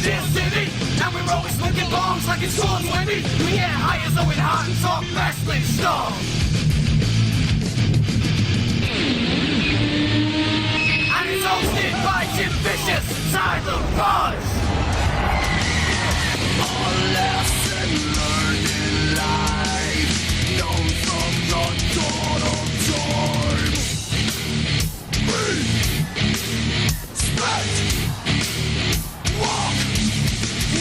this city, and we're always looking bombs like it's Sean Wendy. We get high as though it hot and soft wrestling stuff. And it's hosted by Jim Vicious, Tyler Rush. All lesson learned in life, known from the dawn of time. Respect. Walk.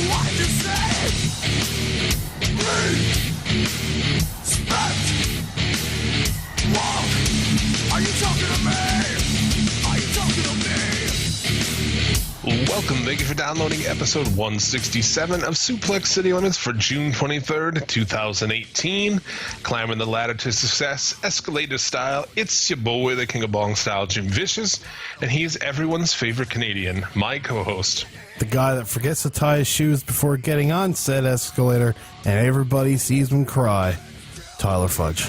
What you say? Respect. Walk. Are you talking to me? Are you talking to me? Welcome, thank you for downloading episode 167 of Suplex City Limits for June 23rd, 2018. Climbing the ladder to success, escalator style. It's your boy, the King of Bong style, Jim Vicious, and he's everyone's favorite Canadian, my co-host. The guy that forgets to tie his shoes before getting on said escalator, and everybody sees him cry, Tyler Fudge.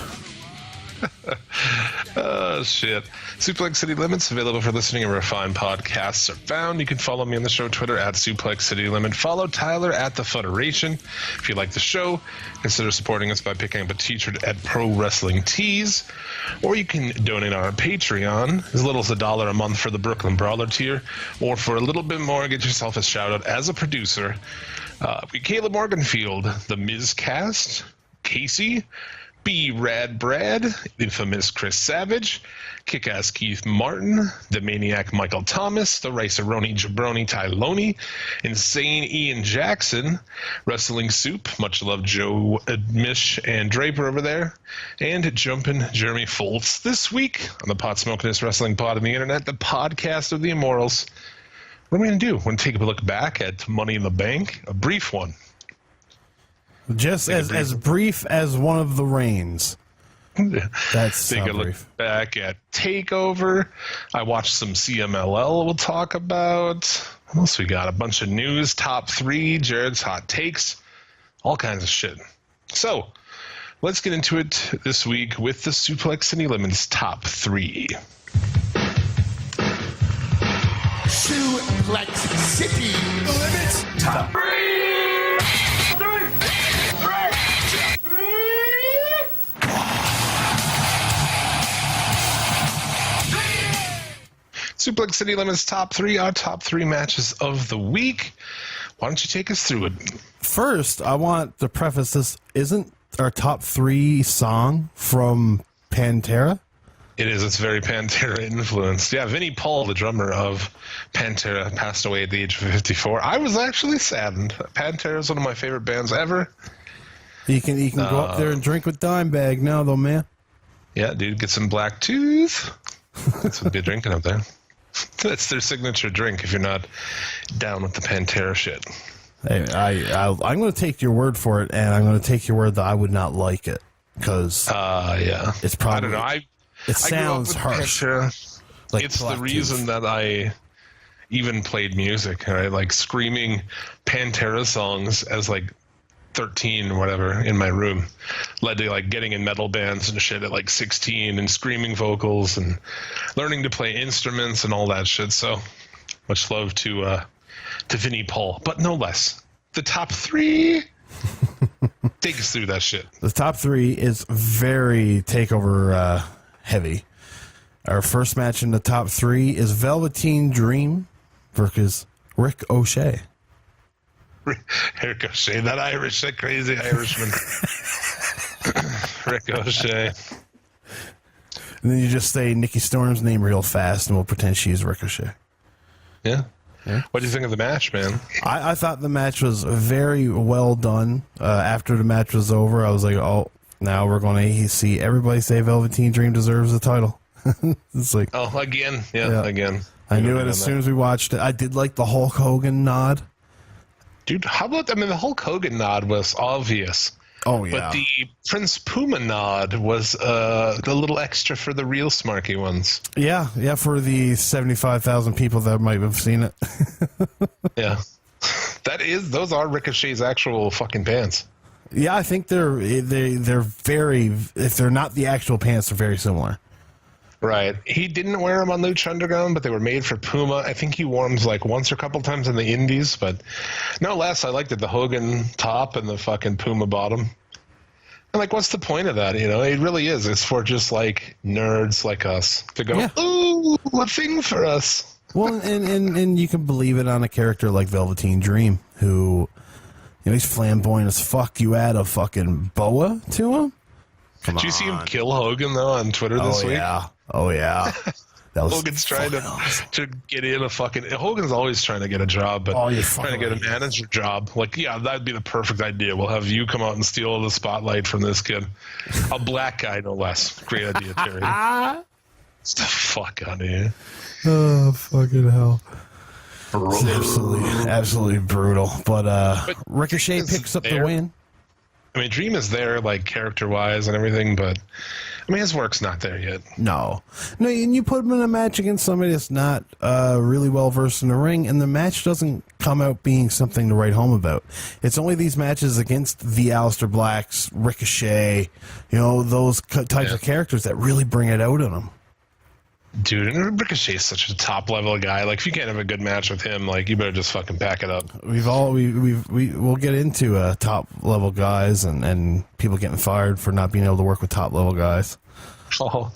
Oh, shit. Suplex City Limits, available for listening where fine podcasts are found. You can follow me on the show Twitter at Suplex City Limit. Follow Tyler at The Federation. If you like the show, consider supporting us by picking up a t-shirt at Pro Wrestling Tees. Or you can donate on our Patreon, as little as $1 a month for the Brooklyn Brawler tier. Or for a little bit more, get yourself a shout-out as a producer. Caleb Morganfield, The Miz Cast, Casey, B. Rad Brad, infamous Chris Savage, Kick-Ass Keith Martin, the Maniac Michael Thomas, the Rice-A-Roni Jabroni Tyloni, Insane Ian Jackson, Wrestling Soup, much love Joe Mish and Draper over there, and Jumpin' Jeremy Foltz. This week on the Pot Smokin'est Wrestling Pod on the Internet, the podcast of the Immortals. What are we going to do? We're going to take a look back at Money in the Bank, a brief one. Just as brief as one of the reigns. That's take a look back at TakeOver. I watched some CMLL we'll talk about. What else we got? A bunch of news, top 3, Jared's hot takes, all kinds of shit. So, let's get into it this week with the Suplex City Limits top 3. Suplex City Limits top 3. Suplex City Limits top 3, our top 3 matches of the week. Why don't you take us through it? First, I want to preface this. Isn't our top 3 song from Pantera? It is. It's very Pantera influenced. Yeah, Vinnie Paul, the drummer of Pantera, passed away at the age of 54. I was actually saddened. Pantera is one of my favorite bands ever. You can go up there and drink with Dimebag now, though, man. Yeah, dude, get some Black Tooth. That's what they're drinking up there. That's their signature drink if you're not down with the Pantera shit. Hey, I'm going to take your word for it, and I'm going to take your word that I would not like it because yeah, it's probably. I don't know. It sounds harsh. Like it's the reason that I even played music. Right? Like screaming Pantera songs as like 13 or whatever in my room led to like getting in metal bands and shit at like 16 and screaming vocals and learning to play instruments and all that shit. So much love to Vinnie Paul, but no less. The top 3. Take us through that shit. The top 3 is very TakeOver heavy. Our first match in the top 3 is Velveteen Dream versus Rick O'Shea. Rick O'Shea, that crazy Irishman. Rick O'Shea. And then you just say Nikki Storm's name real fast, and we'll pretend she's Ricochet. Yeah. What do you think of the match, man? I thought the match was very well done. After the match was over, I was like, oh, now we're going to see everybody say Velveteen Dream deserves the title. It's like, oh, again. Yeah, again. I knew it as soon as we watched it. I did like the Hulk Hogan nod. Dude, how about, the Hulk Hogan nod was obvious. Oh, yeah. But the Prince Puma nod was a little extra for the real smarky ones. Yeah, for the 75,000 people that might have seen it. Yeah. Those are Ricochet's actual fucking pants. Yeah, I think they're very, if they're not the actual pants, they're very similar. Right. He didn't wear them on Lucha Underground, but they were made for Puma. I think he wore them like once or a couple times in the Indies, but no less. I liked it. The Hogan top and the fucking Puma bottom. And like, what's the point of that? You know, it really is. It's for just like nerds like us to go, ooh, a thing for us. Well, and you can believe it on a character like Velveteen Dream, who, you know, he's flamboyant as fuck. You add a fucking boa to him? Come Did you see him kill Hogan, though, on Twitter this week? Oh, yeah. That was Hogan's trying to get in a fucking... Hogan's always trying to get a job, but trying to get a manager job. Like, yeah, that'd be the perfect idea. We'll have you come out and steal the spotlight from this kid. A black guy, no less. Great idea, Terry. Get the fuck out of here. Oh, fucking hell. Absolutely brutal. But Ricochet picks up the win. I mean, Dream is there, like, character-wise and everything, but, I mean, his work's not there yet. No, and you put him in a match against somebody that's not really well-versed in the ring, and the match doesn't come out being something to write home about. It's only these matches against the Aleister Blacks, Ricochet, you know, those types of characters that really bring it out in them. Dude, and Ricochet's such a top-level guy. Like, if you can't have a good match with him, like, you better just fucking pack it up. We'll get into top-level guys and people getting fired for not being able to work with top-level guys. Oh,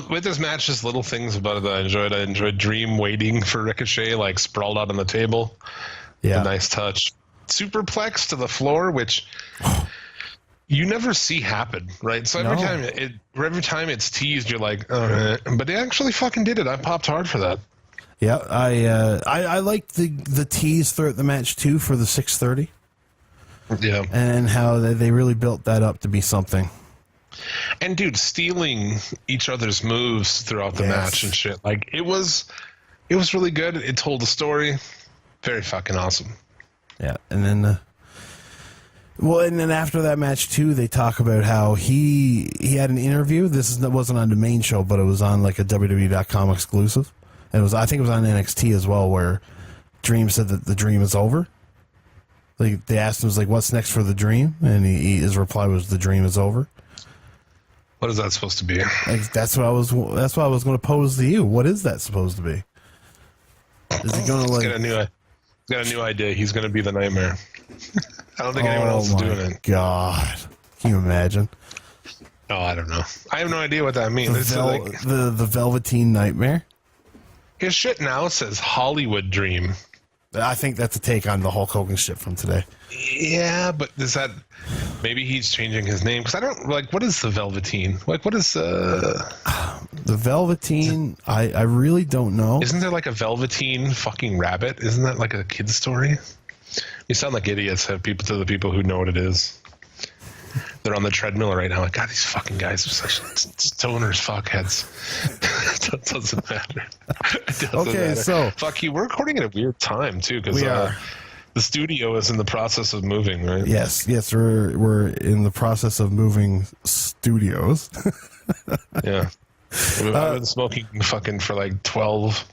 with this match, just little things about it that I enjoyed. I enjoyed Dream waiting for Ricochet, like, sprawled out on the table. Yeah. A nice touch. Superplex to the floor, which... you never see happen, right? So every time it's teased, you're like, but they actually fucking did it. I popped hard for that. Yeah, I liked the tease throughout the match too for the 6:30. Yeah, and how they really built that up to be something. And dude, stealing each other's moves throughout the match and shit, like it was really good. It told the story, very fucking awesome. Yeah, and then. And then after that match too, they talk about how he had an interview. Wasn't on the main show, but it was on like a WWE.com exclusive. And I think it was on NXT as well, where Dream said that the dream is over. Like they asked him, like, "What's next for the Dream?" And his reply was, "The dream is over." What is that supposed to be? Like, that's what I was going to pose to you. What is that supposed to be? Is he going to like? He's got a new idea. He's going to be the Nightmare. I don't think anyone else is doing it. God, can you imagine? Oh, I don't know. I have no idea what that means. The Velveteen Nightmare. His shit now says Hollywood Dream. I think that's a take on the Hulk Hogan shit from today. Yeah, but is that maybe he's changing his name? Because I don't like. What is the Velveteen? Like, what is the Velveteen? I really don't know. Isn't there like a Velveteen fucking rabbit? Isn't that like a kid's story? You sound like idiots. To the people who know what it is. They're on the treadmill right now. Like, God, these fucking guys are such stoners, fuckheads. It doesn't matter. Okay, so fuck you. We're recording at a weird time too, because the studio is in the process of moving, right? Yes, we're in the process of moving studios. Yeah, I've been smoking fucking for like 12.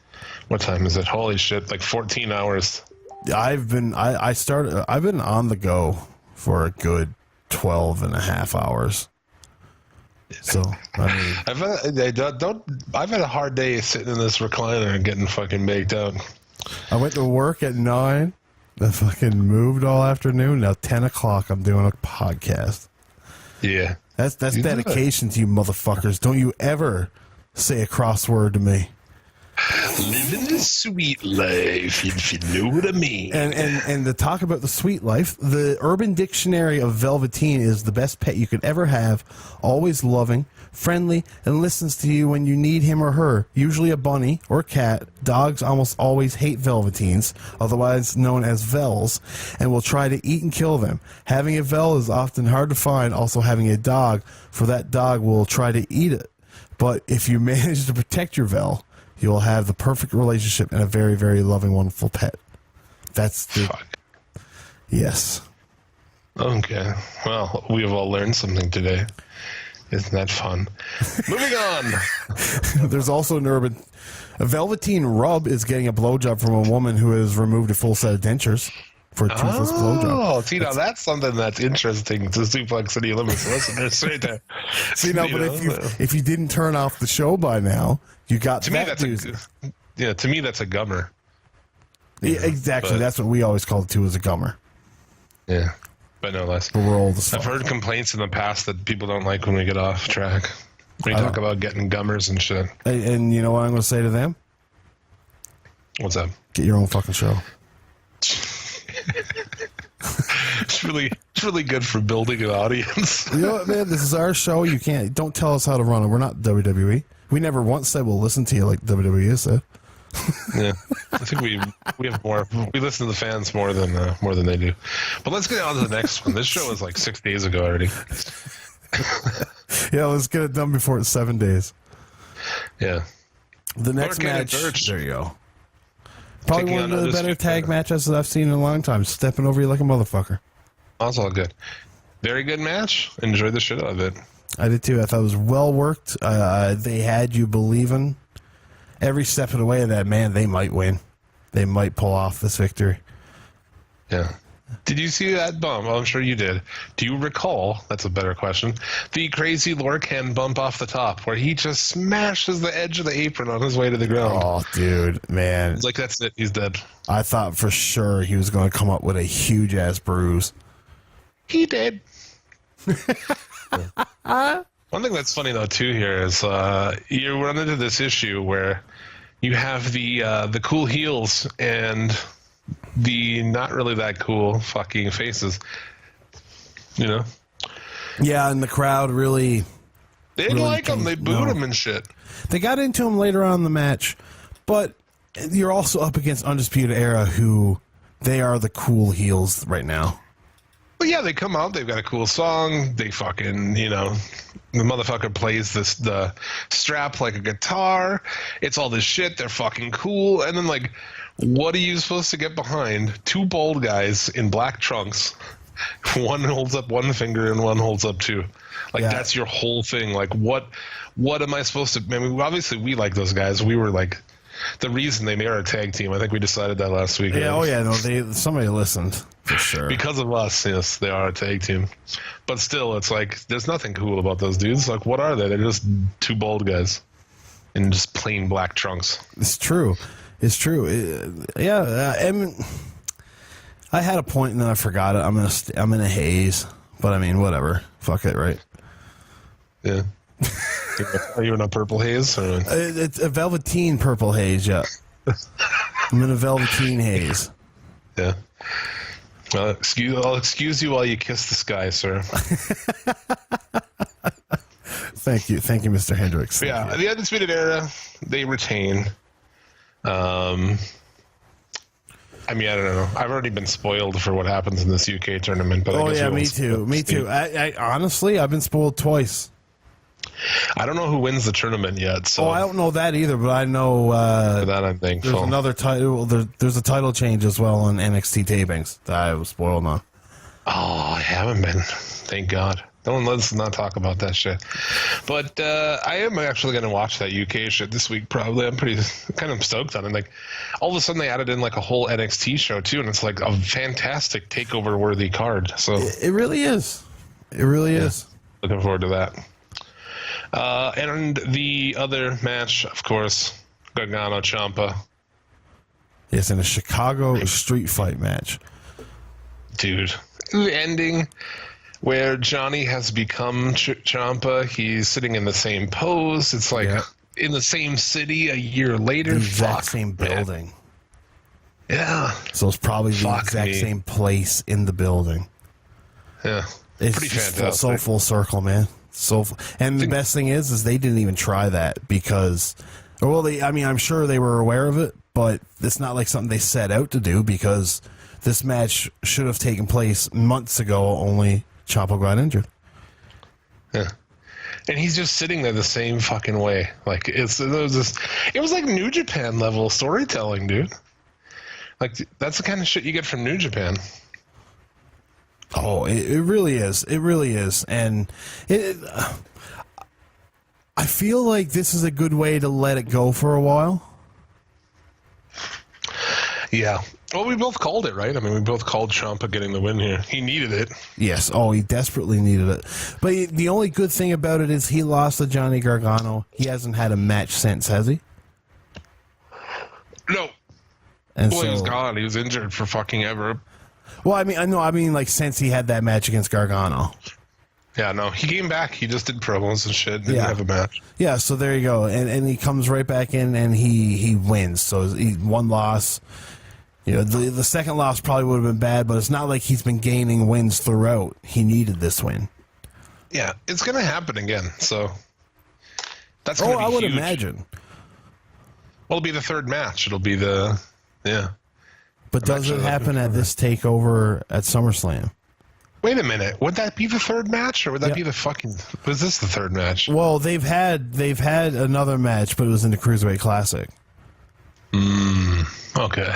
What time is it? Holy shit! Like 14 hours. I've been on the go for a good 12 and a half hours. So I mean, I've had a hard day sitting in this recliner and getting fucking baked out. I went to work at 9. I fucking moved all afternoon. Now 10 o'clock, I'm doing a podcast. Yeah, that's dedication to you motherfuckers. Don't you ever say a crossword to me. Living the sweet life, if you know what I mean. And to talk about the sweet life, the Urban Dictionary of Velveteen is the best pet you could ever have. Always loving, friendly, and listens to you when you need him or her. Usually a bunny or cat. Dogs almost always hate Velveteens, otherwise known as Vels, and will try to eat and kill them. Having a Vel is often hard to find. Also having a dog, for that dog will try to eat it. But if you manage to protect your Vel, you will have the perfect relationship and a very, very loving, wonderful pet. That's the... Fuck. Yes. Okay. Well, we have all learned something today. Isn't that fun? Moving on. There's also a Velveteen Rub is getting a blowjob from a woman who has removed a full set of dentures. for a toothless blowjob. Oh, see, now that's something that's interesting to Suplex City Limits listeners right there. See, now, but if you didn't turn off the show by now, you got to me, that doozy. To me, that's a gummer. Yeah, exactly. That's what we always called it too, as a gummer. Yeah, but no less. But we're old as fuck. I've heard complaints in the past that people don't like when we get off track. We talk about getting gummers and shit. And you know what I'm going to say to them? What's up? Get your own fucking show. It's really good for building an audience. You know what, man? This is our show. Don't tell us how to run it. We're not WWE. We never once said we'll listen to you like WWE said. Yeah, I think we have more. We listen to the fans more than they do. But let's get on to the next one. This show is like 6 days ago already. Yeah, let's get it done before it's 7 days. Yeah. The next Hurricane match. Birch. There you go. Probably Taking one on of the better Undisputed tag Era. matches that I've seen in a long time. Stepping over you like a motherfucker. That's all good. Very good match. Enjoyed the shit out of it. I did too. I thought it was well worked. They had you believing every step of the way that, man, they might win. They might pull off this victory. Yeah. Did you see that bump? Well, I'm sure you did. Do you recall, that's a better question, the crazy Lorcan bump off the top where he just smashes the edge of the apron on his way to the ground? Oh, dude, man. It's like, that's it. He's dead. I thought for sure he was going to come up with a huge-ass bruise. He did. One thing that's funny, though, too, here is you run into this issue where you have the cool heels and the not really that cool fucking faces. You know? Yeah, and the crowd really... They didn't Really like him. They booed him and shit. They got into him later on in the match, but you're also up against Undisputed Era, who they are the cool heels right now. But yeah, they come out. They've got a cool song. They fucking, the motherfucker plays the strap like a guitar. It's all this shit. They're fucking cool. And then, like, what are you supposed to get behind? Two bald guys in black trunks. One holds up one finger and one holds up two. Like, Yeah. that's your whole thing. Like, what am I supposed to... I mean, obviously, we like those guys. We were, like, the reason they made our tag team. I think we decided that last week. Yeah, oh yeah, no, somebody listened, for sure. Because of us, yes, they are a tag team. But still, it's like, there's nothing cool about those dudes. Like, what are they? They're just two bald guys in just plain black trunks. It's true. It's true. I had a point and then I forgot it. I'm in a haze, but I mean, whatever. Fuck it, right? Yeah. Are you in a purple haze? Or? It's a velveteen purple haze, yeah. I'm in a velveteen haze. Yeah. Well, I'll excuse you while you kiss the sky, sir. Thank you, Mr. Hendricks. Thank Yeah, you. the Undisputed Era, they retain. I mean, I don't know. I've already been spoiled for what happens in this UK tournament. But I guess we won't me spoil too. Me it. too. I honestly, I've been spoiled twice. I don't know who wins the tournament yet. So I don't know that either, but I know for that I'm thankful. there's another title. There's a title change as well on NXT tapings that I was spoiled on. Oh, I haven't been. Thank God. Let's not talk about that shit. But I am actually going to watch that UK shit this week, probably. I'm kind of stoked on it. Like, all of a sudden they added in like a whole NXT show too, and it's like a fantastic takeover-worthy card. So It really is. It really is. looking forward to that. And the other match, of course, Gargano Ciampa. It's in a Chicago street fight match. Dude, the ending where Johnny has become Ciampa. He's sitting in the same pose. It's like in the same city a year later. The exact Fuck, same man. building. Yeah. So it's probably the Fuck exact me. same place in the building. Yeah. It's Pretty just fantastic. so full circle, man. And the best thing is they didn't even try that because, I'm sure they were aware of it, but it's not like something they set out to do because this match should have taken place months ago. Only Ciampa got injured. Yeah. And he's just sitting there the same fucking way. Like it was like New Japan level storytelling, dude. Like that's the kind of shit you get from New Japan. Oh, it really is. It really is. And I feel like this is a good way to let it go for a while. Yeah. Well, we both called it, right? I mean, we both called Ciampa getting the win here. He needed it. Yes. Oh, he desperately needed it. But the only good thing about it is he lost to Johnny Gargano. He hasn't had a match since, has he? No. And Well, so, he was gone. He was injured for fucking ever. well, I mean, like since he had that match against Gargano. Yeah, no. He came back. He just did promos and shit. Didn't have a match. Yeah, so there you go. And he comes right back in and he wins. So he one loss. You know, the second loss probably would have been bad, but it's not like he's been gaining wins throughout. He needed this win. Yeah, it's going to happen again. So that's going to be I would huge. imagine. Well, it'll be the third match. It'll be yeah. But does it happen at this takeover at SummerSlam? Wait a minute. Would that be the third match, or would that be the fucking? Was this the third match? Well, they've had another match, but it was in the Cruiserweight Classic. Okay.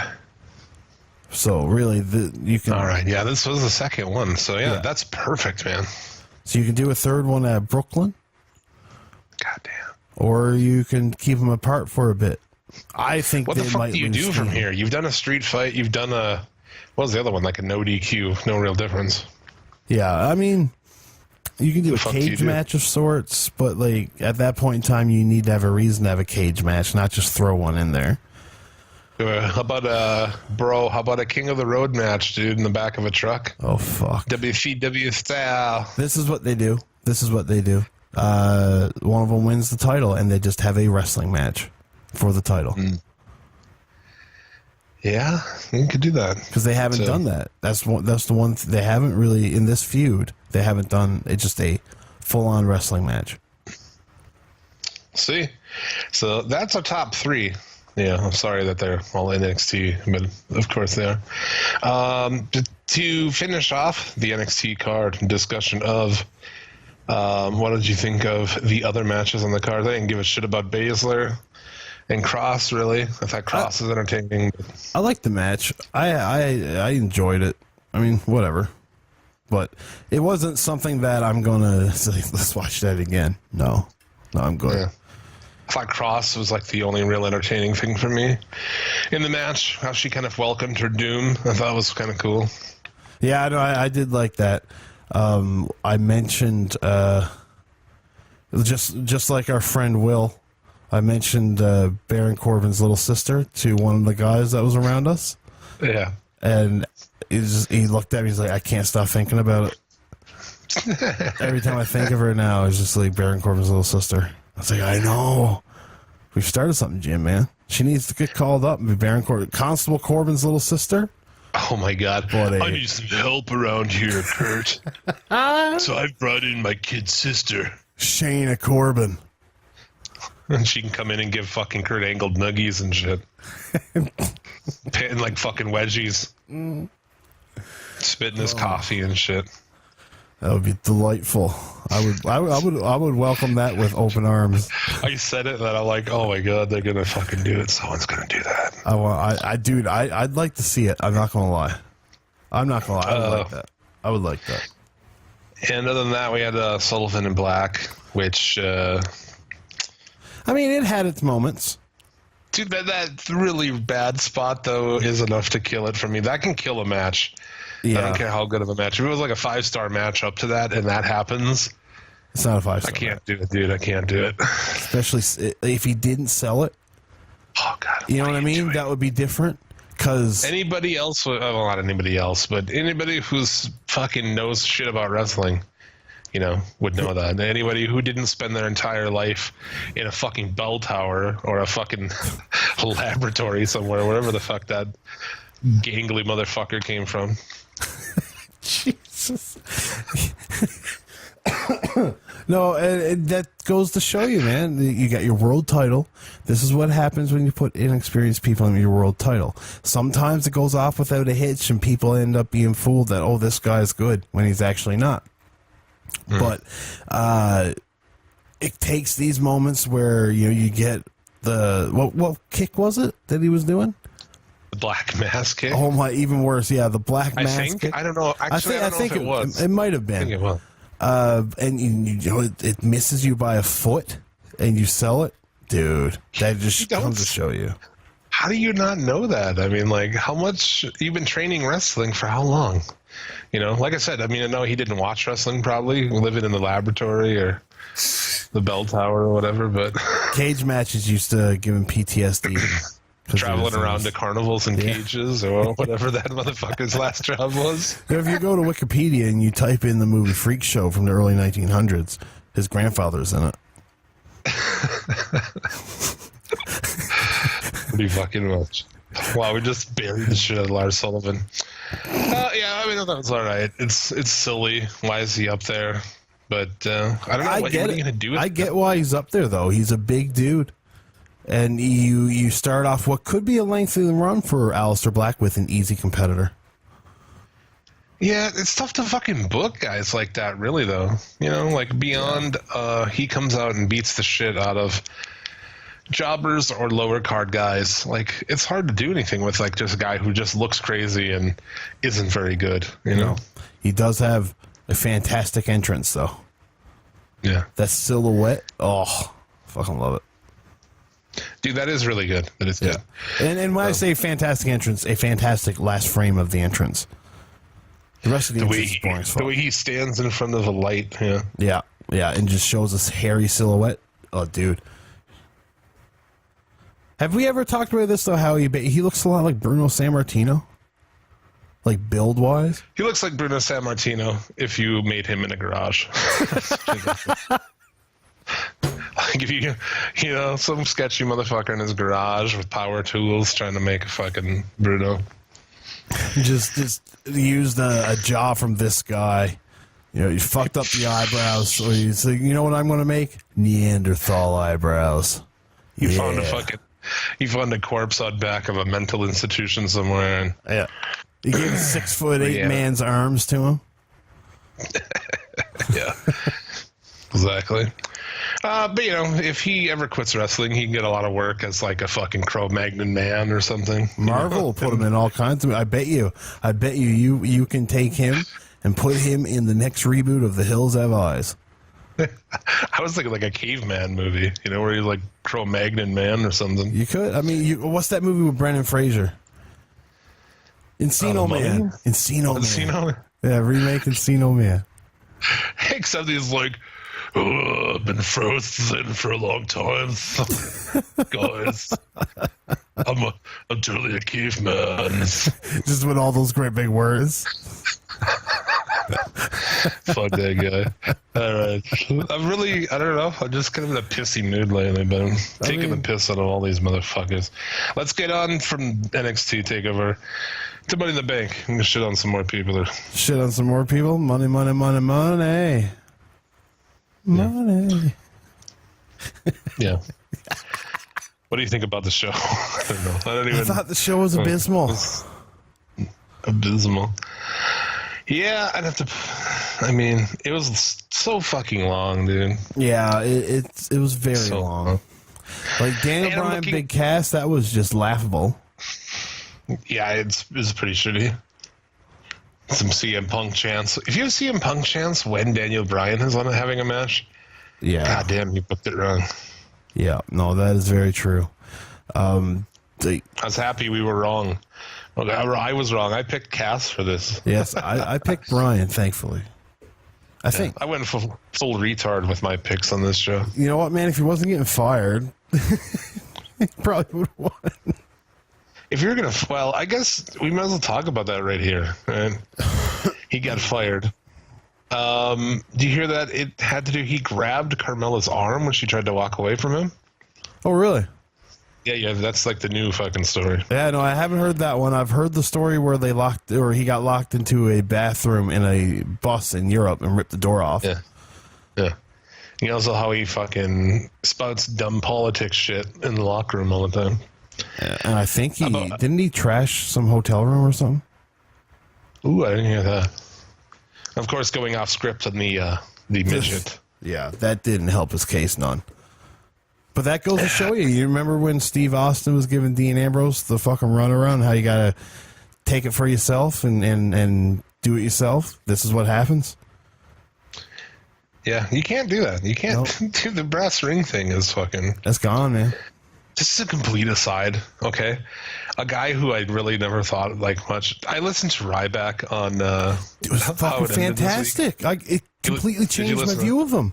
So really, you can. All right. Yeah, this was the second one. So yeah, that's perfect, man. So you can do a third one at Brooklyn, Goddamn. or you can keep them apart for a bit. I think What the fuck do you do from here? You've done a street fight. You've done what was the other one? Like a no DQ, no real difference. Yeah, I mean, you can do a fuck do you cage do? match of sorts, but like at that point in time, you need to have a reason to have a cage match, not just throw one in there. How about How about a King of the Road match, dude, in the back of a truck? Oh fuck! WCW style. This is what they do. One of them wins the title, and they just have a wrestling match for the title. Yeah, you could do that Because they haven't done that. That's the one they haven't really in this feud. They haven't done it's just a full-on wrestling match. See, so that's our top three. Yeah, I'm sorry that they're all NXT, but of course they are. To finish off the NXT card discussion of what did you think of the other matches on the card? I didn't give a shit about Baszler and Cross, really. I thought Cross was entertaining. I liked the match. I enjoyed it. I mean, whatever. But it wasn't something that I'm going to say, let's watch that again. No, I'm good. Yeah. I thought Cross was like the only real entertaining thing for me in the match. How she kind of welcomed her doom, I thought was kind of cool. Yeah, I know. I did like that. I mentioned just like our friend Will. I mentioned Baron Corbin's little sister to one of the guys that was around us. Yeah. And he looked at me. He's like, I can't stop thinking about it. Every time I think of her now, it's just like Baron Corbin's little sister. I was like, I know. We've started something, Jim, man. She needs to get called up and be Baron Corbin. Constable Corbin's little sister. Oh, my God. I need some help around here, Kurt. So I've brought in my kid sister. Shayna Corbin. And she can come in and give fucking Kurt Angle nuggies and shit. Pitting like fucking wedgies. Spitting his coffee and shit. That would be delightful. I would welcome that with open arms. I said it that I'm like, oh my God, they're gonna fucking do it. Someone's gonna do that. I'd like to see it. I'm not gonna lie. I would like that. I would like that. And other than that, we had Sullivan and Black, which I mean, it had its moments. dude, that really bad spot though is enough to kill it for me. That can kill a match. Yeah. I don't care how good of a match. If it was like a 5-star match up to that and that happens, It's not a 5-star. I can't do it, dude. I can't do it. Especially if he didn't sell it. Oh God. You know what I mean? That would be different. Because Anybody else, well, not anybody else, but anybody who's fucking knows shit about wrestling, you know, would know that. Anybody who didn't spend their entire life in a fucking bell tower or a fucking laboratory somewhere, wherever the fuck that gangly motherfucker came from. Jesus. No, and that goes to show you, man. You got your world title. This is what happens when you put inexperienced people in your world title. Sometimes it goes off without a hitch, and people end up being fooled that, oh, this guy's good, when he's actually not. But it takes these moments where you get the what kick was it that he was doing? The black mask kick. Oh my, even worse. Yeah, the black I mask think. kick. I don't know. Actually, I don't know if it was. It might have I think been. it was. And it misses you by a foot, and you sell it, dude. That just comes to show you. How do you not know that? I mean, like, how much you've been training wrestling for how long? You know, like I said, I mean, I know he didn't watch wrestling probably, living in the laboratory or the bell tower or whatever, but Cage matches used to give him PTSD. traveling around to carnivals and cages or whatever that motherfucker's last job was. If you go to Wikipedia and you type in the movie Freak Show from the early 1900s, his grandfather's in it. Pretty fucking much. Wow, we just buried the shit out of Lars Sullivan. Yeah, I mean, that's all right. It's silly. Why is he up there? But I don't know. What are you going to do with I get why he's up there, though. He's a big dude. And you start off what could be a lengthy run for Aleister Black with an easy competitor. Yeah, it's tough to fucking book guys like that, really, though. You know, like beyond he comes out and beats the shit out of jobbers or lower card guys. Like, it's hard to do anything with like just a guy who just looks crazy and isn't very good, you know? He does have a fantastic entrance, though. Yeah. That silhouette, oh, fucking love it. Dude, that is really good. That is good. And when I say fantastic entrance, a fantastic last frame of the entrance. The rest of the entrance is boring as fuck. The way he stands in front of the light, Yeah, and just shows us hairy silhouette. Oh, dude. Have we ever talked about this, though, how he looks a lot like Bruno Sammartino? Like, build-wise? He looks like Bruno Sammartino if you made him in a garage. Like if you know, some sketchy motherfucker in his garage with power tools trying to make a fucking Bruno. Just used a jaw from this guy. You know, he fucked up the eyebrows. So he's like, you know what I'm going to make? Neanderthal eyebrows. You found a corpse on back of a mental institution somewhere. And yeah. He gave 6'8" man's arms to him. Yeah. Exactly. But, you know, if he ever quits wrestling, he can get a lot of work as, like, a fucking Cro-Magnon man or something. Marvel will put him in all kinds of... I bet you can take him and put him in the next reboot of The Hills Have Eyes. I was thinking, like, a caveman movie, you know, where he's, like, Cro-Magnon man or something. You could. I mean, what's that movie with Brendan Fraser? Encino Man. Encino Man. Yeah, remake Encino Man. Except he's like... Oh, I've been frozen for a long time, guys. I'm totally a caveman. Just with all those great big words. Fuck that guy. All right, I don't know. I'm just kind of in a pissy mood lately, but I'm taking the piss out of all these motherfuckers. Let's get on from NXT TakeOver to Money in the Bank. I'm gonna shit on some more people. Shit on some more people. Money, money, money, money. Money. Yeah. What do you think about the show? I don't know. I thought the show was abysmal. Abysmal. Yeah, I'd have to. I mean, it was so fucking long, dude. Yeah, it was very so long. Like Daniel Bryan, Big Cass, that was just laughable. Yeah, it's pretty shitty. Some CM Punk chants. If you have CM Punk chants when Daniel Bryan is on having a match, God damn, you booked it wrong. Yeah, no, that is very true. I was happy we were wrong. Well, I was wrong. I picked Cass for this. Yes, I picked Bryan, thankfully. I think. I went full retard with my picks on this show. You know what, man? If he wasn't getting fired, he probably would have won. If you're going to, well, I guess we might as well talk about that right here. Right? He got fired. Do you hear that? It had to do, he grabbed Carmella's arm when she tried to walk away from him. Oh, really? Yeah, that's like the new fucking story. Yeah, no, I haven't heard that one. I've heard the story where he got locked into a bathroom in a bus in Europe and ripped the door off. Yeah. You know, also how he fucking spouts dumb politics shit in the locker room all the time. Yeah, and I think didn't he trash some hotel room or something? Ooh, I didn't hear that. Of course, going off script on the midget. Yeah, that didn't help his case none. But that goes to show you. You remember when Steve Austin was giving Dean Ambrose the fucking runaround? How you gotta take it for yourself and do it yourself. This is what happens. Yeah, you can't do that. You can't do the brass ring thing. Is fucking. That's gone, man. This is a complete aside, okay? A guy who I really never thought like much. I listened to Ryback on. It was fucking fantastic. It completely changed my view of him.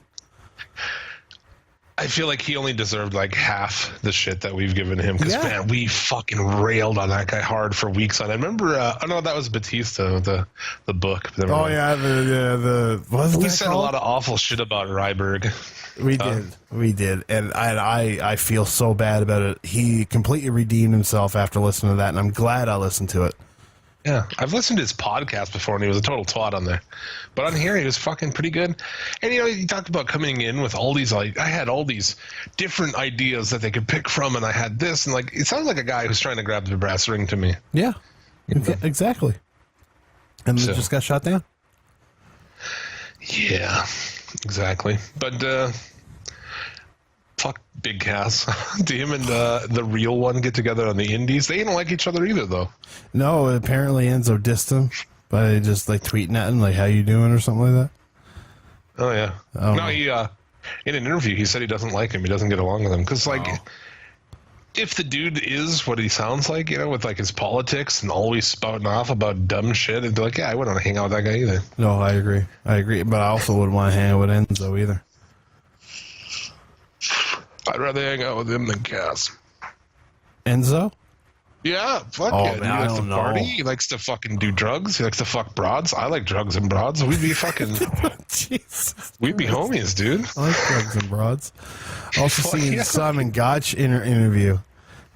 I feel like he only deserved like half the shit that we've given him because man, we fucking railed on that guy hard for weeks on. I remember. I know that was Batista, the book. Oh yeah, the we said a lot of awful shit about Ryberg. We did, and I feel so bad about it. He completely redeemed himself after listening to that, and I'm glad I listened to it. Yeah, I've listened to his podcast before, and he was a total twat on there. But on here, he was fucking pretty good. And, you know, he talked about coming in with all these, like, I had all these different ideas that they could pick from, and I had this. And, like, it sounds like a guy who's trying to grab the brass ring to me. Yeah, exactly. And so, just got shot down? Yeah, exactly. But, fuck Big Cass. Do him and the real one get together on the indies? They don't like each other either, though. No, apparently Enzo dissed him by just like tweeting at him, like, how you doing or something like that. Oh, yeah. No, he, in an interview, he said he doesn't like him. He doesn't get along with him. Because, like, if the dude is what he sounds like, you know, with like his politics and always spouting off about dumb shit, and be like, yeah, I wouldn't want to hang out with that guy either. No, I agree. But I also wouldn't want to hang out with Enzo either. I'd rather hang out with him than Cass. Enzo? Yeah, fuck it. Man, He likes to party. He likes to fucking do drugs. He likes to fuck broads. I like drugs and broads. We'd be fucking... Jesus. We'd be homies, dude. I like drugs and broads. Also seen Simon Gotch interview.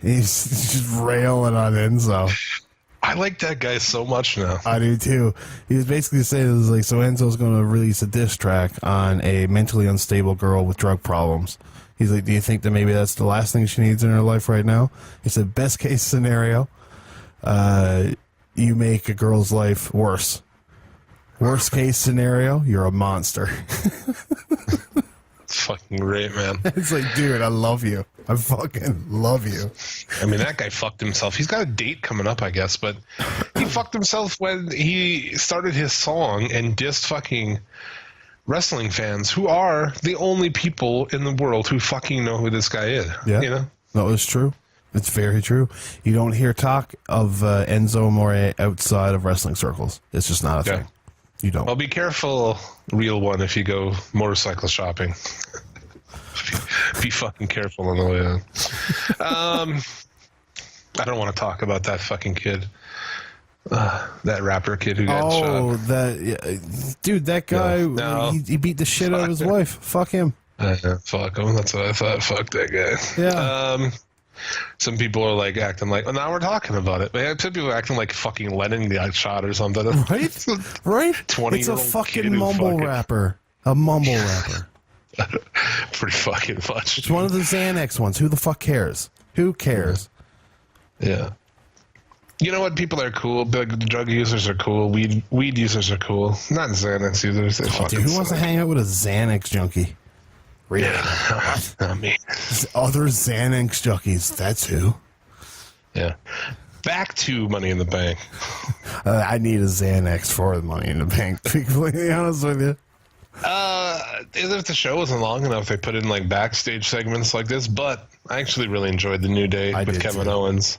He's just railing on Enzo. I like that guy so much now. I do too. He was basically saying, it was like, so Enzo's going to release a diss track on a mentally unstable girl with drug problems. He's like, do you think that maybe that's the last thing she needs in her life right now? He said, best case scenario, you make a girl's life worse. Worst case scenario, you're a monster. It's fucking great, man. It's like, dude, I love you. I fucking love you. I mean, that guy fucked himself. He's got a date coming up, I guess, but he fucked himself when he started his song and dissed fucking wrestling fans who are the only people in the world who fucking know who this guy is. Yeah. You know? No, it's true. It's very true. You don't hear talk of Enzo Amore outside of wrestling circles. It's just not a thing. You don't. Well, be careful, real one, if you go motorcycle shopping. Be fucking careful on the way out. I don't want to talk about that fucking kid. That rapper kid who got shot. Oh, dude, that guy, No. He beat the shit out of his wife. Fuck him. Fuck him. That's what I thought. Fuck that guy. Yeah. Some people are like acting like, well, now we're talking about it. But some people are acting like fucking Lennon got shot or something. Right? Right? 20-year-old It's a kid fucking who mumble fucking- rapper. A mumble rapper. Pretty fucking much. It's one of the Xanax ones. Who the fuck cares? Who cares? Yeah. You know what? People are cool. Big drug users are cool. Weed users are cool. Not Xanax users. They fucking Dude, who wants to suck. hang out with a Xanax junkie? Really? Yeah. Not me. Other Xanax junkies. That's who. Yeah. Back to Money in the Bank. I need a Xanax for the Money in the Bank, to be completely honest with you. If the show wasn't long enough, they put in like backstage segments like this, but I actually really enjoyed the New Day with Kevin Owens.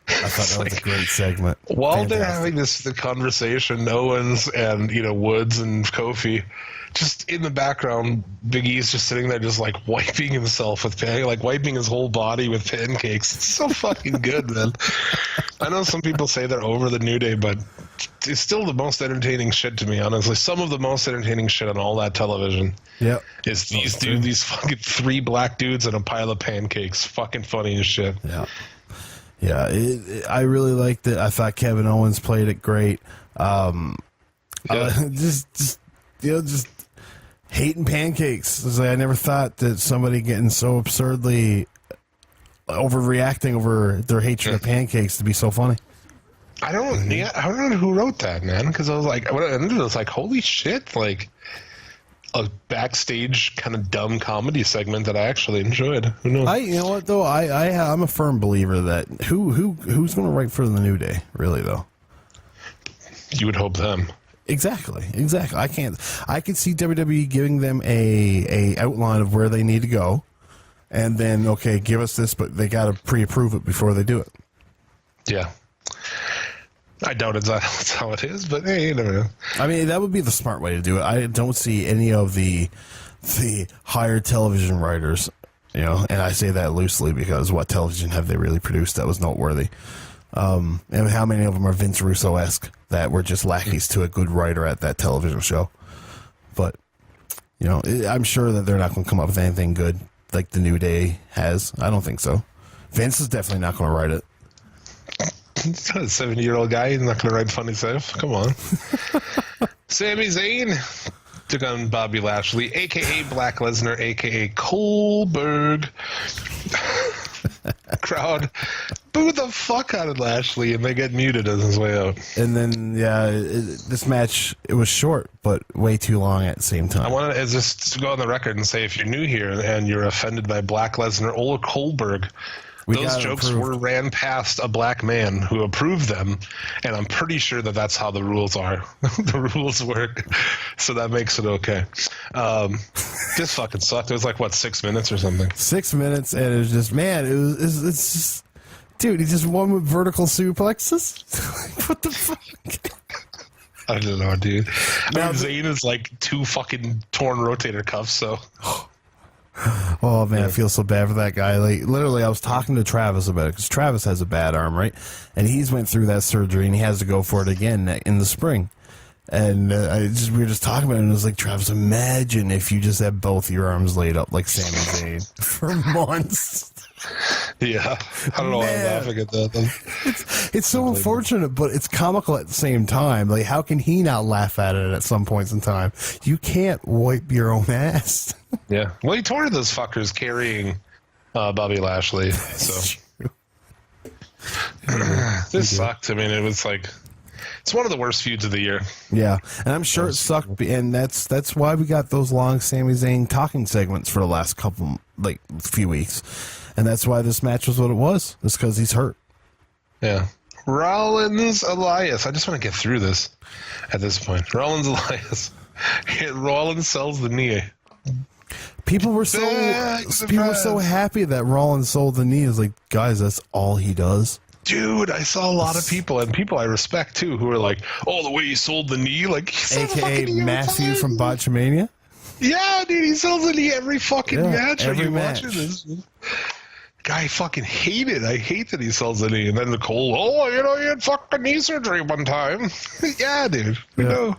I thought that was a great segment. While they're having the conversation, Owens and Woods and Kofi, just in the background, Big E's just sitting there, just like wiping himself with wiping his whole body with pancakes. It's so fucking good, man. I know some people say they're over the New Day, but it's still the most entertaining shit to me. Honestly, some of the most entertaining shit on all that television. Yep. Is these fucking 3 black dudes and a pile of pancakes. Fucking funny as shit. Yeah. Yeah, I really liked it. I thought Kevin Owens played it great. Just hating pancakes. It's like I never thought that somebody getting so absurdly overreacting over their hatred of pancakes to be so funny. I don't know who wrote that, man. Because I was like, when I ended it, I was like, holy shit! Like a backstage kind of dumb comedy segment that I actually enjoyed. Who knows? You know what though? I'm a firm believer that who's going to write for the New Day, really though. You would hope them. Exactly. I can see WWE giving them a outline of where they need to go, and then okay, give us this, but they got to pre-approve it before they do it. Yeah. I doubt that's how it is, but hey, you never know. I mean, that would be the smart way to do it. I don't see any of the higher television writers, you know, and I say that loosely because what television have they really produced that was noteworthy? And how many of them are Vince Russo-esque that were just lackeys to a good writer at that television show? But, you know, I'm sure that they're not going to come up with anything good like the New Day has. I don't think so. Vince is definitely not going to write it. He's not a 70-year-old guy. He's not going to write funny stuff. Come on. Sami Zayn took on Bobby Lashley, a.k.a. Black Lesnar, a.k.a. Goldberg. Crowd booed the fuck out of Lashley, and they get muted on his way out. And then, this match, it was short, but way too long at the same time. I want to just go on the record and say, if you're new here and you're offended by Black Lesnar or Goldberg, those jokes were ran past a black man who approved them, and I'm pretty sure that that's how the rules are. The rules work, so that makes it okay. This fucking sucked. It was like, what, 6 minutes or something? 6 minutes, and it was just, man, it's just, dude, he just won with vertical suplexes? What the fuck? I don't know, dude. Now, Zayn is like 2 fucking torn rotator cuffs, so... Oh, man, I feel so bad for that guy. Like, literally, I was talking to Travis about it, because Travis has a bad arm, right? And he's went through that surgery, and he has to go for it again in the spring. And we were just talking about it, and it was like, Travis, imagine if you just had both your arms laid up like Sami Zayn for months. Yeah. I don't know why I'm laughing at that. It's so unfortunate, but it's comical at the same time. Like, how can he not laugh at it at some points in time? You can't wipe your own ass. Yeah. Well, he tore those fuckers carrying Bobby Lashley. So this sucked. I mean, it was like, it's one of the worst feuds of the year. Yeah, and I'm sure it sucked, and that's why we got those long Sami Zayn talking segments for the last few weeks, and that's why this match was what it was. It's because he's hurt. Yeah. Rollins Elias. I just want to get through this at this point. Rollins Elias. Rollins sells the knee. People were so happy that Rollins sold the knee. It's like, guys, that's all he does. Dude, I saw a lot of people, and people I respect too, who are like, "Oh, the way he sold the knee, like AKA Matthew from Botchamania." Yeah, dude, he sells the knee every fucking match. Every match. This guy fucking hated. I hate that he sells the knee, and then Nicole, he had fucking knee surgery one time. Yeah, dude, you know.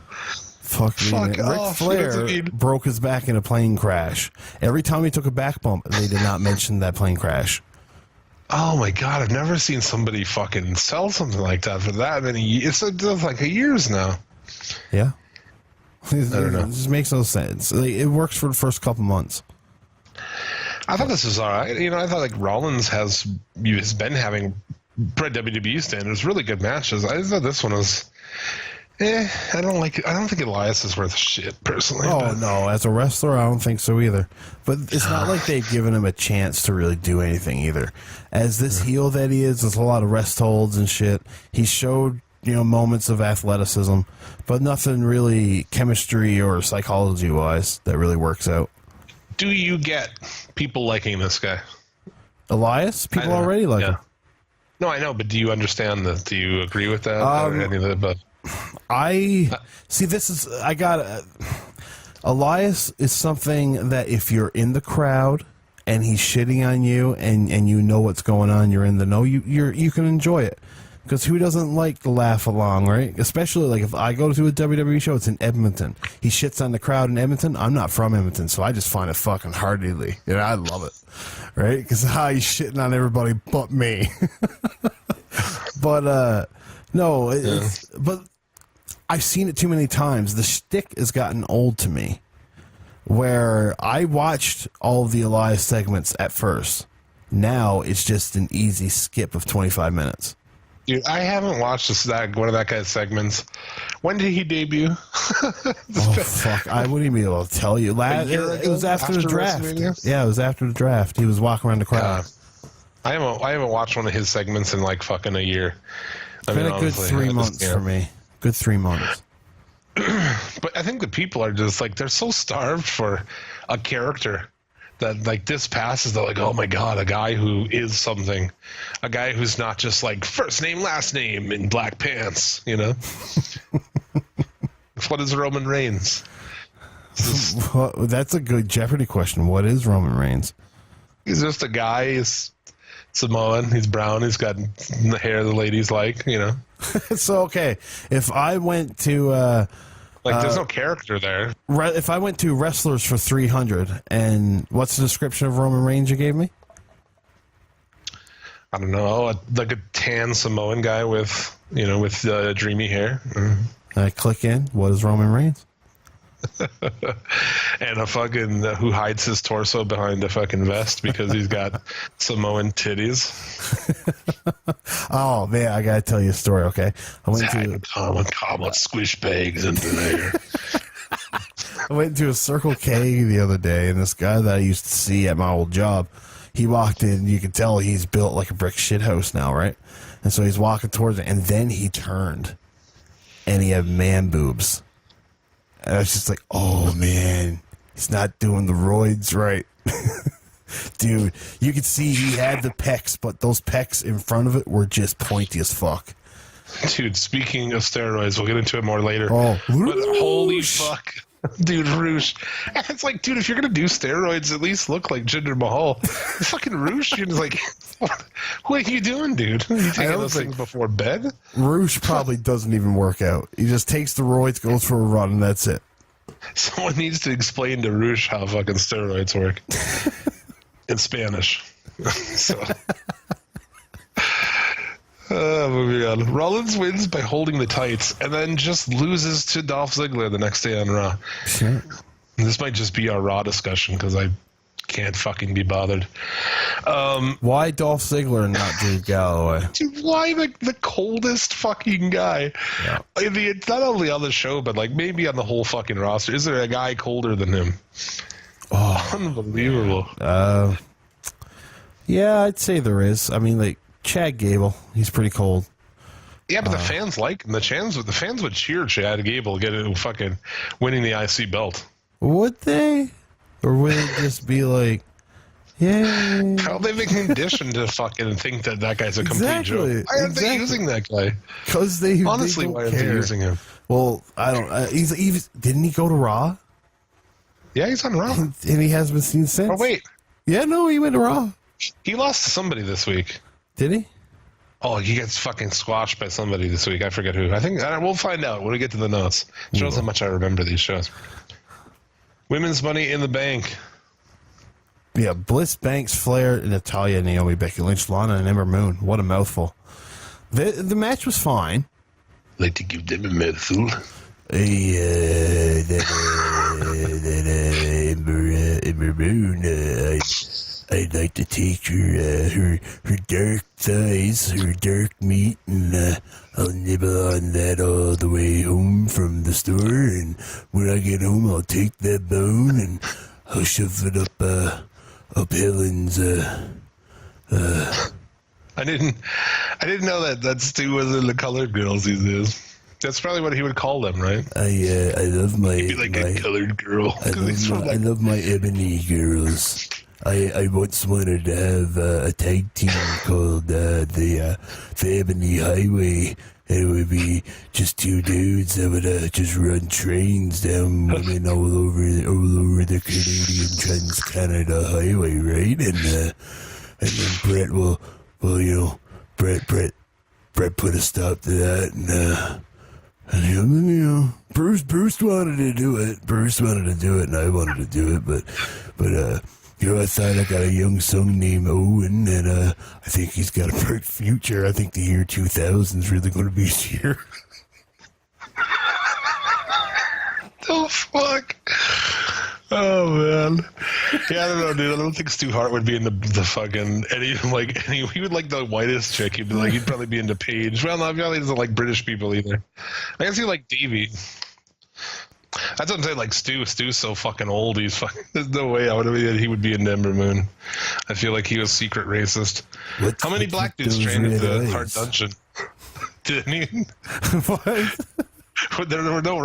Fuck Ric Flair broke his back in a plane crash. Every time he took a back bump, they did not mention that plane crash. Oh my god, I've never seen somebody fucking sell something like that for that many years. It's like years now. Yeah. I don't know. It just makes no sense. It works for the first couple months. I thought this was all right. You know, I thought like Rollins has been having WWE standards, really good matches. I thought this one was... I don't think Elias is worth shit, personally. Oh, no. As a wrestler, I don't think so either. But it's not like they've given him a chance to really do anything either. As this heel that he is, there's a lot of rest holds and shit. He showed, moments of athleticism, but nothing really chemistry or psychology-wise that really works out. Do you get people liking this guy? Elias? People already like him. No, I know, but do you understand that? Do you agree with that? Or any of the above? Elias is something that if you're in the crowd and he's shitting on you and you know what's going on, you're in the know, you can enjoy it. Because who doesn't like to laugh along, right? Especially like if I go to a WWE show, it's in Edmonton. He shits on the crowd in Edmonton. I'm not from Edmonton, so I just find it fucking heartily. I love it, right? Because he's shitting on everybody but me. But no, but I've seen it too many times. The shtick has gotten old to me. Where I watched all of the Elias segments at first. Now it's just an easy skip of 25 minutes. Dude, I haven't watched one of that guy's segments. When did he debut? Fuck. I wouldn't even be able to tell you. It was after the draft. Yeah, it was after the draft. He was walking around the crowd. I haven't watched one of his segments in like fucking a year. It's been a good 3 months for me. Good 3 months. But I think the people are just like, they're so starved for a character that like this passes, they're like, oh my god, a guy who is something, a guy who's not just like first name last name in black pants, you know. What is Roman Reigns? Well, that's a good Jeopardy question. What is Roman Reigns? He's just a guy. He's Samoan. He's brown. He's got the hair the ladies like, you know. So, okay, if I went to there's no character there. if I went to Wrestlers for 300, and what's the description of Roman Reigns you gave me? I don't know, like a tan Samoan guy with dreamy hair. I click in. What is Roman Reigns? And a fucking who hides his torso behind a fucking vest because he's got Samoan titties. Oh man, I gotta tell you a story. Okay, I went to squish bags into there. I went to a Circle K the other day, and this guy that I used to see at my old job, he walked in. You could tell he's built like a brick shit house now, right? And so he's walking towards it, and then he turned, and he had man boobs. And I was just like, oh man, he's not doing the roids right. Dude, you could see he had the pecs, but those pecs in front of it were just pointy as fuck. Dude, speaking of steroids, we'll get into it more later. Oh, but holy fuck. Dude, Roosh. It's like, dude, if you're going to do steroids, at least look like Jinder Mahal. Fucking Roosh, you're just like, what are you doing, dude? Are you taking those things before bed? Roosh probably doesn't even work out. He just takes the roids, goes for a run, and that's it. Someone needs to explain to Roosh how fucking steroids work. In Spanish. So... moving on. Rollins wins by holding the tights and then just loses to Dolph Ziggler the next day on Raw. Sure. This might just be our Raw discussion because I can't fucking be bothered. Why Dolph Ziggler and not Drew Galloway? Dude, why the coldest fucking guy? Yeah. I mean, it's not only on the show, but like maybe on the whole fucking roster. Is there a guy colder than him? Oh, unbelievable. Yeah, I'd say there is. I mean, like, Chad Gable, he's pretty cold. Yeah, but the fans like him. The fans would cheer Chad Gable getting fucking winning the IC belt. Would they? Or would it just be like, yay? How they've been conditioned to fucking think that guy's a complete joke. Why aren't they using that guy? Because honestly, why aren't they using him? Well, I don't. Didn't he go to Raw? Yeah, he's on Raw, and he hasn't been seen since. Oh wait, yeah, no, he went to Raw. He lost to somebody this week. Did he? Oh, he gets fucking squashed by somebody this week. I forget who. I think we'll find out when we get to the notes. It shows how much I remember these shows. Women's Money in the Bank. Yeah, Bliss, Banks, Flair, Natalya, Naomi, Becky Lynch, Lana, and Ember Moon. What a mouthful. The match was fine. Like to give them a mouthful. Ember Moon, I'd like to take her dark thighs, her dark meat, and I'll nibble on that all the way home from the store. And when I get home, I'll take that bone and I'll shove it up Helen's. I didn't know that Stu was in the Colored Girls these days. That's probably what he would call them, right? I love my. He'd be like a colored girl. I love my ebony girls. I once wanted to have a tag team called the Ebony Highway, and it would be just two dudes that would just run trains down women all over the Canadian Trans-Canada Highway, right? And then Brett Brett put a stop to that, and Bruce wanted to do it. Bruce wanted to do it, and I wanted to do it, but I thought I got a young son named Owen, and I think he's got a bright future. I think the year 2000 is really going to be his year. Oh, fuck. Oh, man. Yeah, I don't know, dude. I don't think Stu Hart would be in the fucking... he would like the whitest chick. He'd probably be into Paige. Well, no, he probably doesn't like British people either. I guess he like Davey. That's what I'm saying, like Stu's so fucking old. There's no way he would be in Ember Moon. I feel like he was secret racist. How many black dudes trained at the Hart Dungeon? Didn't he? What? there were no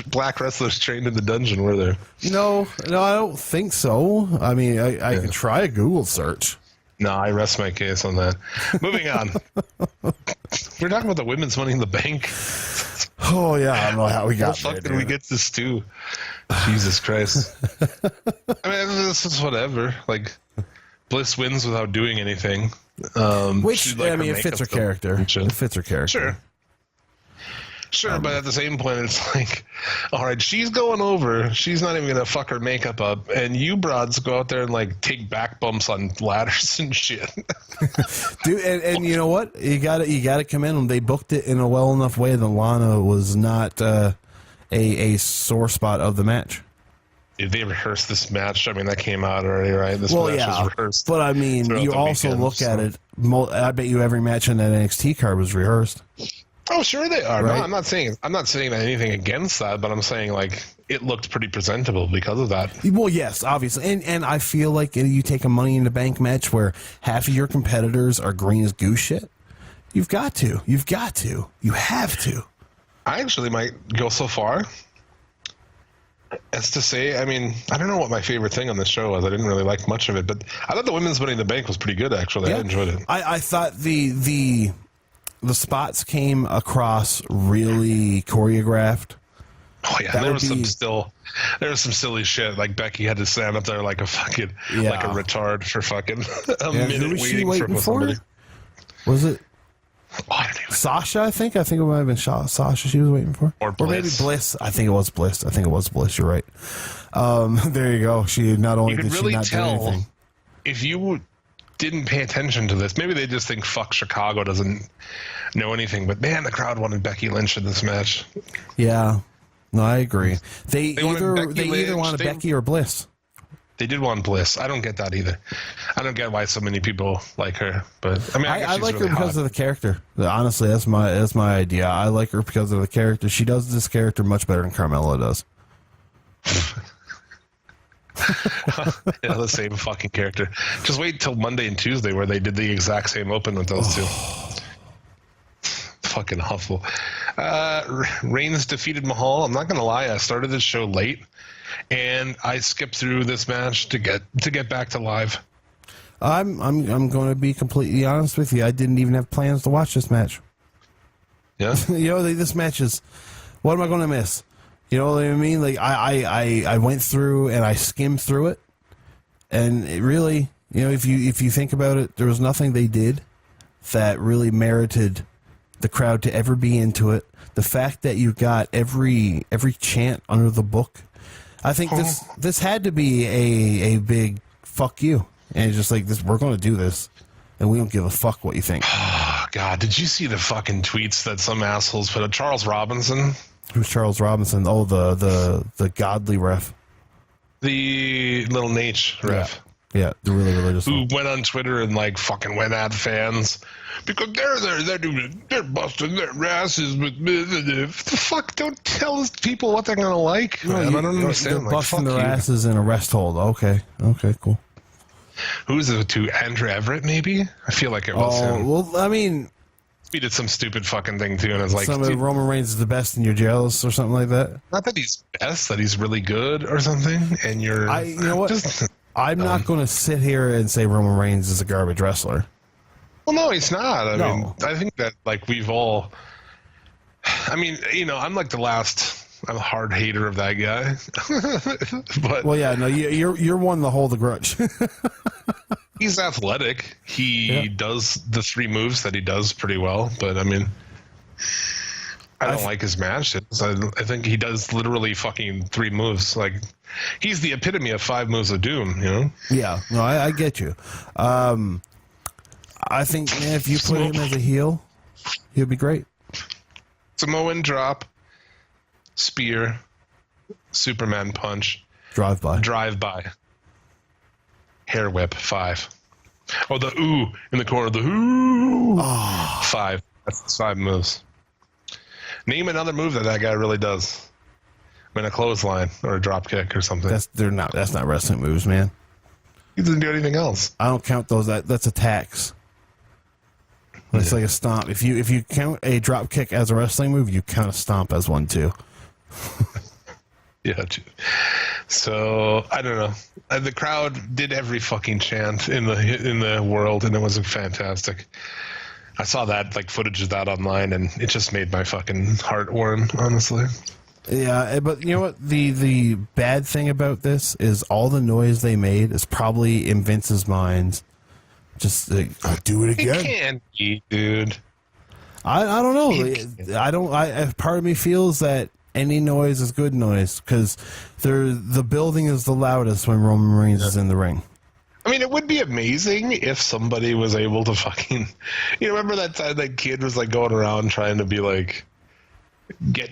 black wrestlers trained in the dungeon, were there? No, I don't think so. I mean, I could try a Google search. No, I rest my case on that. Moving on. We're talking about the women's Money in the Bank. Oh, yeah, I don't know how we got How the there. fuck did we get this too? Jesus Christ. I mean, this is whatever. Like, Bliss wins without doing anything. Which, I mean, it fits her character. It fits her character. Sure, but at the same point, it's like, all right, she's going over. She's not even going to fuck her makeup up. And you broads go out there and, like, take back bumps on ladders and shit. Dude, and you know what? You gotta commend them. They booked it in a well enough way that Lana was not a sore spot of the match. Did they rehearse this match? I mean, that came out already, right? This match was rehearsed. But I mean, you also look at it. I bet you every match in that NXT card was rehearsed. Oh, sure they are. Right? No, I'm not saying anything against that, but I'm saying like it looked pretty presentable because of that. Well, yes, obviously, and I feel like you take a Money in the Bank match where half of your competitors are green as goose shit. You have to. I actually might go so far as to say, I mean, I don't know what my favorite thing on the show was. I didn't really like much of it, but I thought the women's Money in the Bank was pretty good. Actually, Yeah. I enjoyed it. I thought the spots came across really choreographed. Oh yeah, there was some silly shit. Like Becky had to stand up there like a fucking like a retard for fucking a minute Who was she waiting for somebody. Was it Oh, I don't even Sasha? I think it might have been Sasha she was waiting for. Or maybe Bliss. Bliss. I think it was Bliss. You're right. There you go. She not only You did could she really not do tell anything. if you didn't pay attention to this. Maybe they just think fuck Chicago doesn't know anything. But man, the crowd wanted Becky Lynch in this match. Yeah. No, I agree. They wanted Becky either Lynch, wanted Becky or Bliss. They did want Bliss. I don't get that either. I don't get why so many people like her. But I mean, I guess I she's like really her because hot. of the character. Honestly, that's my idea. I like her because of the character. She does this character much better than Carmella does. Yeah, the same fucking character. Just wait till Monday and Tuesday where they did the exact same open with those two. Fucking awful. Reigns defeated Mahal. I'm not gonna lie, I started this show late, and I skipped through this match to get back to live. I'm going to be completely honest with you. I didn't even have plans to watch this match. Yeah, You know, this match is. What am I going to miss? You know what I mean? Like I went through and I skimmed through it, and it really, you know, if you think about it, there was nothing they did that really merited the crowd to ever be into it. The fact that you got every chant under the book, I think this had to be a big fuck you, and it's just like this. We're going to do this, and we don't give a fuck what you think. Oh, God, did you see the fucking tweets that some assholes put up? Charles Robinson, Who's Charles Robinson? Oh, the godly ref. the little Nate ref. Yeah, the really religious Who one. went on Twitter and like fucking went at fans because they're busting their asses with the fuck. Don't tell people what they're gonna like. Man. I don't understand. They're Like, busting fuck their you. asses in a rest hold. Okay, cool. Who's it to? Andrew Everett, maybe? I feel like it was Oh, him. well, I mean, He did some stupid fucking thing too, and it's like, some of dude, Roman Reigns is the best and you're jealous or something like that. not that he's best, that he's really good or something, and you're. You know what? Just, I'm not going to sit here and say Roman Reigns is a garbage wrestler. well, no, he's not. I No. mean, I think that like we've all. I mean, you know, I'm like the last. I'm a hard hater of that guy, but Well, yeah, no, you're one to hold the grudge. he's athletic. He does the three moves that he does pretty well, but I mean, I don't like his matches. I think he does literally fucking three moves. Like, he's the epitome of 5 moves of doom, you know? Yeah, no, I get you. I think, man, if you put him as a heel, he'll be great. Samoan drop, spear, Superman punch, Drive by. drive by, hair whip, 5. Oh, the ooh in the corner, the ooh, 5. That's 5 moves. Name another move that guy really does. I mean, a clothesline or a drop kick or something. That's not wrestling moves, man. He doesn't do anything else. I don't count those. That's attacks. It's like a stomp. If you count a drop kick as a wrestling move, you count a stomp as one too. Yeah, dude. So I don't know. The crowd did every fucking chant in the world, and it was fantastic. I saw that footage of that online, and it just made my fucking heart warm, honestly. Yeah, but you know what? The bad thing about this is all the noise they made is probably in Vince's mind. Just I'll do it again. It can't be, dude. I don't know. Part of me feels that any noise is good noise because the building is the loudest when Roman Reigns is in the ring. I mean, it would be amazing if somebody was able to fucking, remember that time that kid was going around trying to be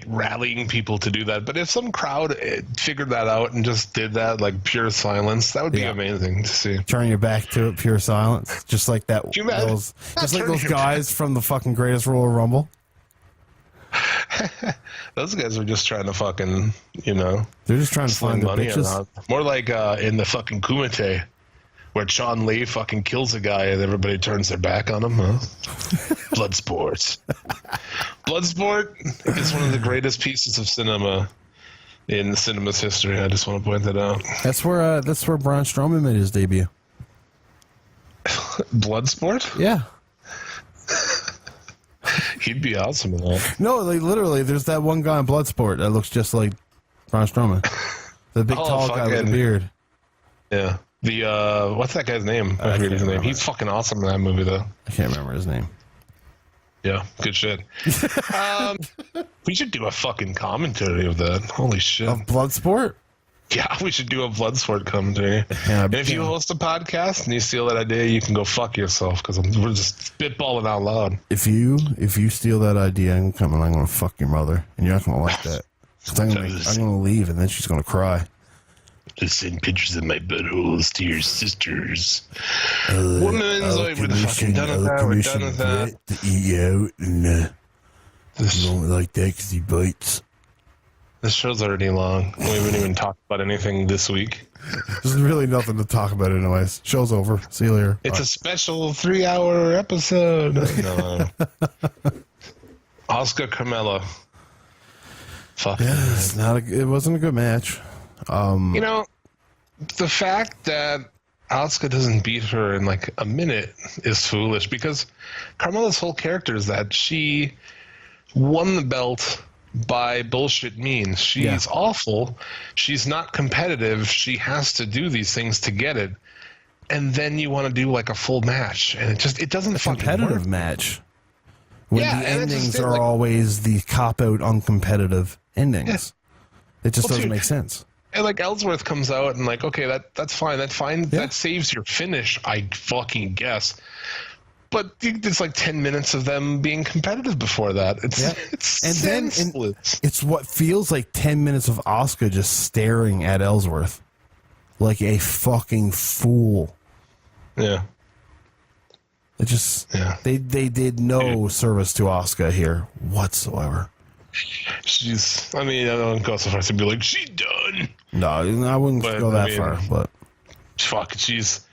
rallying people to do that. But if some crowd figured that out and just did that, pure silence, that would be amazing to see. Turn your back to it, pure silence, just like that. Those guys from the fucking Greatest Royal Rumble. Those guys are just trying to fucking, they're just trying to find the bitches. Around. More like in the fucking Kumite, where Sean Lee fucking kills a guy and everybody turns their back on him. Huh? Bloodsport. Bloodsport is one of the greatest pieces of cinema in the cinema's history. I just want to point that out. That's where Braun Strowman made his debut. Bloodsport? Yeah. He'd be awesome in that. No, literally, there's that one guy in Bloodsport that looks just like Braun Strowman. The big tall guy with the beard. Yeah. The what's that guy's name? I forget his name. He's fucking awesome in that movie, though. I can't remember his name. Yeah, good shit. We should do a fucking commentary of that. Holy shit. Of Bloodsport? Yeah, we should do a Bloodsport commentary. Yeah, and if you host a podcast and you steal that idea, you can go fuck yourself because we're just spitballing out loud. If you steal that idea, I'm going to fuck your mother, and you're not going to like that. I'm going to leave, and then she's going to cry. To send pictures of my buttholes to your sisters. Women's we're fucking done with that. We're done with that. To eat out, and I don't like that because he bites. This show's already long. We haven't even talked about anything this week. There's really nothing to talk about anyways. Show's over. See you later. It's a special 3-hour episode. No. Oscar Carmella. Fuck. Yeah, it wasn't a good match. The fact that Asuka doesn't beat her in a minute is foolish because Carmella's whole character is that she won the belt by bullshit means. She's awful. She's not competitive. She has to do these things to get it. And then you want to do a full match. And it doesn't fucking competitive work. Match. When the endings are always the cop-out uncompetitive endings. Yeah. It just doesn't make sense. And Ellsworth comes out and okay, that's fine. That's fine. Yeah. That saves your finish, I fucking guess. But it's 10 minutes of them being competitive before that. It's and senseless. Then it's what feels like 10 minutes of Asuka just staring at Ellsworth like a fucking fool. Yeah. It just they did no service to Asuka here whatsoever. I don't go so far as to be like, she's done. No, I wouldn't go that far, but fuck, she's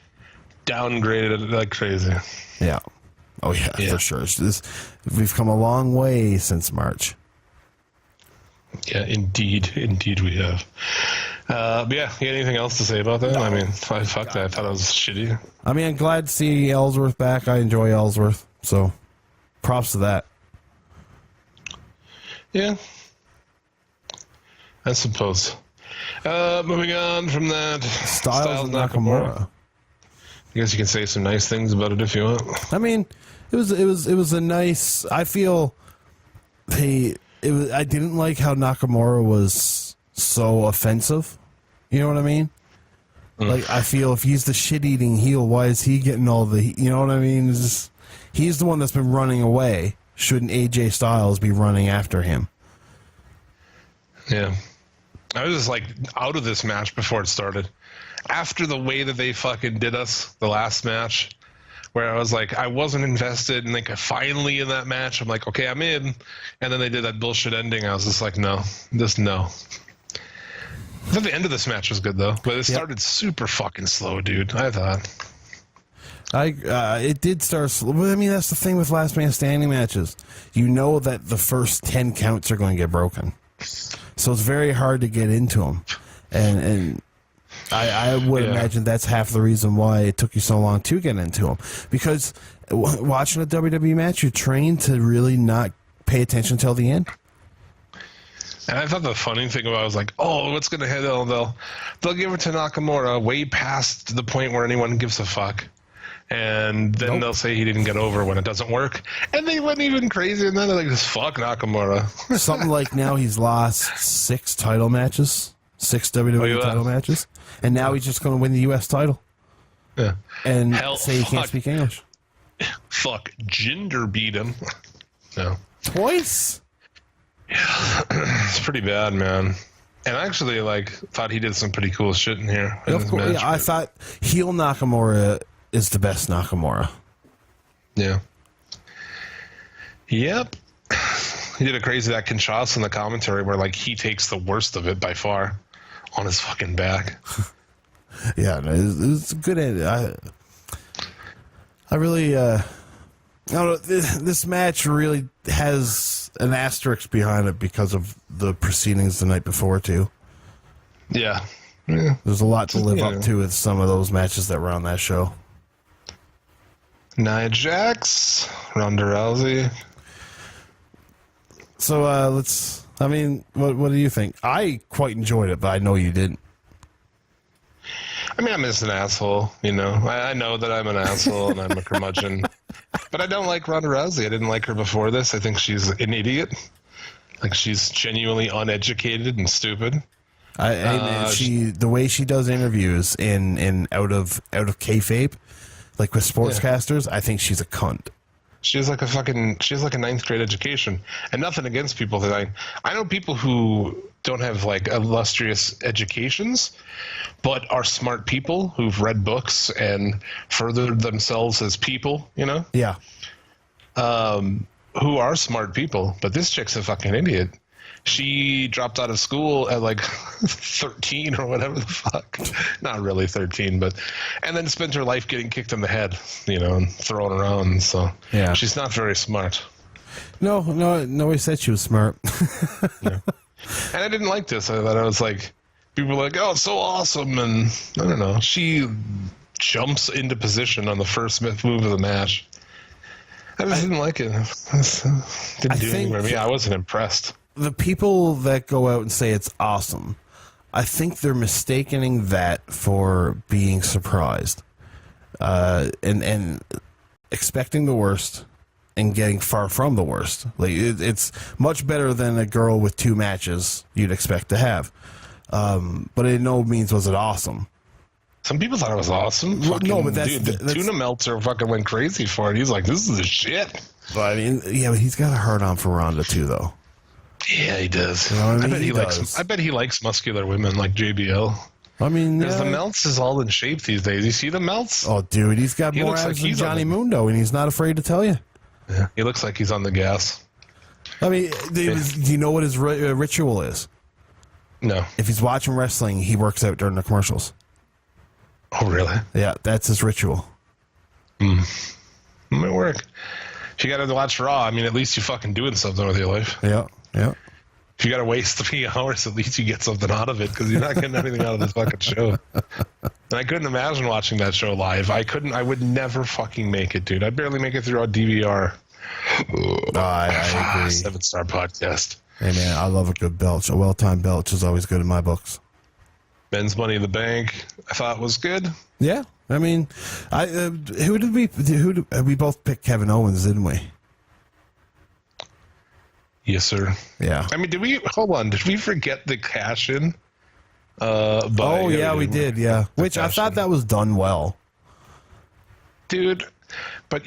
downgraded like crazy. Yeah. Oh yeah, for sure. We've come a long way since March. Yeah, indeed we have. But yeah, you got anything else to say about that? No. I mean, fuck that. I thought it was shitty. I mean, I'm glad to see Ellsworth back. I enjoy Ellsworth, so props to that. Yeah, I suppose. Moving on from that, Styles Nakamura. I guess you can say some nice things about it if you want. I mean, it was a nice. I feel I didn't like how Nakamura was so offensive. You know what I mean? I feel if he's the shit-eating heel, why is he getting all the? You know what I mean? He's the one that's been running away. Shouldn't AJ Styles be running after him? Yeah. I was just out of this match before it started. After the way that they fucking did us the last match, where I was I wasn't invested, and finally in that match, I'm okay, I'm in. And then they did that bullshit ending. I was just no. Just no. I thought the end of this match was good, though. But it started super fucking slow, dude, I thought. It did start slow, but I mean that's the thing with last man standing matches. You know that the first 10 counts are going to get broken, so it's very hard to get into them, and I would imagine that's half the reason why it took you so long to get into them, because watching a WWE match, you're trained to really not pay attention until the end. And I thought the funny thing about it was like, oh, what's going to happen? They'll give it to Nakamura way past the point where anyone gives a fuck. And then they'll say he didn't get over when it doesn't work. And they went even crazy, and then they're like, just fuck Nakamura. Something like now he's lost 6 title matches, 6 WWE title matches, and now he's just going to win the U.S. title. Yeah. And say he can't speak English. Fuck, Jinder beat him. No. Twice? Yeah, it's pretty bad, man. And I actually thought he did some pretty cool shit in here. Of course, I thought heel Nakamura is the best Nakamura. Yeah. Yep. He did a crazy that Kinshasa in the commentary where he takes the worst of it by far on his fucking back. Yeah, no, it's a good end. I really I don't know, this match really has an asterisk behind it because of the proceedings the night before too. Yeah. There's a lot to live up to with some of those matches that were on that show. Nia Jax, Ronda Rousey. So what do you think? I quite enjoyed it, but I know you didn't. I mean, I'm just an asshole, you know. I know that I'm an asshole and I'm a curmudgeon. But I don't like Ronda Rousey. I didn't like her before this. I think she's an idiot. She's genuinely uneducated and stupid. The way she does interviews in out of kayfabe, with sportscasters, I think she's a cunt. She has a 9th grade education, and nothing against people that I know people who don't have illustrious educations, but are smart people who've read books and furthered themselves as people, you know? Yeah. Who are smart people, but this chick's a fucking idiot. She dropped out of school at 13 or whatever the fuck. Not really 13, and then spent her life getting kicked in the head, you know, and thrown around. So yeah, she's not very smart. No, nobody said she was smart. Yeah. And I didn't like this. I thought I was people were oh, it's so awesome, and I don't know. She jumps into position on the first move of the match. I just didn't like it. Didn't do anything for me. I wasn't impressed. The people that go out and say it's awesome, I think they're mistaking that for being surprised, and expecting the worst and getting far from the worst. It's much better than a girl with 2 matches you'd expect to have, but in no means was it awesome. Some people thought it was awesome. No, but that's Tuna Meltzer fucking went crazy for it. He's like, this is the shit. But I mean, yeah, but he's got a hard on for Ronda too, though. Yeah, he does. You know what I mean? I bet he likes muscular women like JBL. I mean, because the Melts is all in shape these days. You see the Melts? Oh, dude, he's got more abs than Johnny Mundo, and he's not afraid to tell you. Yeah, he looks like he's on the gas. I mean, do you know what his ritual is? No. If he's watching wrestling, he works out during the commercials. Oh, really? Yeah, that's his ritual. It might work. If you got to watch Raw, I mean, at least you're fucking doing something with your life. Yeah. If you got to waste 3 hours, at least you get something out of it, because you're not getting anything out of this fucking show. And I couldn't imagine watching that show live. I would never fucking make it, dude. I'd barely make it through a DVR. I agree. 7-star podcast. Hey, man, I love a good belch. A well-timed belch is always good in my books. Men's Money in the Bank, I thought was good. Yeah, I mean, we both picked Kevin Owens, didn't we? Yes, sir. Yeah. I mean, did we forget the cash-in? We did, yeah. Which I thought that was done well. Dude, but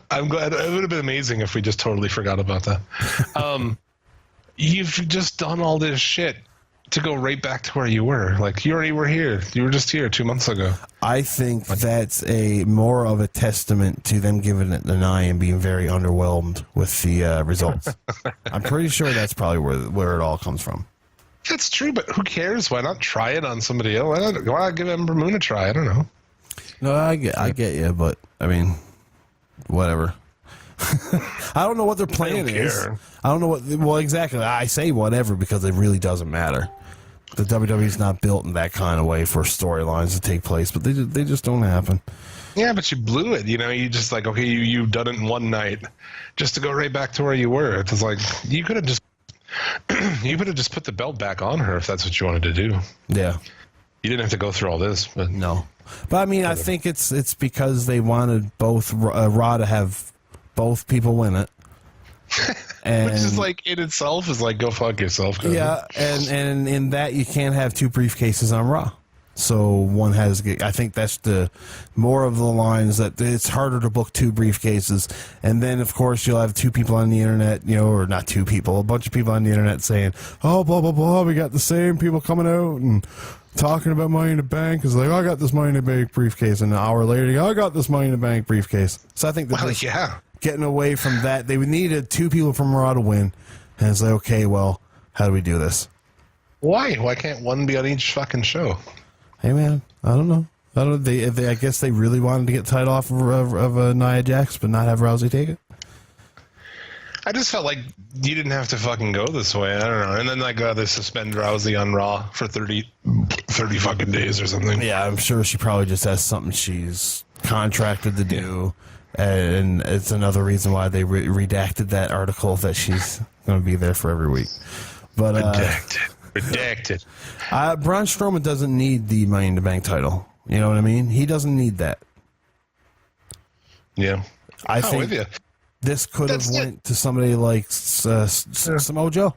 I'm glad. It would have been amazing if we just totally forgot about that. You've just done all this shit to go right back to where you were. You already were here. You were just here 2 months ago. I think that's more of a testament to them giving it an eye and being very underwhelmed with the results. I'm pretty sure that's probably where it all comes from. That's true, but who cares? Why not try it on somebody else? Why not give Ember Moon a try? I don't know. No, I get you, but I mean, whatever. I don't know what their plan is. I don't know what. Well, exactly. I say whatever because it really doesn't matter. The WWE's not built in that kind of way for storylines to take place, but they just don't happen. Yeah, but you blew it. You know, you just like, okay, you've done it in one night, just to go right back to where you were. It's like you could have just put the belt back on her if that's what you wanted to do. Yeah, you didn't have to go through all this. But no, but I mean, I think it's because they wanted both Raw to have both people win it. And, which is like in itself is like go fuck yourself. Yeah, and in that you can't have two briefcases on Raw. So one has, I think that's the more of the lines that it's harder to book two briefcases. And then, of course, you'll have two people on the internet, you know, or not two people, a bunch of people on the internet saying, oh, blah, blah, blah, we got the same people coming out and talking about Money in the Bank. It's like, I got this Money in the Bank briefcase. And an hour later, you go, I got this Money in the Bank briefcase. So I think that getting away from that, they would needed two people from Raw to win. And it's like, okay, well, how do we do this? Why? Why can't one be on each fucking show? Hey man, I don't know. I guess they really wanted to get the title off of Nia Jax, but not have Rousey take it. I just felt like you didn't have to fucking go this way. I don't know. And then like they suspend Rousey on Raw for 30 fucking days or something. Yeah, I'm sure she probably just has something she's contracted to do, and it's another reason why they redacted that article that she's going to be there for every week. But Redacted. Braun Strowman doesn't need the Money in the Bank title. You know what I mean? He doesn't need that. Yeah. I think this could have went to somebody like Samoa Joe.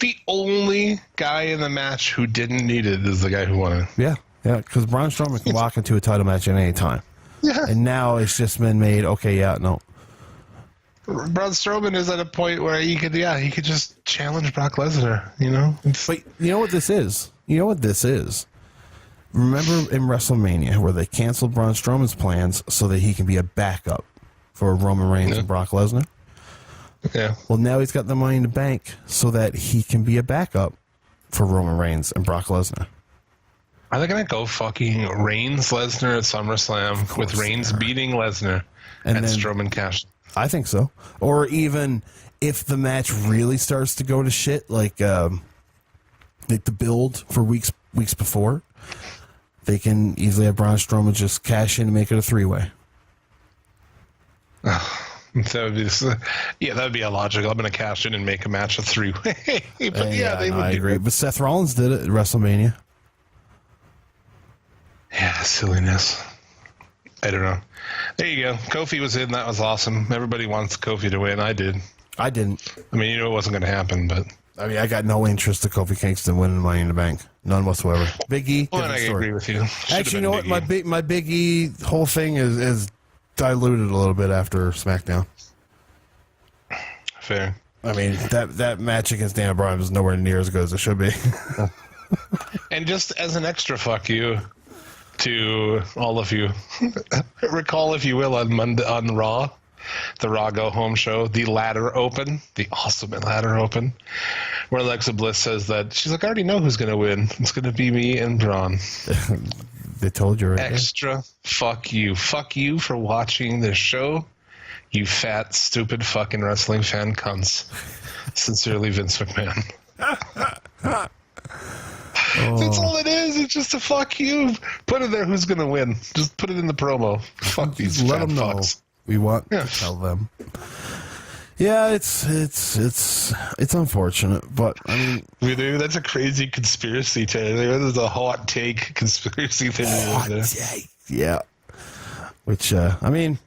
The only guy in the match who didn't need it is the guy who won it. Yeah, because Braun Strowman can walk into a title match at any time. Yeah. And now it's just been made, okay, yeah, no. Braun Strowman is at a point where he could just challenge Brock Lesnar, you know? But you know what this is? Remember in WrestleMania where they canceled Braun Strowman's plans so that he can be a backup for Roman Reigns and Brock Lesnar? Yeah. Well, now he's got the Money in the Bank so that he can be a backup for Roman Reigns and Brock Lesnar. Are they going to go fucking Reigns-Lesnar at SummerSlam with Reigns beating Lesnar and then Strowman cash? I think so. Or even if the match really starts to go to shit, like the build for weeks before, they can easily have Braun Strowman just cash in and make it a three-way. That would be illogical. I'm going to cash in and make a match a three-way. But I agree. But Seth Rollins did it at WrestleMania. Yeah, silliness. I don't know. There you go. Kofi was in. That was awesome. Everybody wants Kofi to win. I did. I didn't. I mean, you know it wasn't going to happen, but... I mean, I got no interest in Kofi Kingston winning Money in the Bank. None whatsoever. Big E, well, I agree with you. Actually, you know what? My Big E whole thing is diluted a little bit after SmackDown. Fair. I mean, that match against Daniel Bryan was nowhere near as good as it should be. And just as an extra fuck you to all of you, recall, if you will, on Monday on Raw, the Raw Go Home show, the ladder open, the awesome ladder open, where Alexa Bliss says that she's like, I already know who's going to win. It's going to be me and Braun. They told you right. Extra fuck you. Fuck you for watching this show, you fat, stupid fucking wrestling fan cunts. Sincerely, Vince McMahon. That's all it is. It's just a fuck you. Put it there. Who's going to win? Just put it in the promo. Fuck these let fat them know. fucks. We want to tell them. Yeah, it's unfortunate, but I mean, That's a crazy conspiracy theory. There's a hot take conspiracy theory. Yeah. Which I mean,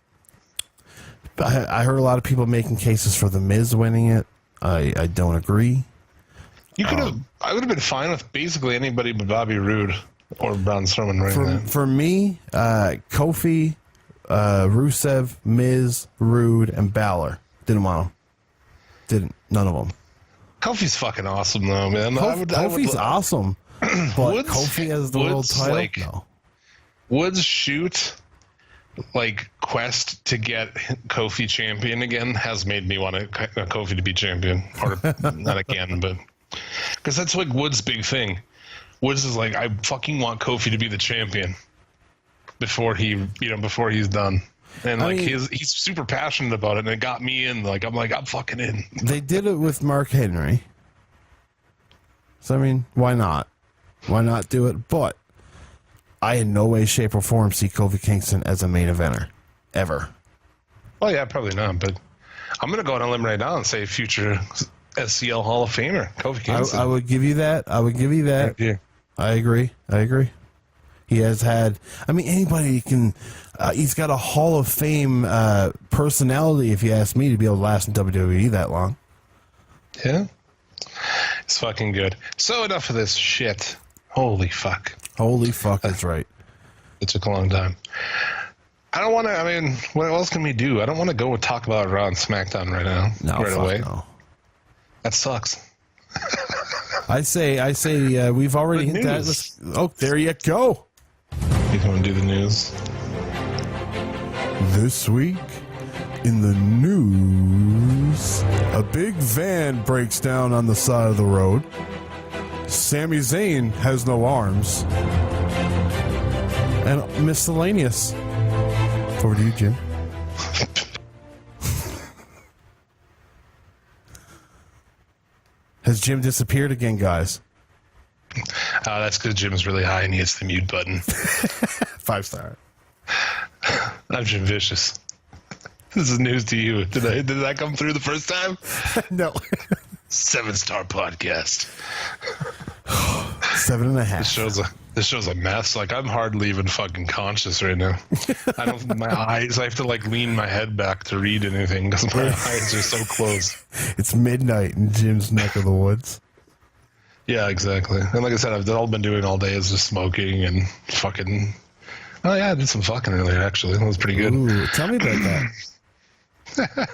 I heard a lot of people making cases for The Miz winning it. I don't agree. You could have. I would have been fine with basically anybody but Bobby Roode or Braun Strowman winning that. For me, Kofi, Rusev, Miz, Rude, and Balor didn't want them. None of them. Kofi's fucking awesome though, man. Kofi's awesome, but Kofi as the world title. No. Woods' shoot, like quest to get Kofi champion again, has made me want Kofi to be champion, or not again, but because that's like Woods' big thing. Woods is like, I fucking want Kofi to be the champion. before he's done. And I like mean- he's super passionate about it, and it got me in. Like I'm fucking in. They did it with Mark Henry. So, I mean, why not? Why not do it? But I in no way, shape, or form see Kofi Kingston as a main eventer. Ever. Well, yeah, probably not. But I'm gonna go on a limb right now and say future SCL Hall of Famer Kofi Kingston. I would give you that. Yeah. I agree. He has had. I mean, anybody can. He's got a Hall of Fame personality, if you ask me, to be able to last in WWE that long. Yeah. It's fucking good. So enough of this shit. Holy fuck. That's right. It took a long time. I don't want to. I mean, what else can we do? I don't want to go and talk about Raw and SmackDown right now. No, right fuck away. no. That sucks. I say we've already The hit that. news. Oh, there you go. You want to do the news? This week in the news, a big van breaks down on the side of the road. Sami Zayn has no arms. And miscellaneous. Over to you, Jim. Has Jim disappeared again, guys? That's because Jim's really high and he hits the mute button. 5-star. I'm Jim Vicious. This is news to you. Did that come through the first time? No. 7-star podcast. 7.5. This show's a mess. Like, I'm hardly even fucking conscious right now. My eyes, I have to like lean my head back to read anything because my eyes are so closed. It's midnight in Jim's neck of the woods. Yeah, exactly. And like I said, I've all been doing all day is just smoking and fucking. Oh yeah, I did some fucking earlier actually. That was pretty good. Ooh, tell me about that.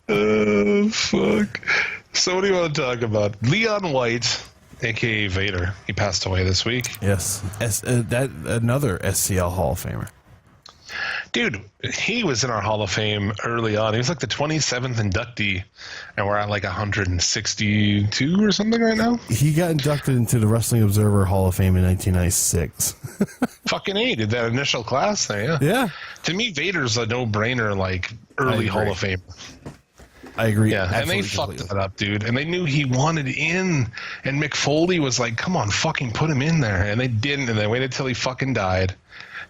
Oh fuck. So what do you want to talk about? Leon White, aka Vader. He passed away this week. Yes, another SCL Hall of Famer. Dude, he was in our Hall of Fame early on. He was like the 27th inductee, and we're at like 162 or something right now. He got inducted into the Wrestling Observer Hall of Fame in 1996. Fucking A, did that initial class there, yeah. Yeah, To me, Vader's a no-brainer, like, early I agree. Hall of Fame. I agree. Yeah, and they absolutely, fucked completely. that up, dude. And they knew he wanted in, and Mick Foley was like, come on, fucking put him in there. And they didn't, and they waited till he fucking died.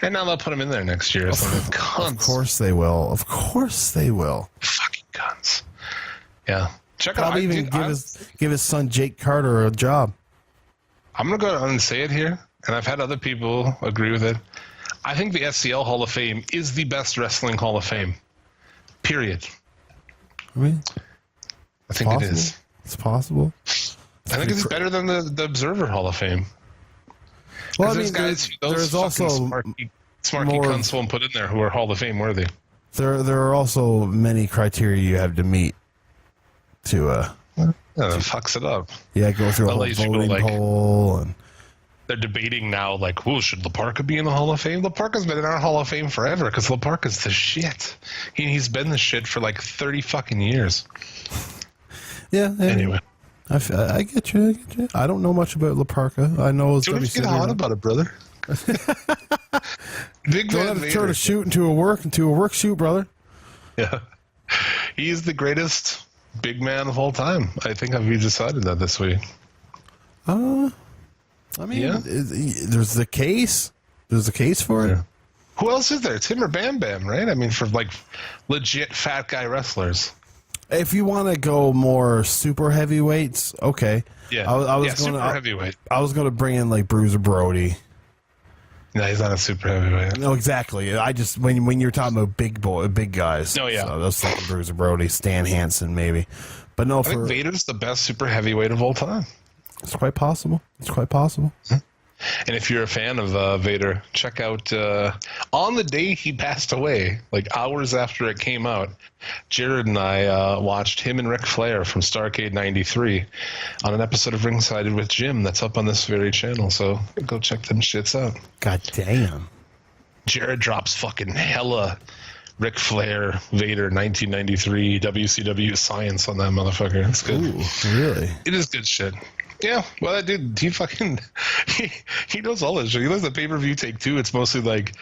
And now they'll put him in there next year. So cunts. Of course they will. Of course they will. Fucking cunts. Yeah. Check out. Probably even give his son Jake Carter a job. I'm going to go and say it here, and I've had other people agree with it. I think the SCL Hall of Fame is the best wrestling Hall of Fame. Period. I mean, I think it is. It's possible. I think it's better than the Observer Hall of Fame. Well, I There's mean, guys, those there's fucking also smarky more- cunts won't put in there who are Hall of Fame worthy. there are also many criteria you have to meet to Yeah, that fucks it up. go through a Well, whole these people, voting like- poll and They're debating now, like, well, should LaParca be in the Hall of Fame? LaParca's been in our Hall of Fame forever because LaParca's the shit. He's been the shit for like 30 fucking years. yeah. Anyway. I get you. I don't know much about La Parka. I know it's Don't get hot about it, brother. Big Don't man have to Vader. turn a shoot into a work shoot, brother. Yeah. He's the greatest big man of all time. I think we decided that this week. I mean, Yeah. there's the case. There's a case for it. Yeah. Who else is there? It's him or Bam Bam, right? I mean, for like legit fat guy wrestlers. If you want to go more super heavyweights, okay. Yeah. I was yeah, going super heavyweight. I was going to bring in like Bruiser Brody. No, he's not a super heavyweight. No, exactly. I just when you're talking about big guys. Oh, yeah. So that's like Bruiser Brody, Stan Hansen, maybe. But no, I think Vader's the best super heavyweight of all time. it's quite possible. It's quite possible. And if you're a fan of Vader, check out on the day he passed away, like hours after it came out, Jared and I watched him and Ric Flair from Starrcade 93 on an episode of Ringsided with Jim that's up on this very channel. So go check them shits out. God damn. Jared drops fucking hella Ric Flair, Vader, 1993 WCW science on that motherfucker. It's good. Ooh, really? It is good shit. Yeah, well, that dude, he knows all this shit. He knows the pay-per-view take two. It's mostly like,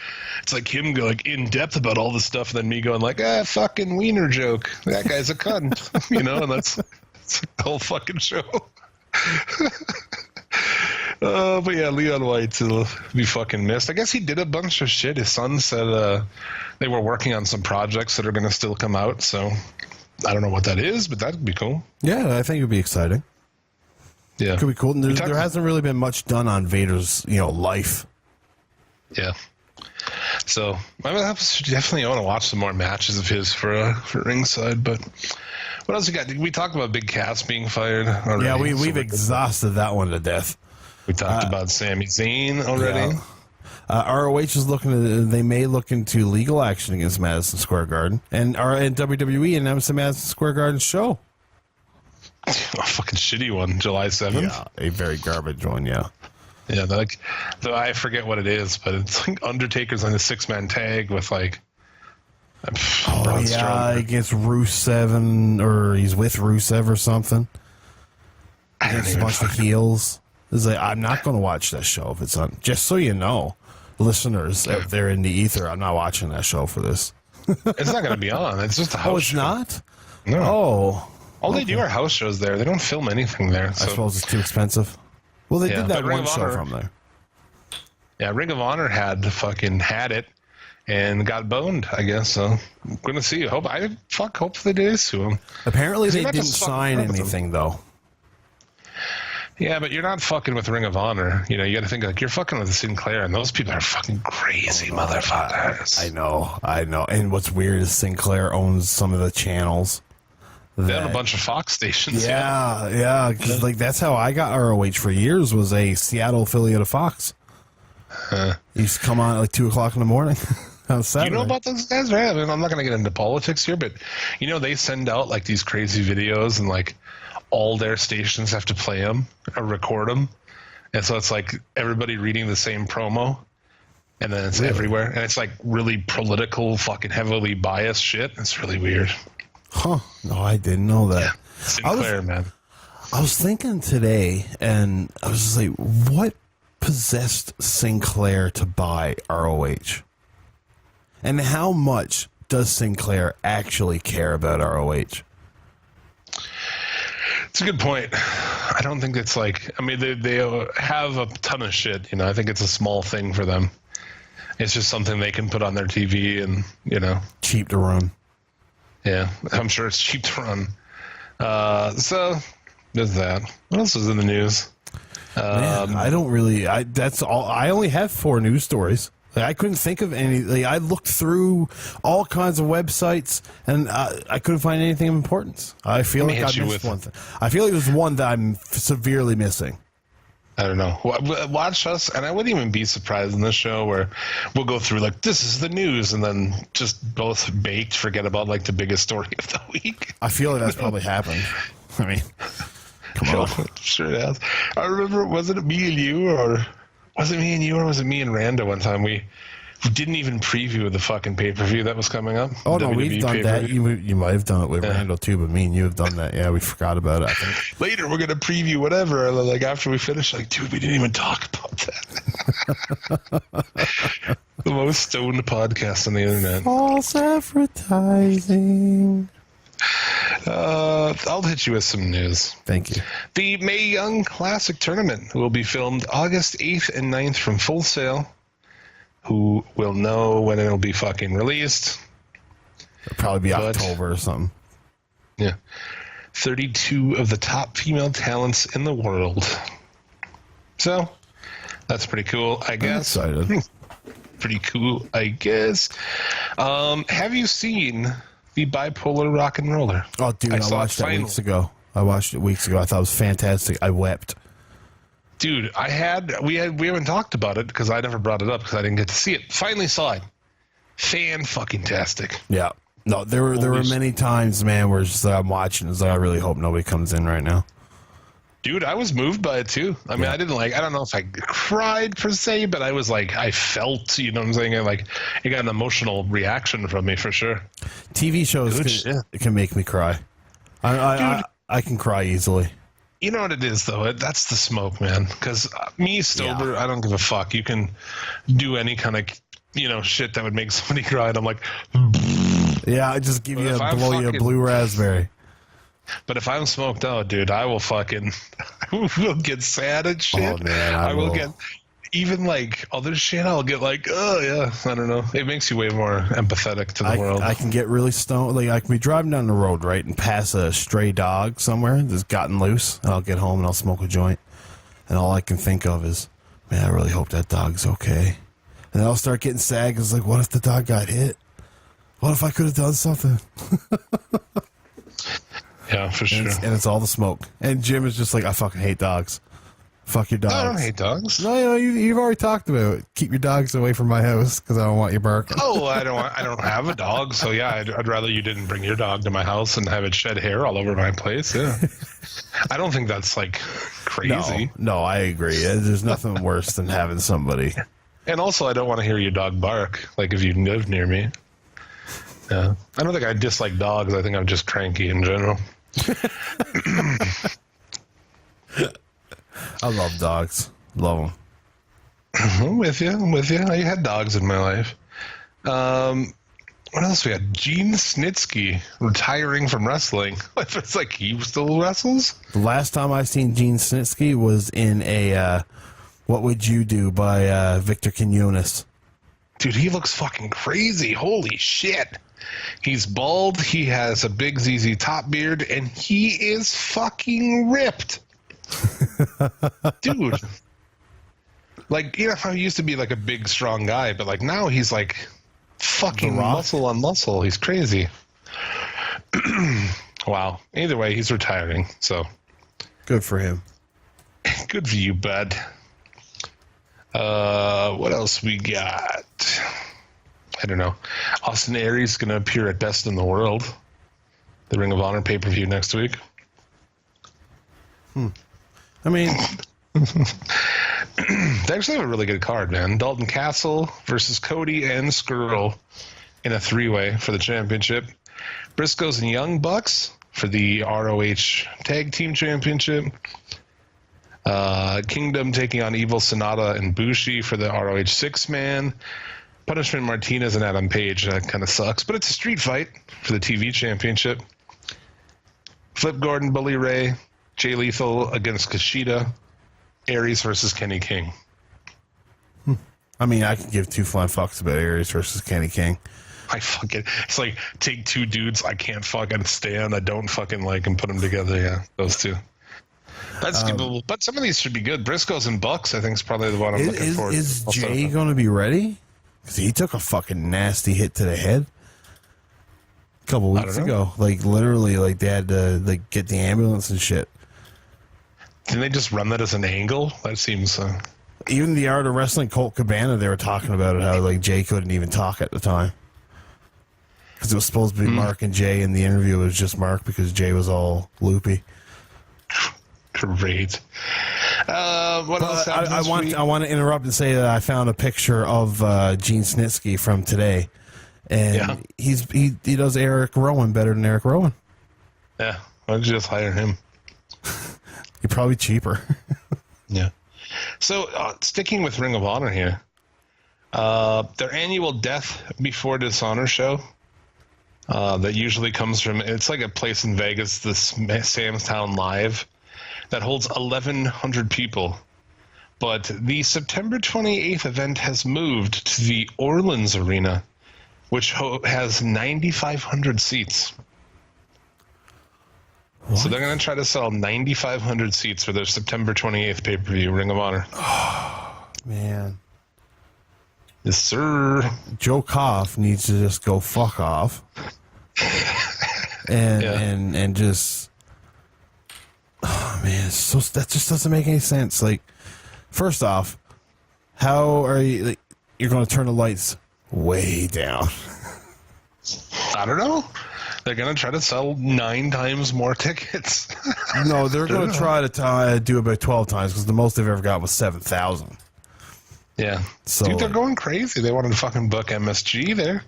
it's like him going in depth about all this stuff, and then me going like, fucking wiener joke. That guy's a cunt, and that's the whole fucking show. But yeah, Leon White will be fucking missed. I guess he did a bunch of shit. His son said they were working on some projects that are going to still come out, so I don't know what that is, but that'd be cool. Yeah, I think it would be exciting. Yeah. Could be cool. And there hasn't really been much done on Vader's, life. Yeah. So I definitely want to watch some more matches of his for ringside. But what else you got? We talked about Big Cass being fired already. Yeah, we've exhausted that one to death. We talked about Sami Zayn already. Yeah. ROH is they may look into legal action against Madison Square Garden. And WWE announced the Madison Square Garden show. A fucking shitty one, July 7th. Yeah, a very garbage one, yeah. Yeah, though I forget what it is, but it's like Undertaker's on a 6-man tag with like. Against Rusev, or he's with Rusev or something. Against a bunch of heels. It's like, I'm not going to watch that show if it's on. Just so you know, listeners out there in the ether, I'm not watching that show for this. It's not going to be on. It's just a house show. Oh, it's not? No. Oh. All they do are house shows there. They don't film anything there. So. I suppose it's too expensive. Well, they did that one show from there. Yeah, Ring of Honor had it and got boned, I guess. So I'm going to see. Hopefully they sue him. Apparently they didn't sign anything, though. Yeah, but you're not fucking with Ring of Honor. You got to think like you're fucking with Sinclair, and those people are fucking crazy motherfuckers. I know. And what's weird is Sinclair owns some of the channels. They have a bunch of Fox stations. Yeah. Because that's how I got ROH for years, was a Seattle affiliate of Fox. He used to come on at 2 o'clock in the morning on Saturday. You know about those guys, right? I mean, I'm not going to get into politics here, but they send out like these crazy videos, and like all their stations have to play them or record them, and so it's like everybody reading the same promo, and then it's everywhere, and it's like really political, fucking heavily biased shit. It's really weird. Huh. No, I didn't know that. Yeah. Sinclair, man. I was thinking today, and I was just like, what possessed Sinclair to buy ROH? And how much does Sinclair actually care about ROH? It's a good point. I don't think it's like, I mean, they have a ton of shit, I think it's a small thing for them. It's just something they can put on their TV and, Cheap to run. Yeah, I'm sure it's cheap to run. So there's that. What else is in the news? Man, I don't really. That's all. I only have 4 news stories. I couldn't think of any. I looked through all kinds of websites, and I couldn't find anything of importance. I feel like I missed one thing. I feel like there's one that I'm severely missing. I don't know. Watch us, and I wouldn't even be surprised in this show where we'll go through like, this is the news, and then just both baked forget about like the biggest story of the week. I feel like that's probably happened. I mean, come on. Sure it has. I remember, wasn't it me and you, or was it me and Randa one time? We didn't even preview the fucking pay-per-view that was coming up. Oh, no, we've done that. You might have done it with Randall, too, but me and you have done that. Yeah, we forgot about it, I think. Later, we're going to preview whatever. Like, after we finish, like, dude, we didn't even talk about that. The most stoned podcast on the internet. False advertising. I'll hit you with some news. Thank you. The Mae Young Classic Tournament will be filmed August 8th and 9th from Full Sail. Who will know when it'll be fucking released? It'll probably be October or something. Yeah. 32 of the top female talents in the world. So, that's pretty cool, I guess. I'm excited. Pretty cool, I guess. Have you seen the Bipolar Rock and Roller? Oh, dude, I watched it weeks ago. I thought it was fantastic. I wept. Dude, we haven't talked about it because I never brought it up because I didn't get to see it. Finally saw it. Fan-fucking-tastic. Yeah. No, there were many times, man, where it's just I'm watching. It's like, I really hope nobody comes in right now. Dude, I was moved by it too. I mean, I don't know if I cried per se, but I was like, I felt, you know what I'm saying? It got an emotional reaction from me for sure. TV shows can make me cry. I can cry easily. You know what it is, though? That's the smoke, man. Because me, Stober, I don't give a fuck. You can do any kind of, shit that would make somebody cry. And I'm like, Yeah, I just give you blow you a blue raspberry. But if I'm smoked out, dude, I will fucking, I will get sad and shit. Oh, man, I will get, even like other shit, I'll get like, oh, yeah, I don't know. It makes you way more empathetic to the world. I can get really stoned. Like, I can be driving down the road, right, and pass a stray dog somewhere that's gotten loose, and I'll get home and I'll smoke a joint. And all I can think of is, man, I really hope that dog's okay. And then I'll start getting sad because, like, what if the dog got hit? What if I could have done something? Yeah, for sure. And it's all the smoke. And Jim is just like, I fucking hate dogs. Fuck your dogs. I don't hate dogs. No, you've already talked about it. Keep your dogs away from my house because I don't want you barking. Oh, I don't have a dog, so yeah, I'd rather you didn't bring your dog to my house and have it shed hair all over my place. Yeah, I don't think that's like crazy. No, I agree. There's nothing worse than having somebody. And also, I don't want to hear your dog bark. Like if you live near me. Yeah, I don't think I dislike dogs. I think I'm just cranky in general. I love dogs. Love them. I'm with you. I had dogs in my life. What else we had? Gene Snitsky retiring from wrestling. It's like he still wrestles? The last time I seen Gene Snitsky was in a What Would You Do by Victor Quinones. Dude, he looks fucking crazy. Holy shit. He's bald. He has a big ZZ Top beard, and he is fucking ripped. Dude. Like, how he used to be like a big, strong guy, but like now he's like fucking muscle on muscle. He's crazy. Wow. Either way, he's retiring, so. Good for him. Good for you, bud. What else we got? I don't know. Austin Aries is going to appear at Best in the World, the Ring of Honor pay-per-view next week. I mean, they actually have a really good card, man. Dalton Castle versus Cody and Skrull in a three-way for the championship. Briscoes and Young Bucks for the ROH Tag Team Championship. Kingdom taking on Evil Sonata and Bushi for the ROH six-man. Punishment Martinez and Adam Page. That kind of sucks, but it's a street fight for the TV championship. Flip Gordon, Bully Ray, Jay Lethal against Kushida. Aries versus Kenny King. I mean, I can give two flying fucks about Aries versus Kenny King. It's like take two dudes I can't fucking stand, I don't fucking like, and put them together. Yeah, those two. That's skippable, but some of these should be good. Briscoes and Bucks, I think, is probably the one I'm looking for. Is Jay going to be ready? Because he took a fucking nasty hit to the head a couple weeks ago. Like, literally, like, they had to like get the ambulance and shit. Didn't they just run that as an angle? That seems... Even the Art of Wrestling, Colt Cabana, they were talking about it, how, like, Jay couldn't even talk at the time. Because it was supposed to be Mark and Jay, and the interview was just Mark because Jay was all loopy. Great. What else I want to interrupt and say that I found a picture of Gene Snitsky from today, and he does Eric Rowan better than Eric Rowan. Yeah, why don't you just hire him? You're probably cheaper. Yeah. So sticking with Ring of Honor here, their annual Death Before Dishonor show that usually comes from, it's like a place in Vegas, this Sam's Town Live, that holds 1,100 people. But the September 28th event has moved to the Orleans Arena, which has 9,500 seats. What? So they're going to try to sell 9,500 seats for their September 28th pay-per-view, Ring of Honor. Oh, man. Yes, sir. Joe Koff needs to just go fuck off. and just... Oh, man, that just doesn't make any sense. Like, first off, how are you... Like, you're going to turn the lights way down. I don't know. They're going to try to sell 9 times more tickets. No, they're going to try to do about 12 times because the most they've ever got was 7,000. Yeah. So, dude, they're going crazy. They wanted to fucking book MSG there.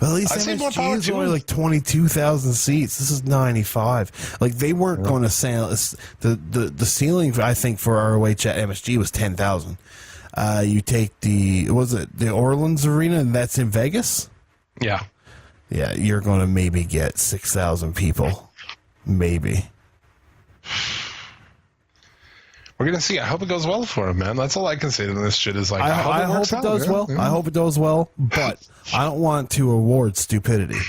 Well, at least I say more MSG power is to only them. like 22,000 seats. This is 95. Like, they weren't going to sell. The ceiling, I think, for ROH at MSG was 10,000. You take the Orleans Arena, and that's in Vegas? Yeah. Yeah, you're going to maybe get 6,000 people. Maybe. We're going to see. I hope it goes well for him, man. That's all I can say to this shit is like, I hope it works out, does man. well. Yeah. I hope it does well, but I don't want to award stupidity.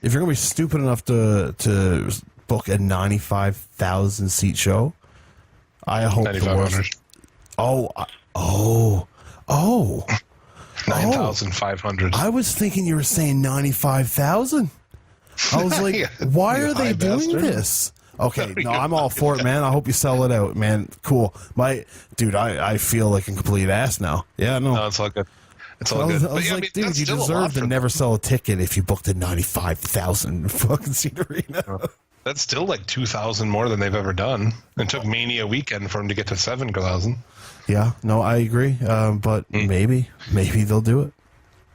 If you're going to be stupid enough to book a 95,000 seat show, I hope the worst. 9,500. 9,500. I was thinking you were saying 95,000. I was like, Yeah, why you are they high doing bastard. this? Okay, no, I'm all for it, man. I hope you sell it out, man. Cool. I feel like a complete ass now. Yeah, no. No, it's all good. It's all I good. was But yeah, like, that's dude, you still a lot deserve to for never sell a ticket if you booked a 95,000 fucking seat arena. That's still like 2,000 more than they've ever done. It took Mania weekend for them to get to 7,000. Yeah, no, I agree. But maybe they'll do it.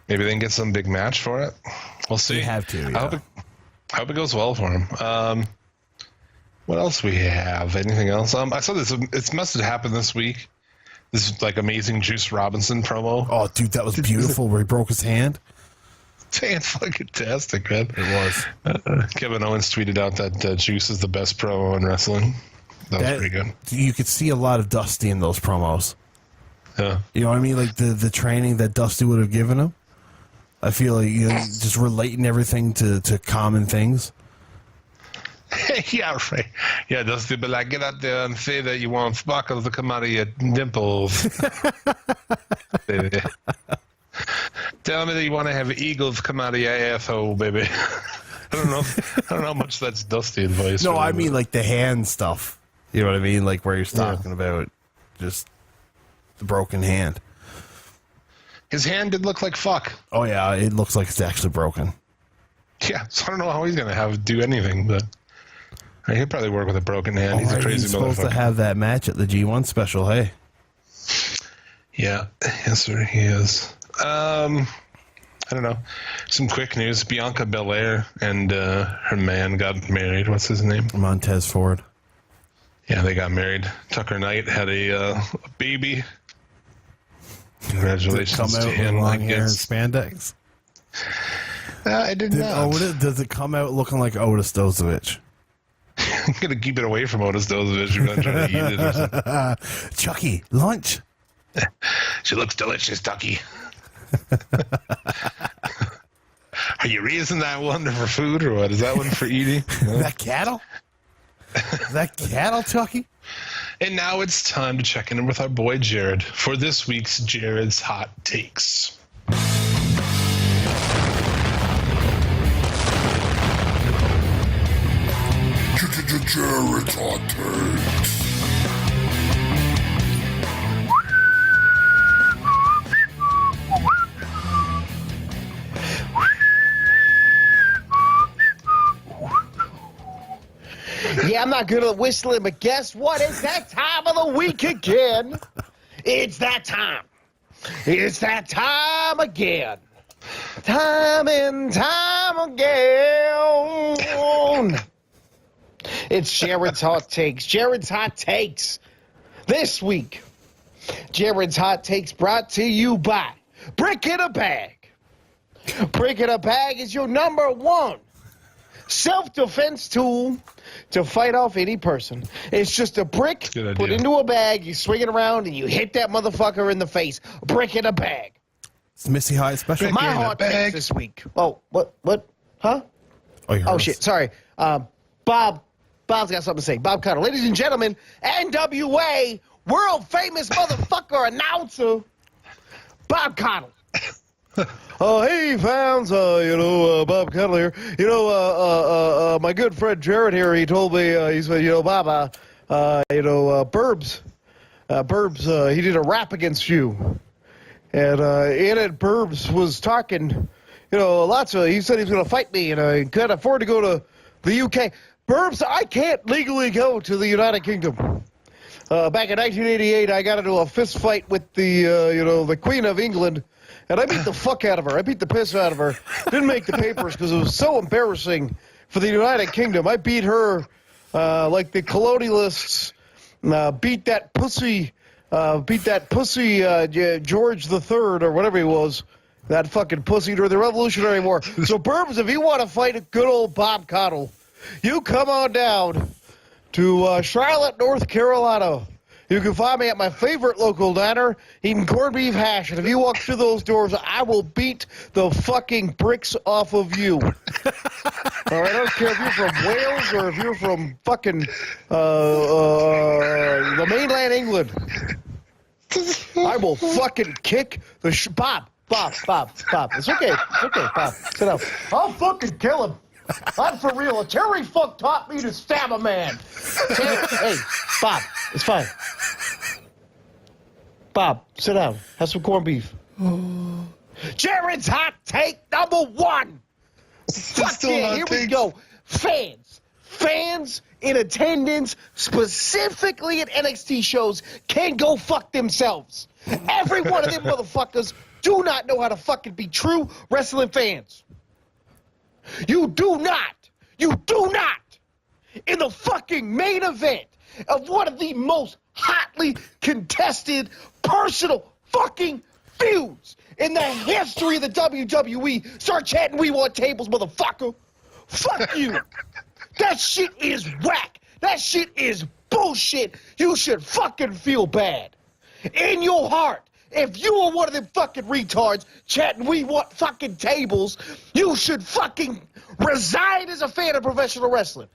Maybe they can get some big match for it. We'll see. They have to, yeah. I hope it goes well for him. What else we have? Anything else? I saw this. It must have happened this week. This like amazing Juice Robinson promo. Oh, dude, that was beautiful where he broke his hand. Fantastic, man. It was. Kevin Owens tweeted out that Juice is the best promo in wrestling. That was pretty good. You could see a lot of Dusty in those promos. Yeah. You know what I mean? Like the training that Dusty would have given him. I feel like, just relating everything to common things. Yeah, right. Yeah, Dusty, but like, get out there and say that you want sparkles to come out of your dimples. Baby. Tell me that you want to have eagles come out of your asshole, baby. I don't know how much that's Dusty advice. No, really, I mean but- like the hand stuff. You know what I mean? Like where he's talking about just the broken hand. His hand did look like fuck. Oh yeah, it looks like it's actually broken. Yeah, so I don't know how he's gonna do anything, but he'll probably work with a broken hand. He's a Alright, crazy he's supposed motherfucker. to have that match at the G1 special. Hey, Yeah, yes, sir, he is. I don't know. Some quick news: Bianca Belair and her man got married. What's his name? Montez Ford. Yeah, they got married. Tucker Knight had a baby. Congratulations Come to out with him. long I hair and guess. spandex. I did not. Does it come out looking like Otis Dozovich? I'm gonna keep it away from Otis Dozovich. You're not trying to eat it or something. Chucky, lunch. She looks delicious, Ducky. Are you raising that one for food or what? Is that one for eating? That cattle? That cattle, Chucky? And now it's time to check in with our boy Jared for this week's Jared's Hot Takes. Jared's Hot Takes. Yeah, I'm not good at whistling, but guess what? It's that time of the week again. It's that time. It's that time again. Time and time again. It's Jared's Hot Takes. Jared's Hot Takes. This week, Jared's Hot Takes brought to you by Brick in a Bag. Brick in a Bag is your number one self-defense tool to fight off any person. It's just a brick Good idea. put into a bag, you swing it around, and you hit that motherfucker in the face. Brick in a bag. It's Missy High special. Brick My in a hot bag. takes this week. Oh, what? Huh? Oh, you heard Oh, us. shit. Sorry. Bob's got something to say. Bob Cutter. Ladies and gentlemen, NWA world-famous motherfucker announcer, Bob Cottle. Hey, fans, Bob Cottle here. My good friend Jared here, he told me, he said, Bob, Burbs, he did a rap against you. And in it, Burbs was talking, lots of, he said he was going to fight me, and I can't afford to go to the UK. Burbs, I can't legally go to the United Kingdom. Back in 1988, I got into a fist fight with the Queen of England, And I beat the fuck out of her. I beat the piss out of her. Didn't make the papers because it was so embarrassing for the United Kingdom. I beat her like the colonialists beat that pussy George the Third or whatever he was. That fucking pussy during the Revolutionary War. So, Burbs, if you want to fight a good old Bob Cottle, you come on down to Charlotte, North Carolina. You can find me at my favorite local diner eating corned beef hash. And if you walk through those doors, I will beat the fucking bricks off of you. All right, I don't care if you're from Wales or if you're from fucking the mainland England. I will fucking kick the Bob. It's okay, Bob. Sit down. I'll fucking kill him. I'm for real. Terry Funk taught me to stab a man. Hey, Bob, it's fine. Bob, sit down. Have some corned beef. Jared's hot take number 1. Fuck yeah, here we go. Fans in attendance, specifically at NXT shows, can go fuck themselves. Every one of them motherfuckers do not know how to fucking be true wrestling fans. You do not, in the fucking main event of one of the most hotly contested personal fucking feuds in the history of the WWE, start chanting, "We want tables, motherfucker." Fuck you. That shit is whack. That shit is bullshit. You should fucking feel bad. In your heart, if you are one of them fucking retards chatting, "We want fucking tables," you should fucking resign as a fan of professional wrestling.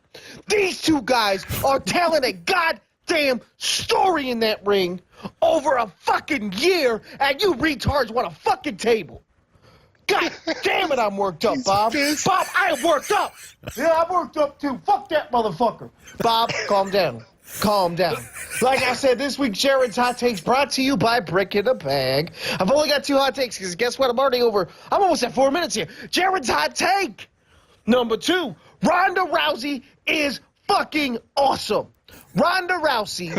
These two guys are telling a goddamn story in that ring over a fucking year, and you retards want a fucking table. God damn it, I'm worked up, Bob. Bob, I am worked up. Yeah, I'm worked up too. Fuck that motherfucker. Bob, calm down. Calm down. Like I said, this week, Jared's Hot Takes brought to you by Brick in a Bag. I've only got 2 hot takes because guess what? I'm almost at 4 minutes here. Jared's Hot Take number 2. Ronda Rousey is fucking awesome. Ronda Rousey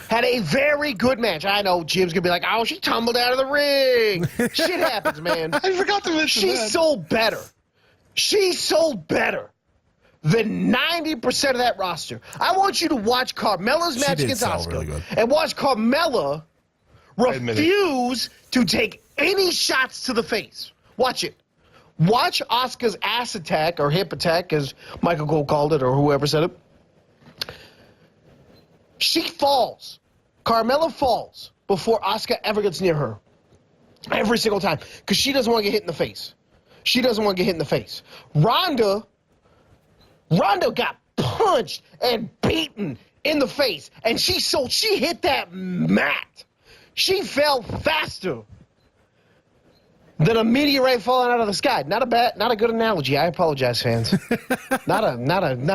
had a very good match. I know Jim's going to be like, "Oh, she tumbled out of the ring." Shit happens, man. I forgot to mention that. She sold better than 90% of that roster. I want you to watch Carmella's match against Asuka really and watch Carmella refuse to take any shots to the face. Watch it. Watch Asuka's ass attack or hip attack, as Michael Cole called it or whoever said it. She falls. Carmella falls before Asuka ever gets near her. Every single time. Because she doesn't want to get hit in the face. Ronda got punched and beaten in the face. And she hit that mat. She fell faster than a meteorite falling out of the sky. Not a good analogy. I apologize, fans. not a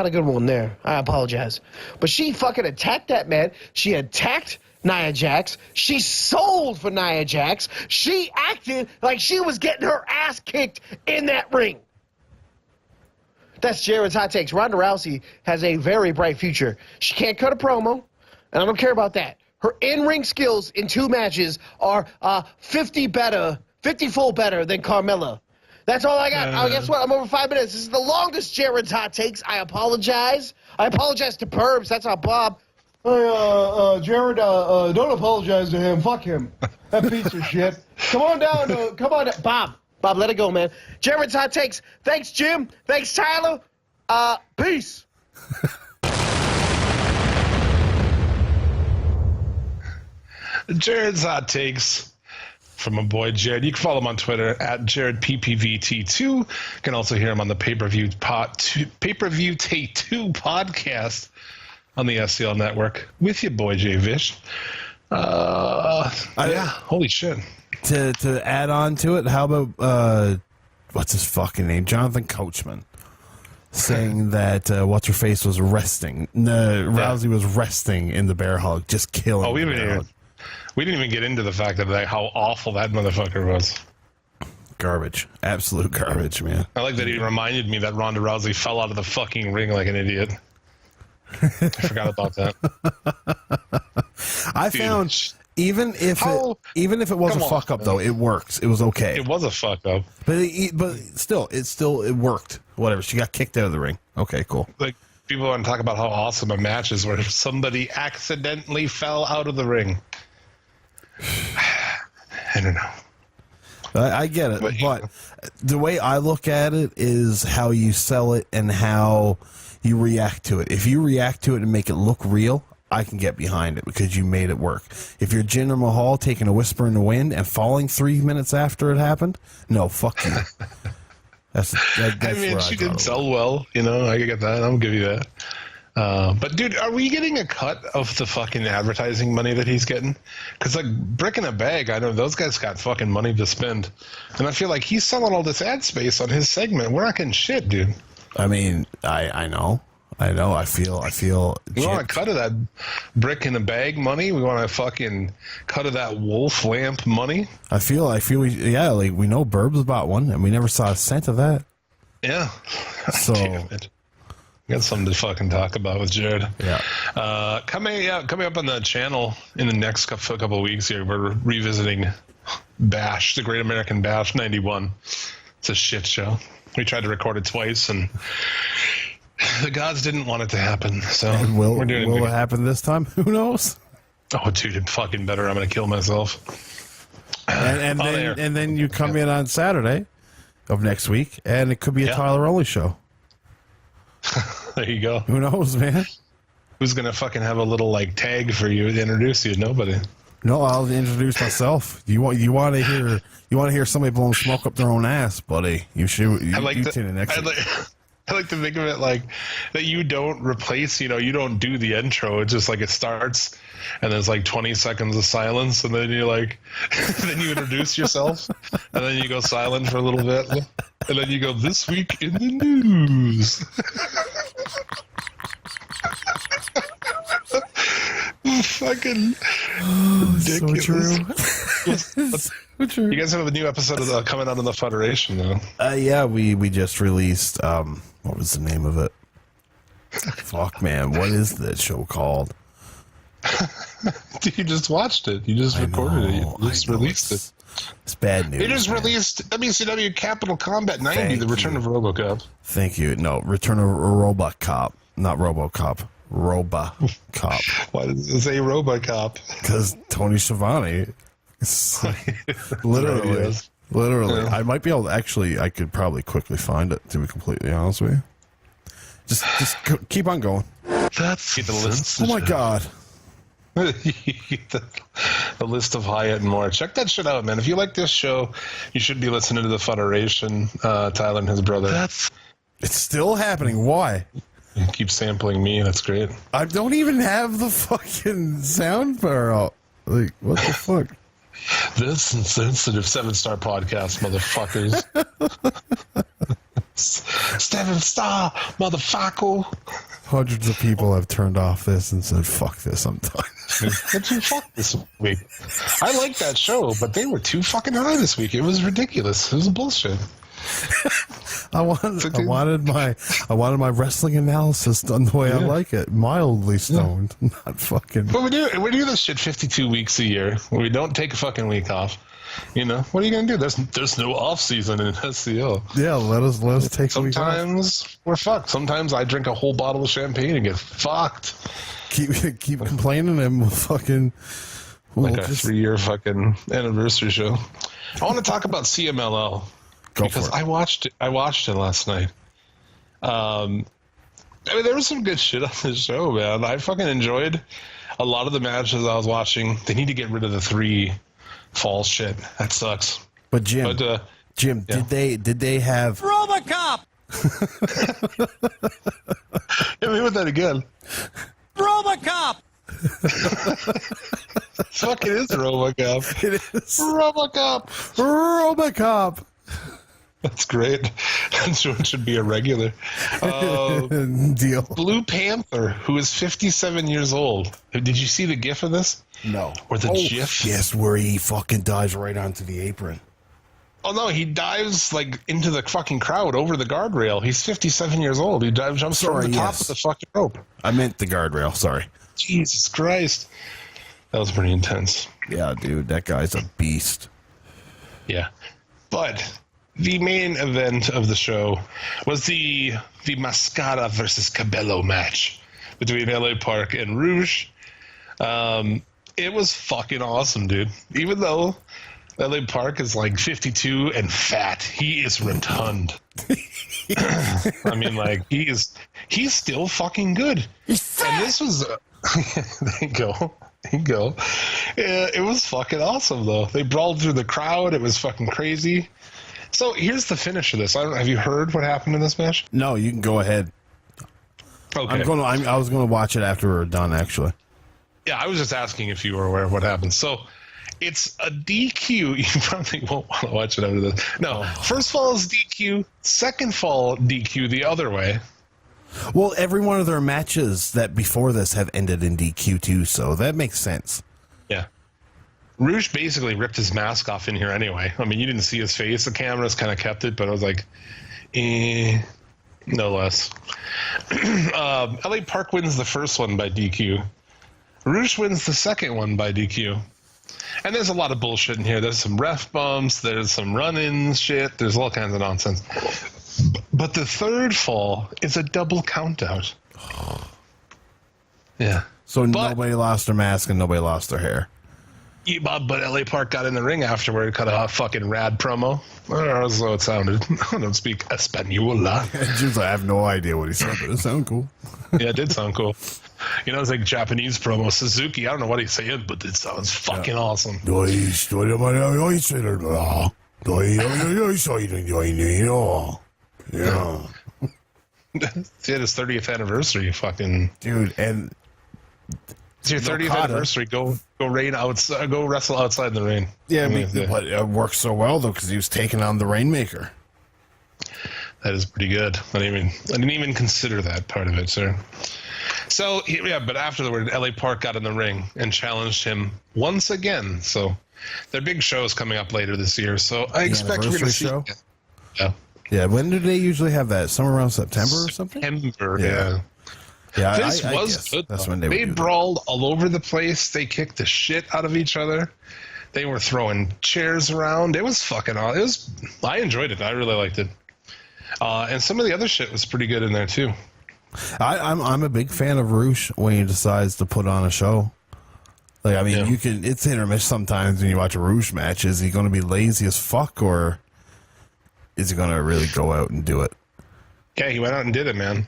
good one there. I apologize. But she fucking attacked that man. She attacked Nia Jax. She sold for Nia Jax. She acted like she was getting her ass kicked in that ring. That's Jared's Hot Takes. Ronda Rousey has a very bright future. She can't cut a promo, and I don't care about that. Her in-ring skills in 2 matches are 50-fold better than Carmella. That's all I got. Guess what? I'm over 5 minutes. This is the longest Jared's Hot Takes. I apologize. I apologize to Burbs. That's our Bob. Jared, don't apologize to him. Fuck him. That piece of shit. Come on down. Bob, let it go, man. Jared's Hot Takes. Thanks, Jim. Thanks, Tyler. Peace. Jared's Hot Takes from my boy Jared. You can follow him on Twitter at JaredPPVT2. You can also hear him on the Pay-Per-View Tay2 podcast on the SCL Network with your boy Jay Vish. Holy shit. To add on to it, how about what's his fucking name? Jonathan Coachman saying that what's her face was resting. No, Rousey was resting in the bear hug, just killing. We didn't even get into the fact of how awful that motherfucker was. Garbage. Absolute garbage, man. I like that he reminded me that Ronda Rousey fell out of the fucking ring like an idiot. I forgot about that. I found Even if it was Come a on, fuck up, man. though, it works. It was okay. It was a fuck up. But it worked. Whatever. She got kicked out of the ring. Okay, cool. Like, people want to talk about how awesome a match is where somebody accidentally fell out of the ring. I don't know. I get it, But, but the way I look at it is how you sell it and how you react to it. If you react to it and make it look real, I can get behind it because you made it work. If you're Jinder Mahal taking a whisper in the wind and falling 3 minutes after it happened, no, fuck you. That's I mean, where she draw did the sell line. well. You know, I get that. I'll give you that. But, dude, are we getting a cut of the fucking advertising money that he's getting? Because, like, brick in a bag, I know those guys got fucking money to spend. And I feel like he's selling all this ad space on his segment. We're not getting shit, dude. I mean, I know. I feel. We want a cut of that brick in a bag money. We want a fucking cut of that wolf lamp money. I feel. Like we know Burbs bought one, and we never saw a cent of that. Yeah. So. Damn it. Got something to fucking talk about with Jared. Yeah. Coming up on the channel in the next couple of weeks here, we're revisiting Bash, the Great American Bash 91. It's a shit show. We tried to record it twice, and the gods didn't want it to happen. So And we're doing will it. it happen this time? Who knows? Oh, dude, it fucking better. I'm going to kill myself. And On air. then you come in on Saturday of next week, and it could be a Yeah. Tyler only show. There you go. Who knows, man? Who's going to fucking have a little, like, tag for you to introduce you? Nobody. No, I'll introduce myself. You want to hear somebody blowing smoke up their own ass, buddy? You should. You tune in next week. I like to think of it like that you don't replace, you don't do the intro. It's just like it starts and there's like 20 seconds of silence and then you're like, then you introduce yourself and then you go silent for a little bit and then you go, this week in the news. Fucking ridiculous. So true. You guys have a new episode coming out on the Federation, though. Yeah, we just released. What was the name of it? Fuck, man, what is that show called? You just watched it. You just recorded it. You just released it. It's bad news. They just man. released WCW Capital Combat 90, Thank The Return you. of RoboCop. Thank you. No, Return of RoboCop, not RoboCop. RoboCop. Why does it say RoboCop? Because Tony Schiavone. Literally. Yes. Literally. Yeah. I might be able to actually, I could probably quickly find it, to be completely honest with you. Just keep on going. That's the list. Oh my God. the list of Hyatt and more. Check that shit out, man. If you like this show, you should be listening to the Federation. Tyler and his brother. It's still happening. Why? Keep sampling me. That's great. I don't even have the fucking sound bar out. Like, what the fuck? This insensitive 7-star podcast, motherfuckers. 7-star, motherfucker. Hundreds of people have turned off this and said, fuck this, I'm done. They're too fucked this week. I like that show, but they were too fucking high this week. It was ridiculous. It was bullshit. I wanted my wrestling analysis done the way I like it, mildly stoned, not fucking. But we do this shit 52 weeks a year. We don't take a fucking week off. What are you gonna do? There's no off season in SCO. Yeah, let us take a week off. Sometimes we're fucked. Sometimes I drink a whole bottle of champagne and get fucked. Keep complaining and we'll fucking. Like a 3-year fucking anniversary show. I want to talk about CMLL. Because I watched it last night. I mean, there was some good shit on this show, man. I fucking enjoyed a lot of the matches I was watching. They need to get rid of the 3 falls shit. That sucks. But Jim, yeah. did they have RoboCop? Hit me with that again. RoboCop! Fuck, it is RoboCop. It is RoboCop. RoboCop. That's great. It should be a regular. Deal. Blue Panther, who is 57 years old. Did you see the gif of this? No. Or the gif? Yes, where he fucking dives right onto the apron. Oh no, he dives like into the fucking crowd over the guardrail. He's 57 years old. He jumps from the top of the fucking rope. I meant the guardrail. Sorry. Jesus Christ. That was pretty intense. Yeah, dude, that guy's a beast. Yeah. But the main event of the show was the Mascara versus Cabello match between LA Park and Rouge. It was fucking awesome, dude. Even though LA Park is like 52 and fat, he is rotund. I mean, like, he's still fucking good. And this was there you go. There you go. It was fucking awesome, though. They brawled through the crowd. It was fucking crazy. So here's the finish of this. Have you heard what happened in this match? No, you can go ahead. Okay. I was gonna watch it after we were done, actually. Yeah, I was just asking if you were aware of what happened. So it's a DQ. You probably won't want to watch it after this. No, first fall is DQ. Second fall, DQ the other way. Well, every one of their matches that before this have ended in DQ too, so that makes sense. Yeah. Rouge basically ripped his mask off in here anyway. I mean, you didn't see his face. The cameras kind of kept it, but I was like, no less. LA Park wins the first one by DQ. Rouge wins the second one by DQ. And there's a lot of bullshit in here. There's some ref bumps. There's some run-ins shit. There's all kinds of nonsense. But the third fall is a double count-out. Yeah. So nobody lost their mask and nobody lost their hair. Yeah, but LA Park got in the ring afterward, cut a fucking rad promo. Or so it sounded. I don't speak Española. Just, I have no idea what he said, but it sounded cool. Yeah, it did sound cool. You know, it's like Japanese promo. Suzuki, I don't know what he's saying, but it sounds fucking awesome. Yeah. It's his 30th anniversary, fucking Dude, and it's your 30th Okada. anniversary. Go rain outside. Go wrestle outside in the rain. yeah, I mean, but it worked so well though because he was taking on the Rainmaker. that is pretty good. I didn't even consider that part of it, sir. So yeah, but afterward, LA Park got in the ring and challenged him once again. So their big show is coming up later this year. So I expect we're going to see. show? Yeah, Yeah, when do they usually have that? Somewhere around September or something? September. Yeah. Yeah. Yeah, This I was guess good. that's Though. when they They would do that. brawled all over the place. They kicked the shit out of each other. They were throwing chairs around. It was fucking awesome. I enjoyed it. I really liked it. And some of the other shit was pretty good in there too. I'm a big fan of Roosh when he decides to put on a show. Like, I mean, Yeah. you can. It's hit or miss sometimes when you watch a Roosh match. Is he going to be lazy as fuck, or is he going to really go out and do it? Yeah, he went out and did it, man.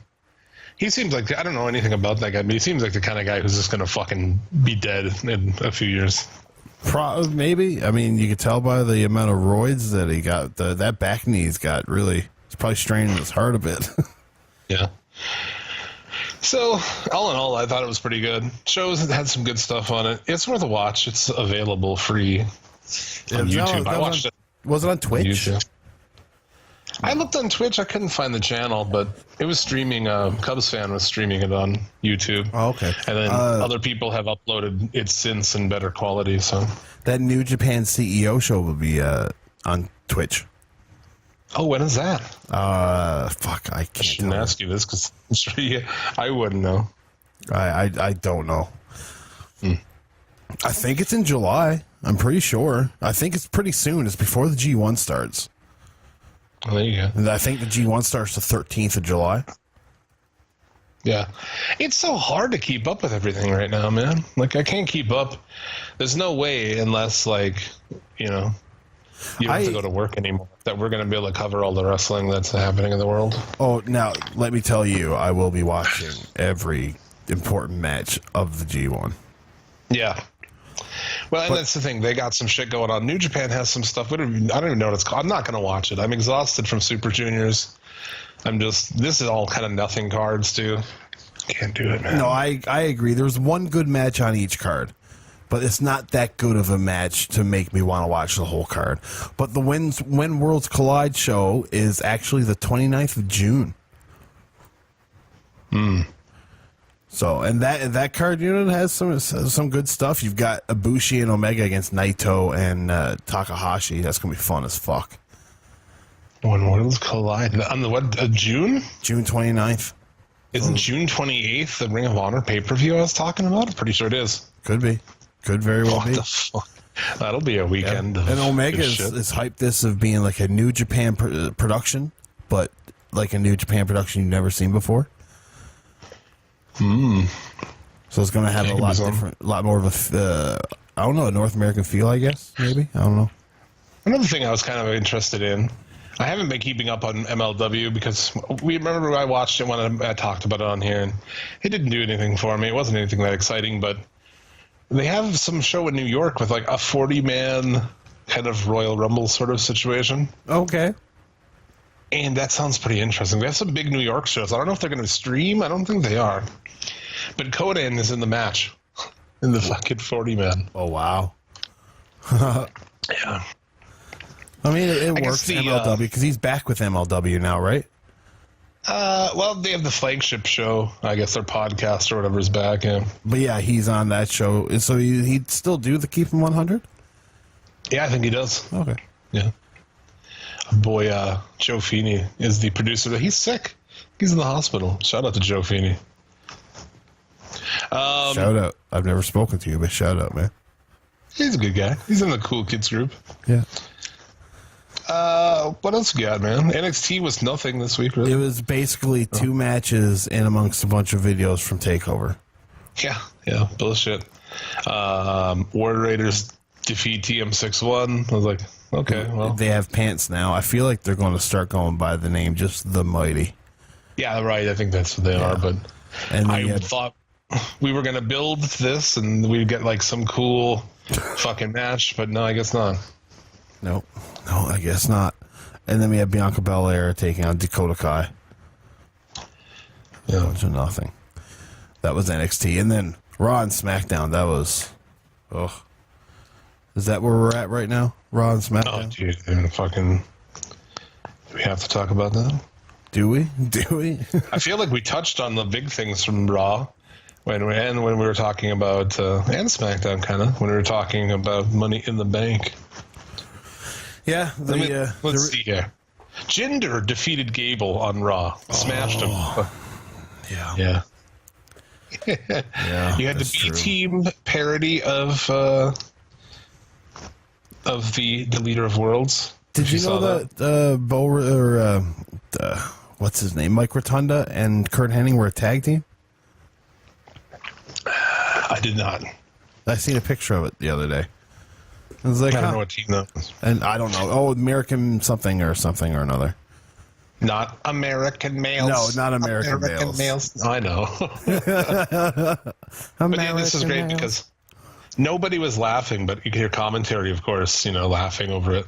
He seems like, I don't know anything about that guy, but he seems like the kind of guy who's just going to fucking be dead in a few years. Maybe. I mean, you could tell by the amount of roids that he got. That back knee's got really. It's probably straining his heart a bit. Yeah. So, all in all, I thought it was pretty good. Shows had some good stuff on it. It's worth a watch. It's available free on YouTube. I watched it. Was it on on Twitch? YouTube. I looked on Twitch. I couldn't find the channel, but it was streaming. Cubs fan was streaming it on YouTube. Oh, okay. And then other people have uploaded it since in better quality. So, That New Japan CEO show will be on Twitch. oh, when is that? Fuck, I I can't shouldn't tell. ask you this because I'm sure I wouldn't know. I don't know. I think it's in July. I'm pretty sure. I think it's pretty soon. It's before the G1 starts. Oh, there you go. And I think the G1 starts the 13th of July. Yeah. It's so hard to keep up with everything right now, man. Like, I can't keep up. There's no way unless, like, you know, you don't have to go to work anymore that we're going to be able to cover all the wrestling that's happening in the world. Oh, now, let me tell you, I will be watching every important match of the G1. Yeah. Well, and that's the thing. They got some shit going on. New Japan has some stuff. I don't even know what it's called. I'm not going to watch it. I'm exhausted from Super Juniors. This is all kind of nothing cards, too. Can't do it, man. No, I agree. There's one good match on each card, but it's not that good of a match to make me want to watch the whole card. But the When Worlds Collide show is actually the 29th of June. So, and that card unit has some good stuff. You've got Ibushi and Omega against Naito and Takahashi. That's going to be fun as fuck. When Worlds Collide. On the what? June? June 29th. Isn't June 28th the Ring of Honor pay-per-view I was talking about? I'm pretty sure it is. Could be. Could very well What be. the fuck? That'll be a weekend. Of And Omega good is shit. hyped this of being like a New Japan production, but like a New Japan production you've never seen before. So it's going to have a lot different, a lot more of a, I don't know, a North American feel, I guess, maybe. I don't know. Another thing I was kind of interested in, I haven't been keeping up on MLW because we remember I watched it when I talked about it on here, and it didn't do anything for me. It wasn't anything that exciting, but they have some show in New York with like a 40-man kind of Royal Rumble sort of situation. Okay. And that sounds pretty interesting. They have some big New York shows. I don't know if they're going to stream. I don't think they are. But Conan is in the match in the fucking 40-man. Oh, wow. Yeah. I mean, it guess works, the, MLW, because he's back with MLW now, right? Well, they have the flagship show. I guess their podcast or whatever is back. Yeah, But yeah, he's on that show. So he'd still do the Keep Him 100? yeah, I think he does. Okay. Yeah. Boy, Joe Feeney is the producer. He's sick. He's in the hospital. Shout out to Joe Feeney. Shout out. I've never spoken to you, but shout out, man. He's a good guy. He's in the cool kids group. Yeah. What else we got, man? NXT was nothing this week, really. It was basically 2 matches in amongst a bunch of videos from TakeOver. Yeah, bullshit. War Raiders defeat TM61. I was like, okay, well. They have pants now. I feel like they're going to start going by the name just The Mighty. Yeah, right. I think that's what they are, but And I they had, thought we were going to build this and we'd get like some cool fucking match, but no, I guess not. no, I guess not. And then we had Bianca Belair taking on Dakota Kai. Yeah. Bunch of nothing. That was NXT. And then Raw and SmackDown, that was... Ugh. Is that where we're at right now? Raw and Oh, SmackDown? dude, fucking... Do we have to talk about that? Do we? Do we? I feel like we touched on the big things from Raw when we were talking about... and SmackDown, kind of, when we were talking about Money in the Bank. yeah. Let's see here. Jinder defeated Gable on Raw. Smashed him. Yeah. Yeah. Yeah, You had the that's true. B-Team parody of the Leader of Worlds. Did If you saw know that Bo or what's his name, Mike Rotunda and Kurt Hennig were a tag team? I did not. I seen a picture of it the other day. I was like, I don't huh. know what team that was. And I don't know. Oh, American something or another. Not American males. No, not American males. I know. But yeah, this is great because nobody was laughing, but you can hear commentary, of course, laughing over it.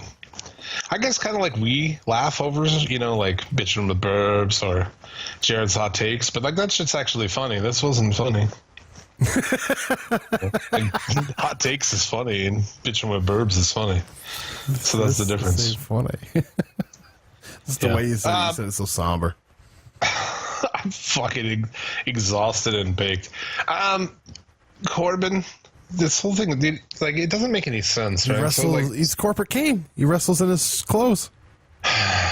I guess kind of like we laugh over, like bitching with Burbs or Jared's hot takes, but like that shit's actually funny. This wasn't funny. Like, hot takes is funny and bitching with Burbs is funny. So that's the difference. It's funny. It's the Yeah. way you said it's so somber. I'm fucking exhausted and baked. Corbin, this whole thing, dude, like, it doesn't make any sense, He right? wrestles, So, like, he's corporate king. He wrestles in his clothes.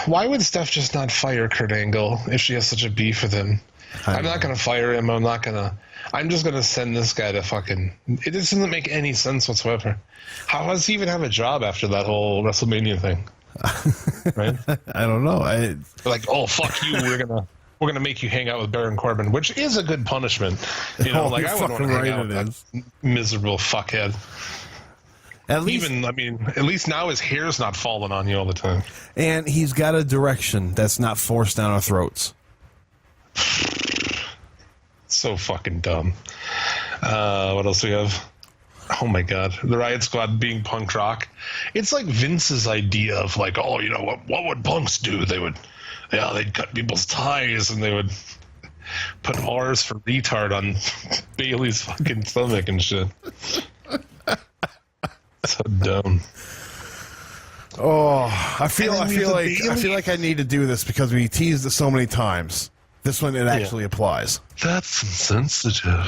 why would Steph just not fire Kurt Angle if she has such a beef with him? I'm not going to fire him. I'm just going to send this guy to fucking... It just doesn't make any sense whatsoever. How does he even have a job after that whole WrestleMania thing? Right? I don't know. They're like, oh, fuck you. We're gonna make you hang out with Baron Corbin, which is a good punishment. Oh, Like, you're I wouldn't want to fucking hang right, out with it that is. miserable fuckhead. At least, At least now his hair's not falling on you all the time. and he's got a direction that's not forced down our throats. So fucking dumb. What else do we have? Oh my god, the Riot Squad being punk rock. It's like Vince's idea of like, oh, what would punks do? They'd cut people's ties and they would put R's for retard on Bailey's fucking stomach and shit. So dumb. Oh, I feel And then we have the like Bailey- I need to do this because we teased it so many times. This one it actually applies. That's insensitive.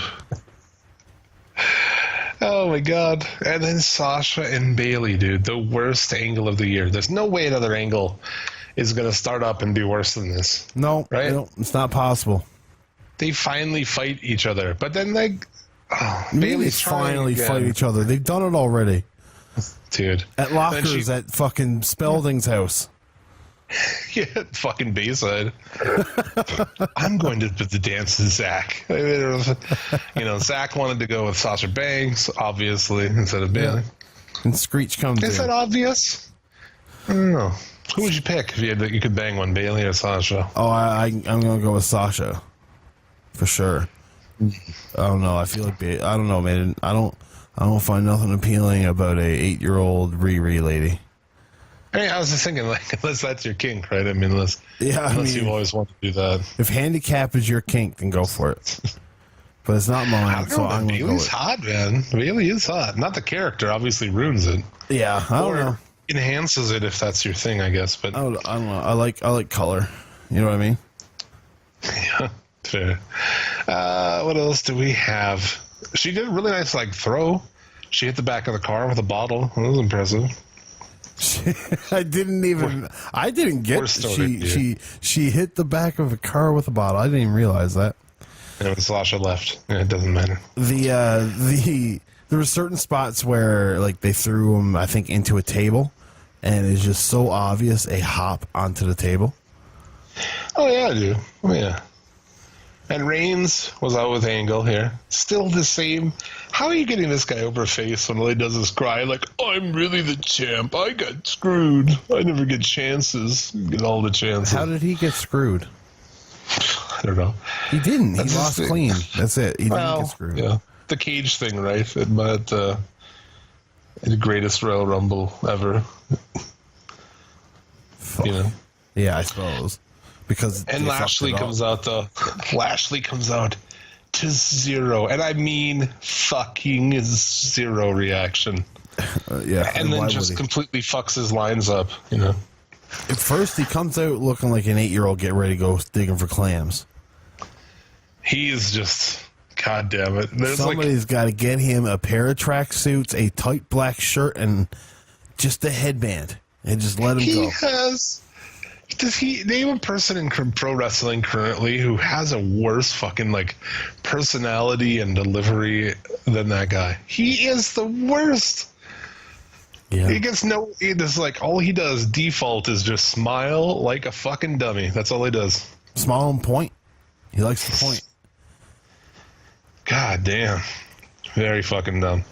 Oh my god. And then Sasha and Bailey, dude. The worst angle of the year. There's no way another angle is going to start up and be worse than this. No, Right? no, it's not possible. They finally fight each other. But then, like, Bailey's finally fight each other. They've done it already. Dude. At Lockers at fucking Spelding's house. Yeah, fucking Bayside. I'm going to put the dance to Zach. You know, Zach wanted to go with Sasha Banks, obviously, instead of Bailey. And Screech comes Is in. that obvious? I don't know. Who would you pick if you could bang one, Bailey or Sasha? Oh, I'm going to go with Sasha. For sure. I don't know. I feel like I don't know, man. I don't find nothing appealing about a 8-year-old Riri lady. Hey, I was just thinking, like, unless that's your kink, right? I mean, unless you always want to do that. If handicap is your kink, then go for it. But it's not mine, so I'm going to go Bailey's with hot, man. Bailey is hot. Not the character, obviously ruins it. Yeah, I don't know. Enhances it if that's your thing, I guess. But I don't know. I like color. You know what I mean? Yeah, fair. What else do we have? She did a really nice throw. She hit the back of the car with a bottle. That was impressive. I didn't get she hit the back of a car with a bottle. I didn't even realize that. And when Sasha left, it doesn't matter. There were certain spots where they threw him, I think, into a table, and it's just so obvious a hop onto the table. Oh yeah, I do. Oh yeah. And Reigns was out with Angle here. Still the same. How are you getting this guy over face when all he does is cry like, I'm really the champ. I got screwed. I never get chances. Get all the chances. How did he get screwed? I don't know. He didn't. That's he lost clean. That's it. He didn't get screwed. Yeah. The cage thing, right? At the greatest Royal Rumble ever. You know? Yeah, I suppose. Because and Lashley comes out though. Lashley comes out to zero, and I mean fucking zero reaction. Yeah, and then just completely fucks his lines up. You know. At first, he comes out looking like an 8-year-old getting ready to go digging for clams. He is just, god damn it! Somebody's got to get him a pair of tracksuits, a tight black shirt, and just a headband, and just let him go. Does he name a person in pro wrestling currently who has a worse fucking personality and delivery than that guy? He is the worst. Yeah. He gets all he does default is just smile like a fucking dummy. That's all he does. Smile and point. He likes to point. God damn. Very fucking dumb.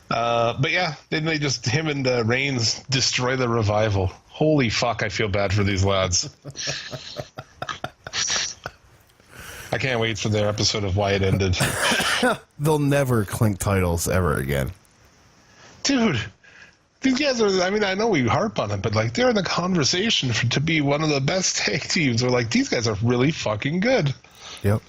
But yeah, then they just, him and Reigns destroy the Revival. Holy fuck, I feel bad for these lads. I can't wait for their episode of Why It Ended. They'll never clink titles ever again. Dude, these guys are, I mean, I know we harp on it, but they're in the conversation to be one of the best tag teams. We're these guys are really fucking good. Yep.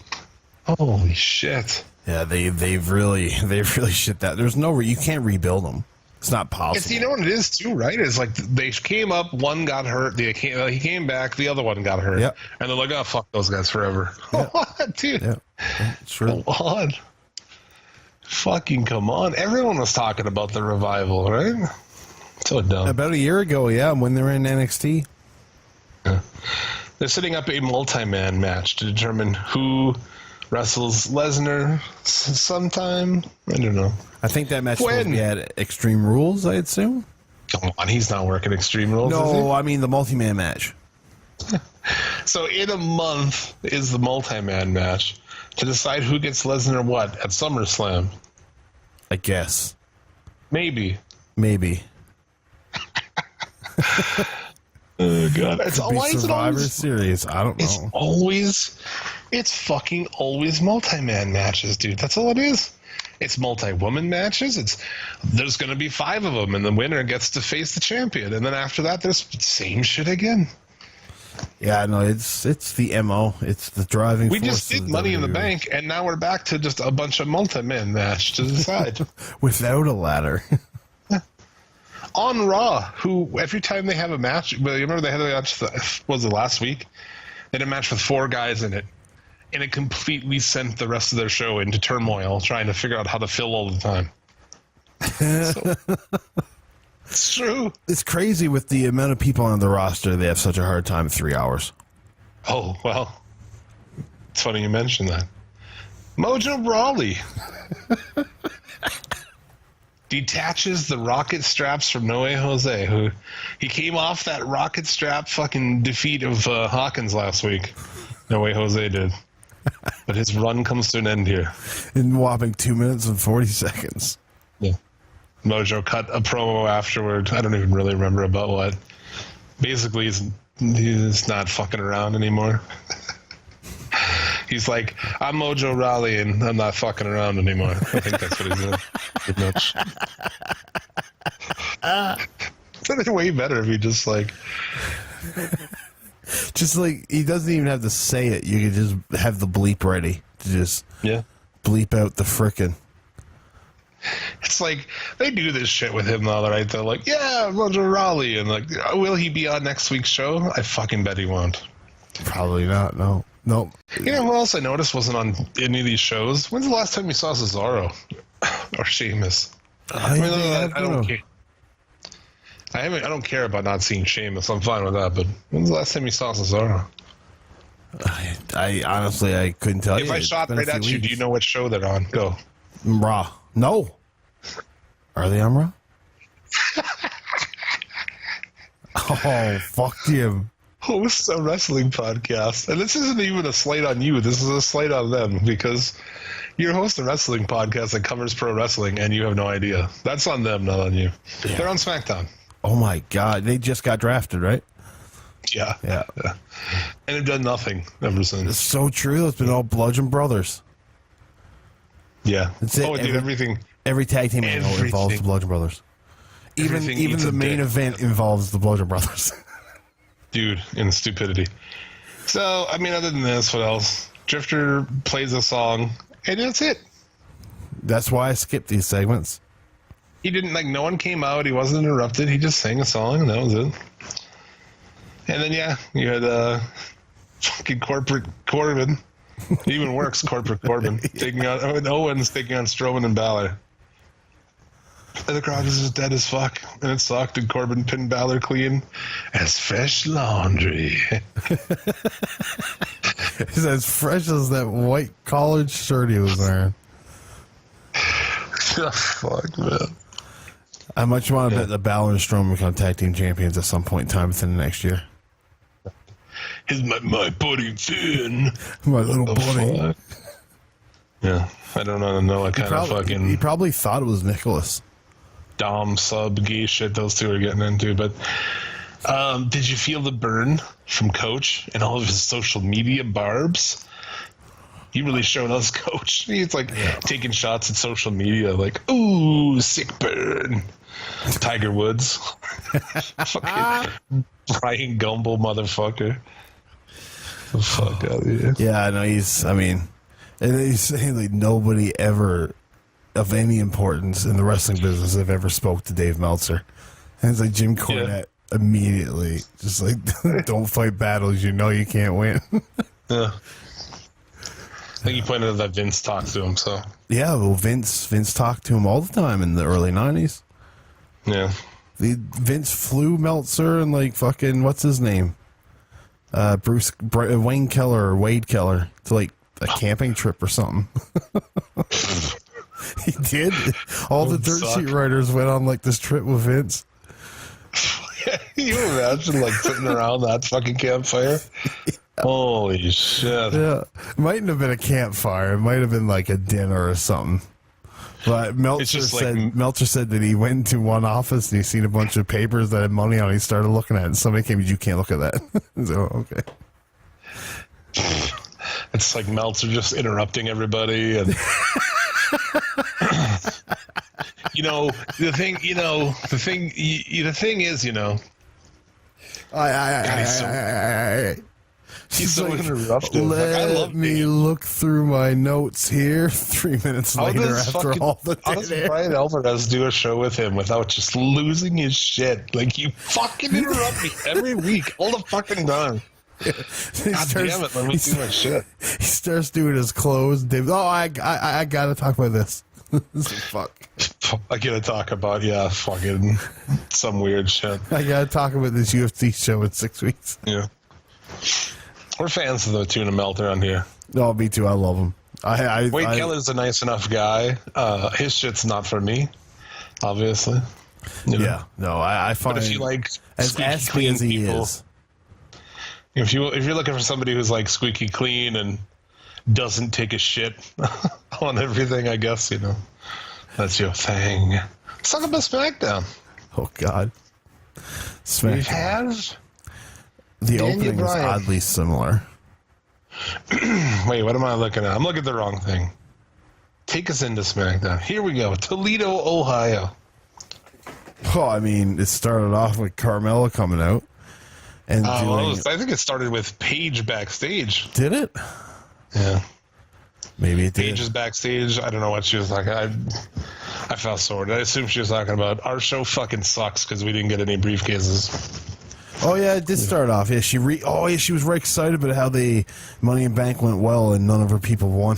Holy shit. Yeah, they've really shit that. There's you can't rebuild them. It's not possible. You know what it is too, right? It's they came up, one got hurt, he came back, the other one got hurt, yep. And they're like, "Oh fuck those guys forever." Yep. What, dude? Yeah, true. Come on, fucking come on! Everyone was talking about the Revival, right? So dumb. About a year ago, yeah, when they were in NXT. Yeah. They're setting up a multi-man match to determine who wrestles Lesnar sometime. I don't know. I think that match was at Extreme Rules, I assume. Come on, he's not working Extreme Rules. No, I mean the multi-man match. So in a month is the multi-man match to decide who gets Lesnar what at SummerSlam. I guess. Maybe. Oh god! It's always Survivor Series. I don't know. It's fucking always multi-man matches, dude. That's all it is. It's multi-woman matches. There's going to be 5 of them, and the winner gets to face the champion. And then after that, there's the same shit again. Yeah, no, it's the MO. It's the driving force. We just did Money in the Bank, and now we're back to just a bunch of multi-man match to decide. Without a ladder. On Raw, who every time they have a match, you remember they had a match, was it last week? They had a match with 4 guys in it. And it completely sent the rest of their show into turmoil, trying to figure out how to fill all the time. It's true. It's crazy with the amount of people on the roster. They have such a hard time in 3 hours. Oh, well. It's funny you mentioned that. Mojo Brawley. Detaches the rocket straps from No Way Jose, who he came off that rocket strap fucking defeat of Hawkins last week. No Way Jose did. But his run comes to an end here. In whopping 2 minutes and 40 seconds. Yeah. Mojo cut a promo afterward. I don't even really remember about what. Basically, he's not fucking around anymore. He's like, I'm Mojo Rawley and I'm not fucking around anymore. I think that's what he's doing. Pretty much. It'd be way better if he just like... Just like, he doesn't even have to say it. You could just have the bleep ready to just bleep out the frickin'. It's like, they do this shit with him though, right? They're like, yeah, Mojo Rawley. And like, will he be on next week's show? I fucking bet he won't. Probably not, no. Nope. You know who else I noticed wasn't on any of these shows? When's the last time you saw Cesaro or Sheamus? I don't care. I don't care about not seeing Sheamus. I'm fine with that. But when's the last time you saw Cesaro? I honestly, I couldn't tell you. If I shot right at you, do you know what show they're on? Go. Raw. No. Are they on Raw? Oh, fuck you. Host a wrestling podcast. And this isn't even a slight on you. This is a slight on them because you're host a wrestling podcast that covers pro wrestling and you have no idea. That's on them, not on you. Yeah. They're on SmackDown. Oh, my God. They just got drafted, right? Yeah. Yeah. And have done nothing ever since. It's so true. It's been all Bludgeon Brothers. Yeah. That's it. Dude, everything. Every tag team I know involves the Bludgeon Brothers. Even the main event involves the Bludgeon Brothers. Dude, in stupidity. So, I mean, other than this, what else? Drifter plays a song, and that's it. That's why I skipped these segments. He didn't, like, no one came out. He wasn't interrupted. He just sang a song, and that was it. And then, yeah, you had fucking Corporate Corbin. He even works, Corporate Corbin. Owens taking on Strowman and Balor. And the crowd is just dead as fuck. And it sucked, and Corbin pinned Balor clean as fresh laundry. He's as fresh as that white collared shirt he was wearing. Oh, fuck, man. I much want to bet that Balor and Strowman become tag team champions at some point in time within the next year. He's my buddy Finn. My little buddy. Fuck? Yeah, I don't know what kind of fucking... He probably thought it was Nicholas. Dom, sub, gay shit those two are getting into. But did you feel the burn from Coach and all of his social media barbs? He really showed us, Coach. He's like taking shots at social media, like, ooh, sick burn. Tiger Woods. Fucking Brian Gumble, motherfucker. The fuck out of here. Yeah, I know and he's saying like nobody ever of any importance in the wrestling business have ever spoke to Dave Meltzer. And it's like Jim Cornette immediately just like, don't fight battles you know you can't win. Yeah. I think he pointed out that Vince talked to him, so. Yeah, well, Vince talked to him all the time in the early 90s. Yeah. Vince flew Meltzer and like fucking, what's his name? Wayne Keller or Wade Keller to like a camping trip or something. He did. All the dirt sheet writers went on like this trip with Vince. Can you imagine like sitting around that fucking campfire? Yeah. Holy shit. Yeah. It mightn't have been a campfire. It might have been like a dinner or something. But Meltzer said that he went into one office and he seen a bunch of papers that had money on it. He started looking at it and somebody came, you can't look at that. So, okay. It's like Meltzer just interrupting everybody and the thing is, he's so interruptive. Let me look through my notes here 3 minutes later after all the how does Brian Alvarez do a show with him without just losing his shit? Like, you fucking interrupt me every week, all the fucking time. Yeah. God damn it, let me do my shit. He starts doing his clothes. David, I gotta talk about this. Fuck. I gotta talk about, fucking some weird shit. I gotta talk about this UFC show in 6 weeks. Yeah. We're fans of the Tuna Melter on here. Oh, me too. I love him. Wade Keller's a nice enough guy. His shit's not for me, obviously. You know? Yeah, no, I find But if you like as squeaky aspy clean as he people, is, if you're looking for somebody who's like squeaky clean and doesn't take a shit on everything, I guess that's your thing. Let's talk about SmackDown. oh god, We SmackDown. have The Daniel opening is Bryan. oddly similar. Wait, what am I looking at? I'm looking at the wrong thing. Take us into SmackDown. Here we go. Toledo, Ohio. Oh, I mean, it started off with Carmella coming out and doing. I think it started with Paige backstage. Did it? Yeah. Maybe it did. Paige is backstage. I don't know what she was like. I felt sore. I assume she was talking about our show fucking sucks because we didn't get any briefcases. Oh yeah, it did start off. Yeah, she was very excited about how the Money in Bank went well and none of her people won.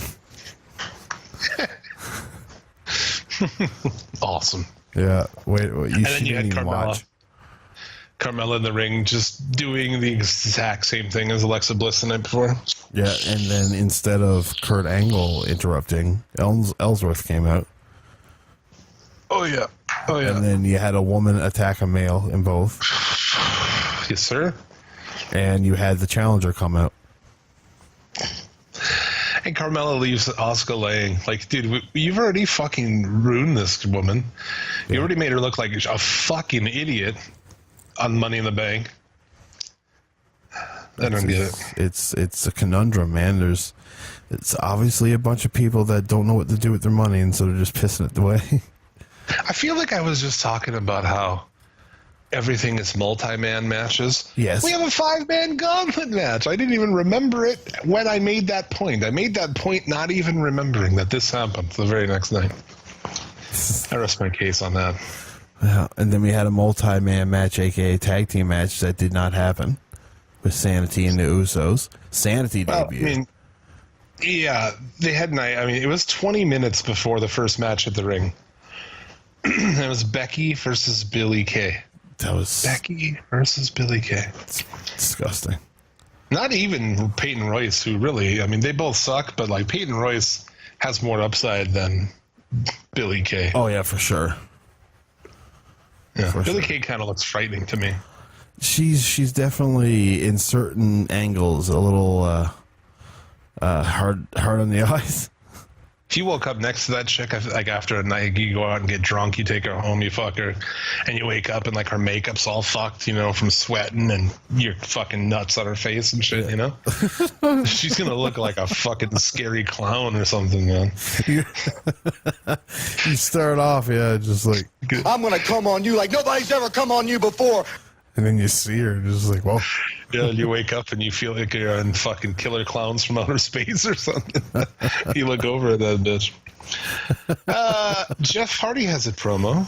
Awesome. Yeah, wait, you And then should you had even watch. Carmella in the ring just doing the exact same thing as Alexa Bliss the night before. Yeah, and then instead of Kurt Angle interrupting, Ellsworth came out, Oh, yeah. Oh, yeah. and then you had a woman attack a male in both, Yes, sir. and you had the challenger come out. And Carmella leaves Asuka laying. Like, dude, you've already fucking ruined this woman. You already made her look like a fucking idiot on Money in the Bank. I don't get it. It's a conundrum, man. It's obviously a bunch of people that don't know what to do with their money, and so they're just pissing it away. I feel like I was just talking about how everything is multi-man matches. Yes. We have a 5-man gauntlet match. I didn't even remember it when I made that point. I made that point not even remembering that this happened the very next night. I rest my case on that. Yeah, and then we had a multi-man match, aka tag team match, that did not happen with Sanity and the Usos. Sanity Well, debuted. yeah, they had night. I mean, it was 20 minutes before the first match at the ring. It was Becky versus Billie Kay. That was Becky versus Billie Kay. disgusting. Not even Peyton Royce, who really, I mean, they both suck, but like Peyton Royce has more upside than Billie Kay. Oh yeah, for sure. Yeah, for Billie sure. Kay kind of looks frightening to me. She's definitely in certain angles a little hard on the eyes. If you woke up next to that chick, like after a night, you go out and get drunk, you take her home, you fuck her, and you wake up and like her makeup's all fucked, from sweating and your fucking nuts on her face and shit, She's gonna look like a fucking scary clown or something, man. You start off, just like, I'm gonna come on you like nobody's ever come on you before. and then you see her, just like, well, Yeah, you wake up and you feel like you're in fucking Killer Clowns from Outer Space or something. You look over at that bitch. Jeff Hardy has a promo.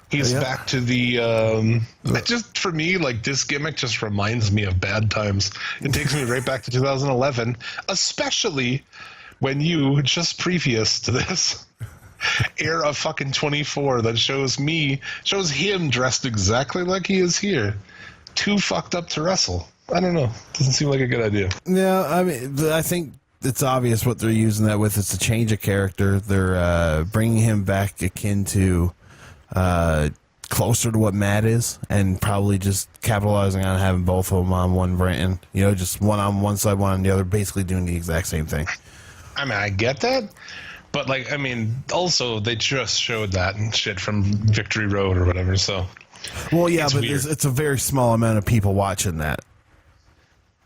He's Yeah. back to the just for me, like this gimmick just reminds me of bad times. It takes me right back to 2011, especially when you just previous to this air of fucking 24 that shows him dressed exactly like he is here. Too fucked up to wrestle. I don't know. Doesn't seem like a good idea. yeah. I mean, I think it's obvious what they're using that with. It's a change of character. They're bringing him back akin to closer to what Matt is, and probably just capitalizing on having both of them on one brand. Just one on one side, one on the other, basically doing the exact same thing. I mean, I get that. But, like, I mean, also, they just showed that and shit from Victory Road or whatever, so. Well, yeah, It's but weird. it's a very small amount of people watching that.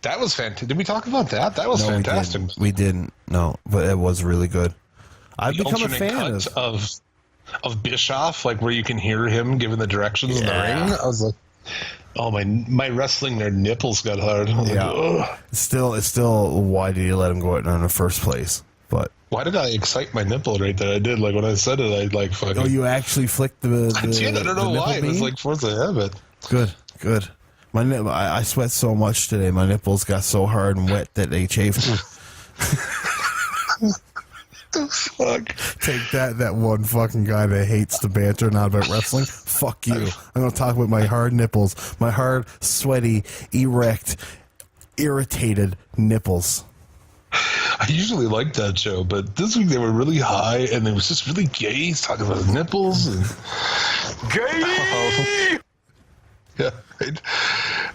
That was fantastic. Did we talk about that? That was No, fantastic. We didn't. No, but it was really good. I've The become a alternate fan cut of. of Bischoff, like where you can hear him giving the directions in the Yeah. ring. I was like, oh, my wrestling nerd nipples got hard. I was Yeah. like, ugh. It's still. Why did you let him go out in the first place? But Why did I excite my nipple right there? I did. Like when I said it, I like fucking. oh, you actually flicked the I did. I don't know the why. It nipple was bean? like force of habit. Good. I sweat so much today. My nipples got so hard and wet that they chafed. Fuck. Take that one fucking guy that hates the banter, not about wrestling. Fuck you. I'm going to talk about my hard nipples. My hard, sweaty, erect, irritated nipples. I usually like that show, but this week they were really high, and it was just really gay. He's talking about nipples and gay. Yeah. Right.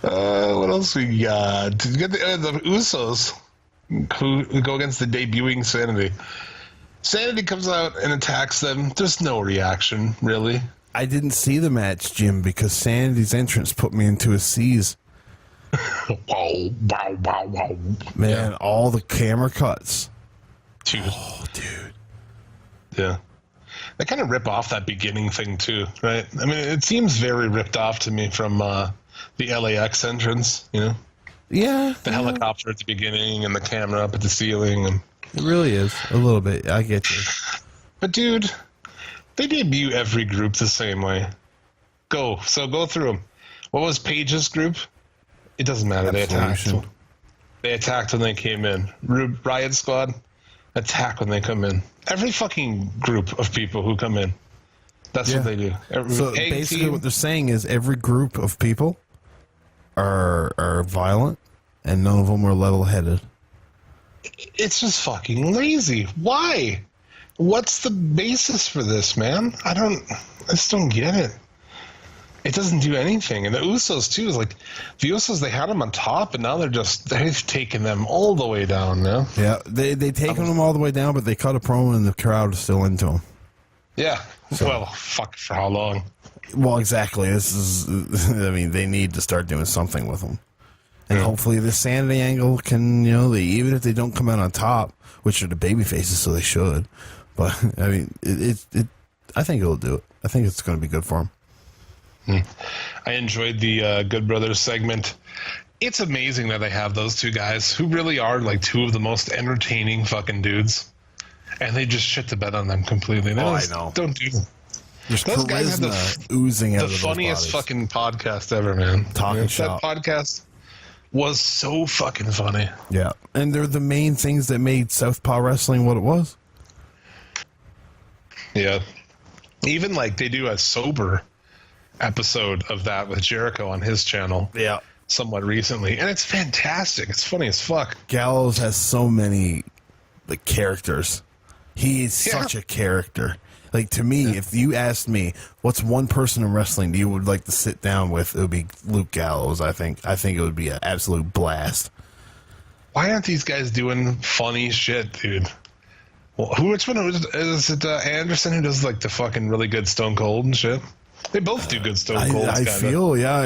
What else we got? You got the Usos who go against the debuting Sanity. Sanity comes out and attacks them. There's no reaction, really. I didn't see the match, Jim, because Sanity's entrance put me into a seize. Wow, wow, wow, wow. Man, all the camera cuts. Dude. Oh, dude. Yeah. They kind of rip off that beginning thing, too, right? I mean, it seems very ripped off to me from the LAX entrance, you know? Yeah. The helicopter at the beginning and the camera up at the ceiling. And It really is. A little bit. I get you. But, dude, they debut every group the same way. Go through them. What was Paige's group? It doesn't matter. They attacked. Absolution. They attacked when they came in. Riot Squad, attack when they come in. Every fucking group of people who come in. That's what they do. So basically what they're saying is every group of people are violent and none of them are level-headed. It's just fucking lazy. Why? What's the basis for this, man? I just don't get it. It doesn't do anything. And the Usos, too, is like, the Usos, they had them on top, and now they've taken them all the way down now. Yeah, they taken them all the way down, but they cut a promo and the crowd is still into them. Yeah. Well, fuck, for how long? Well, exactly. This is, I mean, they need to start doing something with them. And hopefully the Sanity angle can, even if they don't come out on top, which are the baby faces, so they should. But, I mean, I think it'll do it. I think it's going to be good for them. I enjoyed the Good Brothers segment. It's amazing that they have those two guys who really are like two of the most entertaining fucking dudes. And they just shit the bed on them completely. They I know. Don't do them. There's Those guys have oozing out the of those funniest bodies. fucking podcast ever, man. Talking shop. That podcast was so fucking funny. Yeah, and they're the main things that made Southpaw Wrestling what it was. Yeah. Even like they do a sober episode of that with Jericho on his channel. Yeah. Somewhat recently. And it's fantastic. It's funny as fuck. Gallows has so many characters. He's such a character. Like, to me, if you asked me, what's one person in wrestling you would like to sit down with, it would be Luke Gallows, I think. I think it would be an absolute blast. Why aren't these guys doing funny shit, dude? Well, which one is it? Anderson who does like the fucking really good Stone Cold and shit? They both do good Stone Cold. I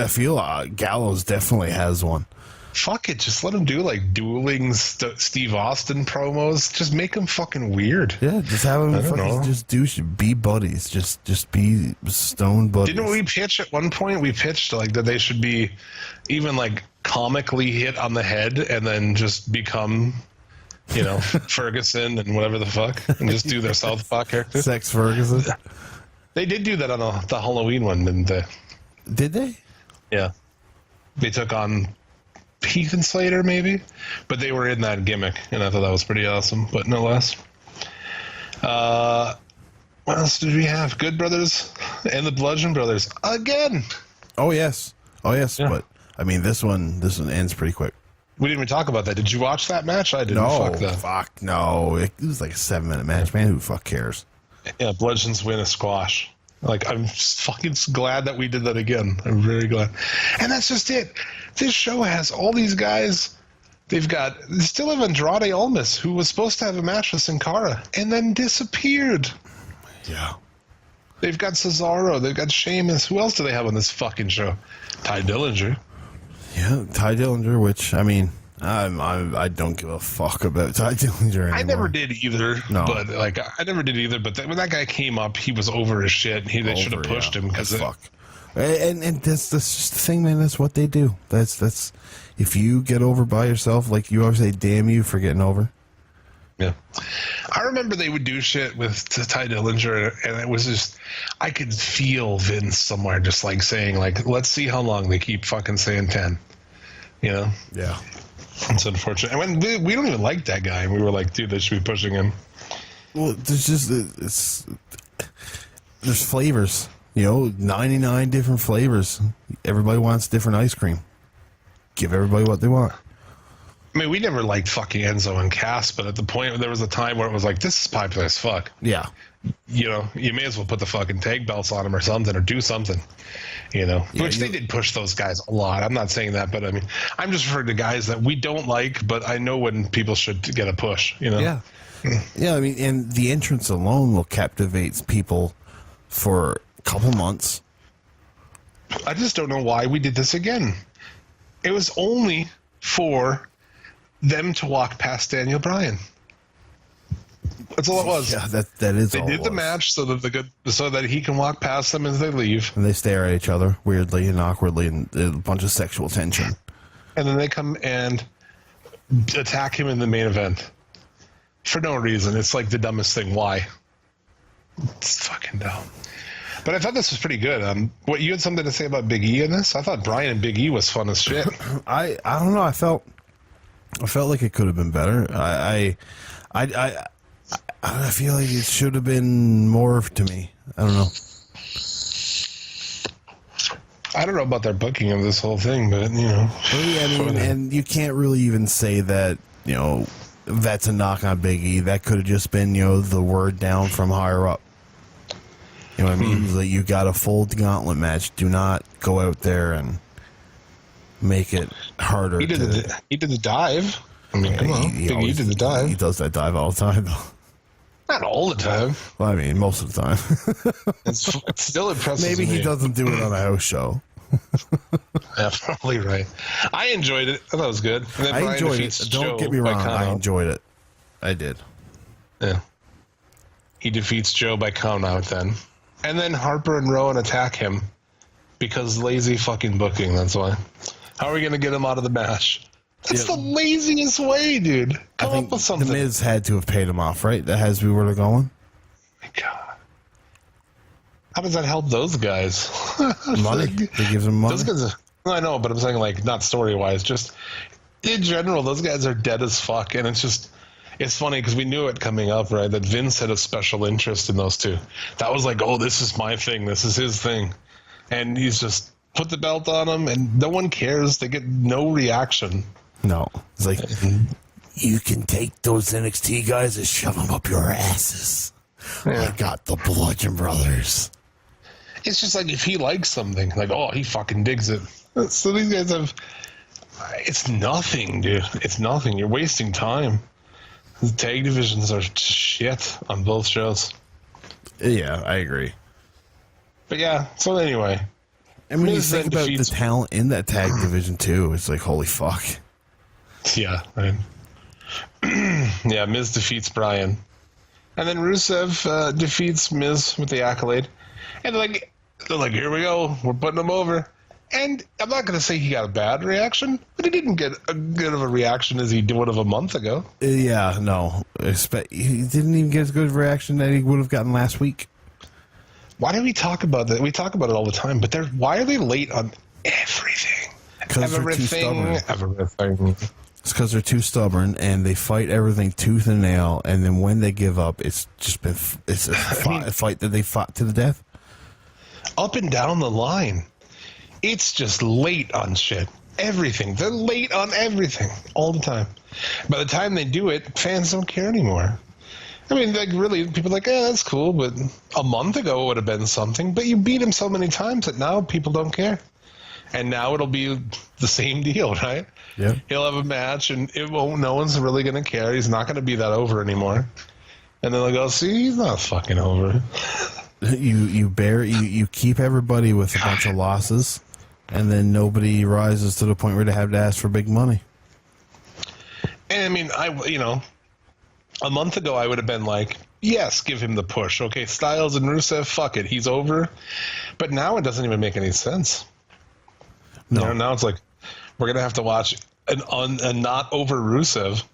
feel Gallows definitely has one. Fuck it, just let him do like dueling Steve Austin promos. Just make him fucking weird. Yeah, just have him fucking be buddies. Just be Stone buddies. Didn't we pitch at one point? We pitched like that they should be even like comically hit on the head and then just become, Ferguson and whatever the fuck, and just do their Southpaw character. Sex Ferguson. They did do that on the Halloween one, didn't they? Did they? Yeah, they took on Heath and Slater, maybe, but they were in that gimmick, and I thought that was pretty awesome. But no less. What else did we have? Good Brothers and the Bludgeon Brothers again. Oh yes. Yeah. But I mean, this one ends pretty quick. We didn't even talk about that. Did you watch that match? I didn't. Fuck no. It was like a 7-minute match, man. Who the fuck cares? Yeah, Bludgeons win a squash. Like, I'm fucking glad that we did that again. I'm very glad. And that's just it. This show has all these guys. They still have Andrade Almas, who was supposed to have a match with Sin Cara, and then disappeared. Yeah. They've got Cesaro. They've got Sheamus. Who else do they have on this fucking show? Ty Dillinger. Yeah, Ty Dillinger, which, I mean, I don't give a fuck about Ty Dillinger anymore. I never did either. No. But I never did either. But when that guy came up, he was over his shit. They should have pushed him because fuck. And that's just the thing, man. That's what they do. That's if you get over by yourself, like you always say, damn you for getting over. Yeah, I remember they would do shit with Ty Dillinger, and it was just I could feel Vince somewhere just like saying like, let's see how long they keep fucking saying 10. Yeah. It's unfortunate. And when we don't even like that guy, and we were like, dude, they should be pushing him. Well, there's flavors. 99 different flavors. Everybody wants different ice cream. Give everybody what they want. I mean, we never liked fucking Enzo and Cass, but at the point there was a time where it was like, this is popular as fuck. Yeah. You know, you may as well put the fucking tag belts on them or something, or do something. You know, which they did push those guys a lot. I'm not saying that, but I mean, I'm just referring to guys that we don't like, but I know when people should get a push. You know. Yeah. Yeah, I mean, and the entrance alone will captivate people for a couple months. I just don't know why we did this again. It was only for them to walk past Daniel Bryan. That's all it was. Yeah, that is They all did it the was. match so that he can walk past them as they leave, And they stare at each other weirdly and awkwardly, and a bunch of sexual tension. and then they come and attack him in the main event for no reason. It's like the dumbest thing. Why? It's fucking dumb. But I thought this was pretty good. What, you had something to say about Big E in this? I thought Bryan and Big E was fun as shit. I don't know. I felt like it could have been better. I feel like it should have been more to me. I don't know. I don't know about their booking of this whole thing, but you know. Well, yeah, I mean, and you can't really even say that, you know, that's a knock on Big E. That could have just been, you know, the word down from higher up. You know what I mean? Like, you got a full gauntlet match. Do not go out there and make it harder. He did the dive. I mean, come on. Big E did the dive. He does that dive all the time, though. Not all the time. Well, I mean, most of the time. It's still impressive. Maybe to he me. doesn't do it on a house show. Yeah, probably right. I enjoyed it. I thought it was good. And then I Bryan enjoyed defeats it. Don't Joe get me by wrong. I countout. enjoyed it. I did. Yeah. He defeats Joe by count out then. And then Harper and Rowan attack him because lazy fucking booking, that's why. How are we going to get him out of the match? That's the laziest way, dude. I Come think up with something. The Miz had to have paid him off, right? That has to be where they're going. My God. How does that help those guys? Money. They give them money. Those guys are, I know, but I'm saying, like, not story-wise, just in general, those guys are dead as fuck, and it's just, it's funny because we knew it coming up, right, that Vince had a special interest in those two. That was like, oh, this is my thing, this is his thing. And he's just put the belt on them, and no one cares. They get no reaction. No. It's like, you can take those NXT guys and shove them up your asses. Yeah. I got the Bludgeon Brothers. It's just like if he likes something, like, oh, he fucking digs it. So these guys have, it's nothing, dude. It's nothing. You're wasting time. The tag divisions are shit on both shows. Yeah, I agree. But yeah, so anyway. And when you Miz think then about the defeats- talent in that tag division, too, it's like, holy fuck. Yeah, right. Yeah, Miz defeats Bryan. And then Rusev defeats Miz with the accolade. And they're like, here we go. We're putting him over. And I'm not going to say he got a bad reaction, but he didn't get a good of a reaction as he would have a month ago. Yeah, no. He didn't even get as good a reaction that he would have gotten last week. Why do we talk about that? We talk about it all the time, but why are they late on everything? 'Cause they're too stubborn. Everything. It's because they're too stubborn and they fight everything tooth and nail. And then when they give up, it's just been a fight that they fought to the death. Up and down the line. It's just late on shit. Everything. They're late on everything all the time. By the time they do it, fans don't care anymore. I mean, like, really, people are like, that's cool, but a month ago it would have been something. But you beat him so many times that now people don't care. And now it'll be the same deal, right? Yeah. He'll have a match, and no one's really going to care. He's not going to be that over anymore. And then they'll go, see, he's not fucking over. You keep everybody with a bunch of losses, and then nobody rises to the point where they have to ask for big money. And I mean, a month ago I would have been like, yes, give him the push. Okay, Styles and Rusev, fuck it, he's over. But now it doesn't even make any sense. No. You know, now it's like we're gonna have to watch a not over Rusev.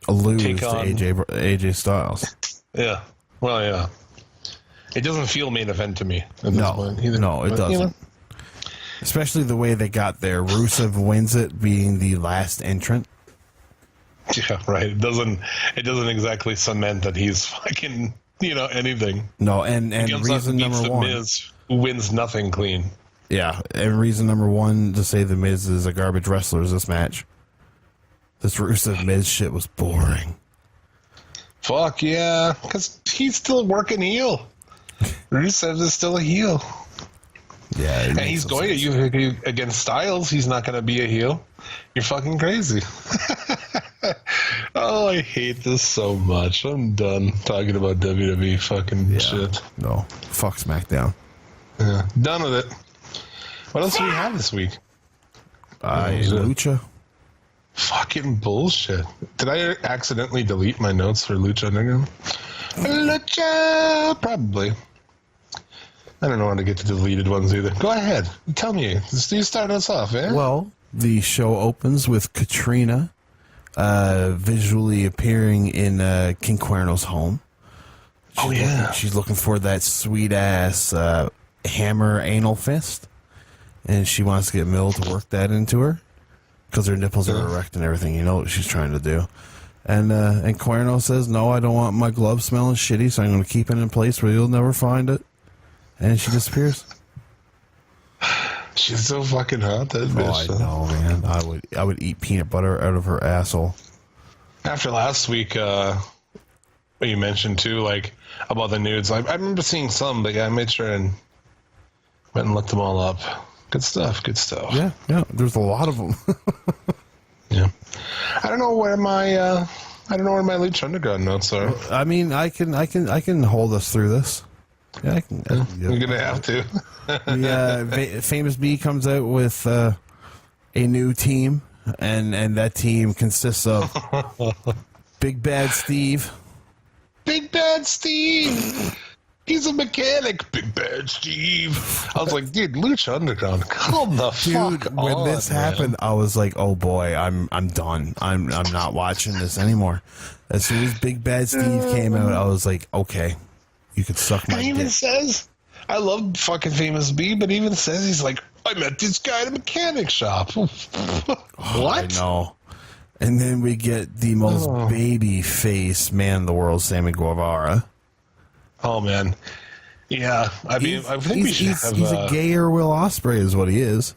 Lose Take to on- AJ Styles. Yeah. Well, yeah. It doesn't feel main event to me at this point either. No, it But, doesn't. Especially the way they got there. Rusev wins it, being the last entrant. Yeah, right. It doesn't exactly cement that he's fucking, anything. No, and Comes out reason and beats number the one. Miz, who wins nothing clean. Yeah, and reason number one to say the Miz is a garbage wrestler is this match. This Rusev Miz shit was boring. Fuck yeah, because he's still working heel. Rusev is still a heel. Yeah, And he's going to you against Styles. He's not going to be a heel. You're fucking crazy. Oh, I hate this so much. I'm done talking about WWE fucking shit. No, fuck SmackDown. Yeah, done with it. What else do we have this week? Lucha. Fucking bullshit. Did I accidentally delete my notes for Lucha Underground? Lucha! Probably. I don't know how to get to deleted ones either. Go ahead. Tell me. You start us off, eh? Well, the show opens with Katrina visually appearing in King Cuerno's home. She's looking for that sweet-ass hammer anal fist, and she wants to get Mill to work that into her because her nipples are erect and everything. You know what she's trying to do. And Cuerno says, no, I don't want my glove smelling shitty, so I'm going to keep it in a place where you'll never find it. And she disappears. She's so fucking hot, that bitch. I know, man. I would eat peanut butter out of her asshole. After last week, what you mentioned too, like about the nudes, I remember seeing some, but yeah, I made sure and went and looked them all up. Good stuff. Good stuff. Yeah. There's a lot of them. Yeah. I don't know where my Lucha Underground notes are. I mean, I can hold us through this. Yeah, I can. You're gonna have to. Famous B comes out with a new team, and that team consists of Big Bad Steve. Big Bad Steve. He's a mechanic, Big Bad Steve. I was like, dude, Lucha Underground, come the fuck on. When this happened, I was like, oh boy, I'm done. I'm not watching this anymore. As soon as Big Bad Steve came out, I was like, okay, you could suck my dick. He even says, I love fucking Famous B, but he even says, he's like, I met this guy at a mechanic shop. What? I know. And then we get the most baby face man in the world, Sammy Guevara. Oh man, yeah. I mean, I think we should have. He's a gayer Will Ospreay, is what he is.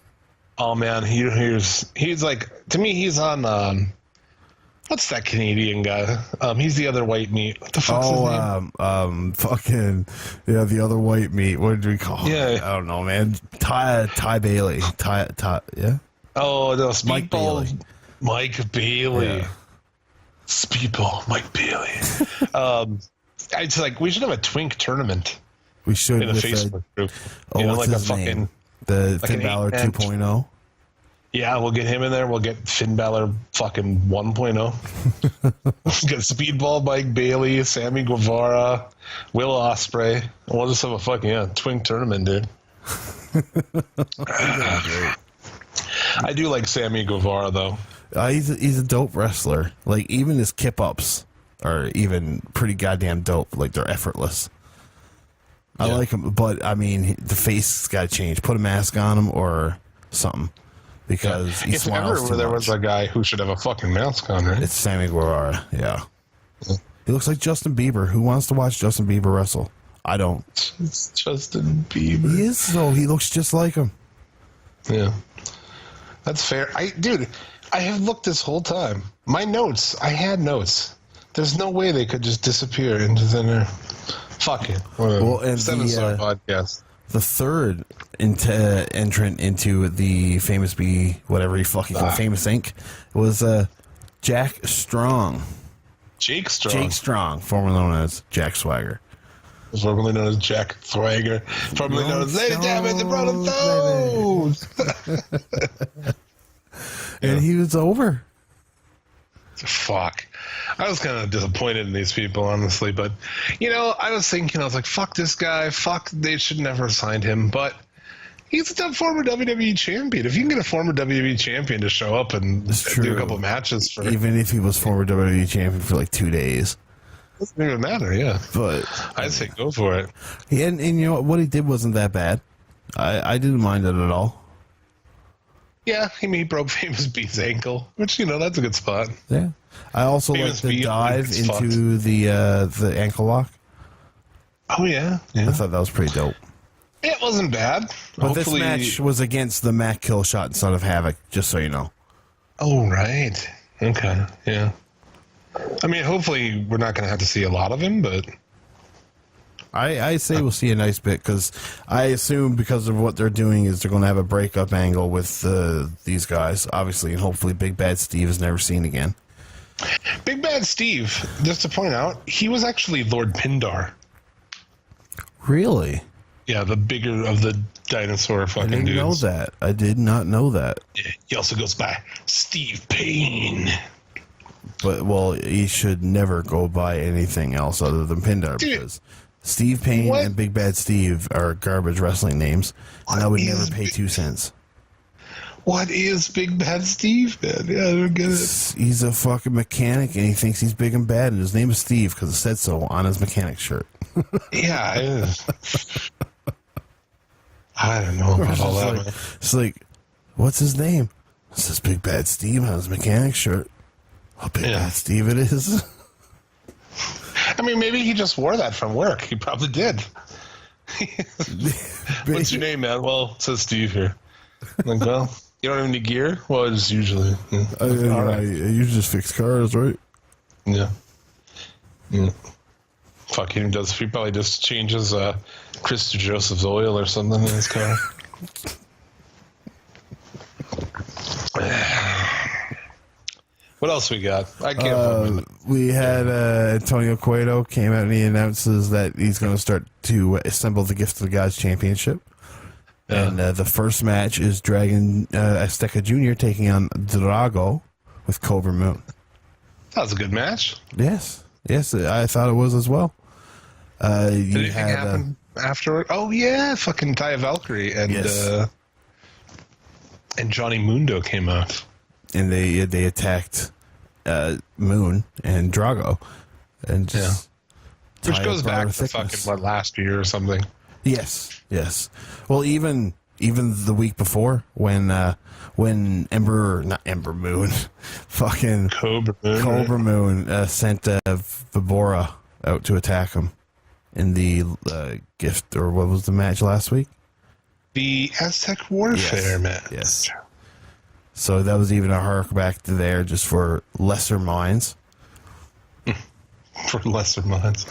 Oh man, he's like, to me, he's on. What's that Canadian guy? He's the other white meat. What the fuck's his name? Fucking the other white meat. What did we call him? Yeah, I don't know, man. Ty Bailey. Ty. Yeah. Oh no, Speedball. Mike Bailey. Mike Bailey. Yeah. Speedball. Mike Bailey. It's like we should have a twink tournament. We should in a Facebook group. Oh, what's like his name? The like Finn Balor 2.0. Yeah, we'll get him in there. We'll get Finn Balor fucking 1.0. Get Speedball, Mike Bailey, Sammy Guevara, Will Ospreay. And we'll just have a fucking twink tournament, dude. I do like Sammy Guevara though. He's a dope wrestler. Like even his kip ups are even pretty goddamn dope. Like they're effortless. I like him, but I mean the face's got to change. Put a mask on him or something because he if smiles ever too there much. was a guy who should have a fucking mask on, right? It's Sammy Guevara. Yeah. He looks like Justin Bieber. Who wants to watch Justin Bieber wrestle? I don't. It's Justin Bieber. He is though. He looks just like him. Yeah, that's fair. I have looked this whole time. My notes. I had notes. There's no way they could just disappear into thin air. Fuck it. Well, and 7-star podcast. The third entrant into the Famous B, whatever he fucking called Famous Inc., was Jack Strong. Jake Strong. Jake Strong, formerly known as Jack Swagger. Formerly known as Jack Swagger. Formerly known as Lady Damn It, the Brother Toes. And he was over. Fuck. I was kind of disappointed in these people, honestly. But, I was thinking, I was like, fuck this guy. Fuck, they should never have signed him. But he's a former WWE champion. If you can get a former WWE champion to show up and do a couple matches for... Even if he was former WWE champion for like 2 days. Doesn't even matter, yeah. But I'd say go for it. And you know what he did wasn't that bad. I didn't mind it at all. Yeah, he broke Famous B's ankle, which, that's a good spot. Yeah. I also like the dive into the ankle lock. Oh, yeah. I thought that was pretty dope. It wasn't bad. But this match was against the Matt Killshot and Son of Havoc, just so you know. Oh, right. Okay, yeah. I mean, hopefully we're not going to have to see a lot of him, but I say we'll see a nice bit because I assume because of what they're doing is they're going to have a breakup angle with these guys, obviously, and hopefully Big Bad Steve is never seen again. Big Bad Steve, just to point out, he was actually Lord Pindar. Really? Yeah, the bigger of the dinosaur fucking I didn't know dudes. that. I did not know that. Yeah, he also goes by Steve Payne. But, well, he should never go by anything else other than Pindar Dude, because Steve Payne what? and Big Bad Steve are garbage wrestling names, and I would What never is pay Big- 2 cents. What is Big Bad Steve, man? Yeah, I don't get it. He's a fucking mechanic, and he thinks he's big and bad, and his name is Steve because it said so on his mechanic shirt. Yeah, it is. I don't know about all that, man. It's like, what's his name? It says Big Bad Steve on his mechanic shirt. Oh, Big Yeah. Bad Steve it is. I mean, maybe he just wore that from work. He probably did. What's your name, man? Well, it says Steve here. I'm like, well, you don't have any gear? Well, it's usually. Yeah. All right. You just fix cars, right? Yeah. Fuck, he does. He probably just changes Christopher Joseph's oil or something in his car. What else we got? I can't. We had Antonio Cueto came out and he announces that he's going to start to assemble the Gift of the Gods Championship. Yeah. And the first match is Dragon Azteca Jr. taking on Drago with Cobra Moon. That was a good match. Yes, I thought it was as well. Did anything happen afterward? Oh yeah, fucking Taya Valkyrie and Yes. and Johnny Mundo came out. And they attacked Moon and Drago, and just Which tie goes up back our to thickness. fucking last year or something. Yes. Well, even the week before when not Ember Moon, fucking Cobra Moon. Cobra Moon sent Vibora out to attack him in the gift, or what was the match last week? The Aztec Warfare match. Yes. So that was even a hark back to there just for lesser minds. For lesser minds.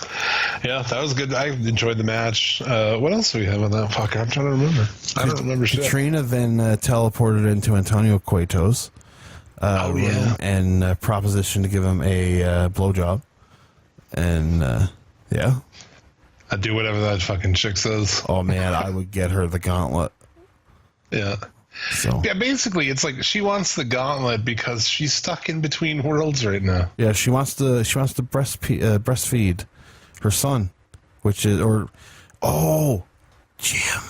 Yeah, that was good. I enjoyed the match. What else do we have on that? Fuck, I'm trying to remember. I don't remember shit. Katrina then teleported into Antonio Cueto's room and propositioned to give him a blowjob. And, yeah. I'd do whatever that fucking chick says. Oh, man, I would get her the gauntlet. Yeah. So Yeah, basically, it's like she wants the gauntlet because she's stuck in between worlds right now. yeah, she wants to breastfeed her son, which is Jim.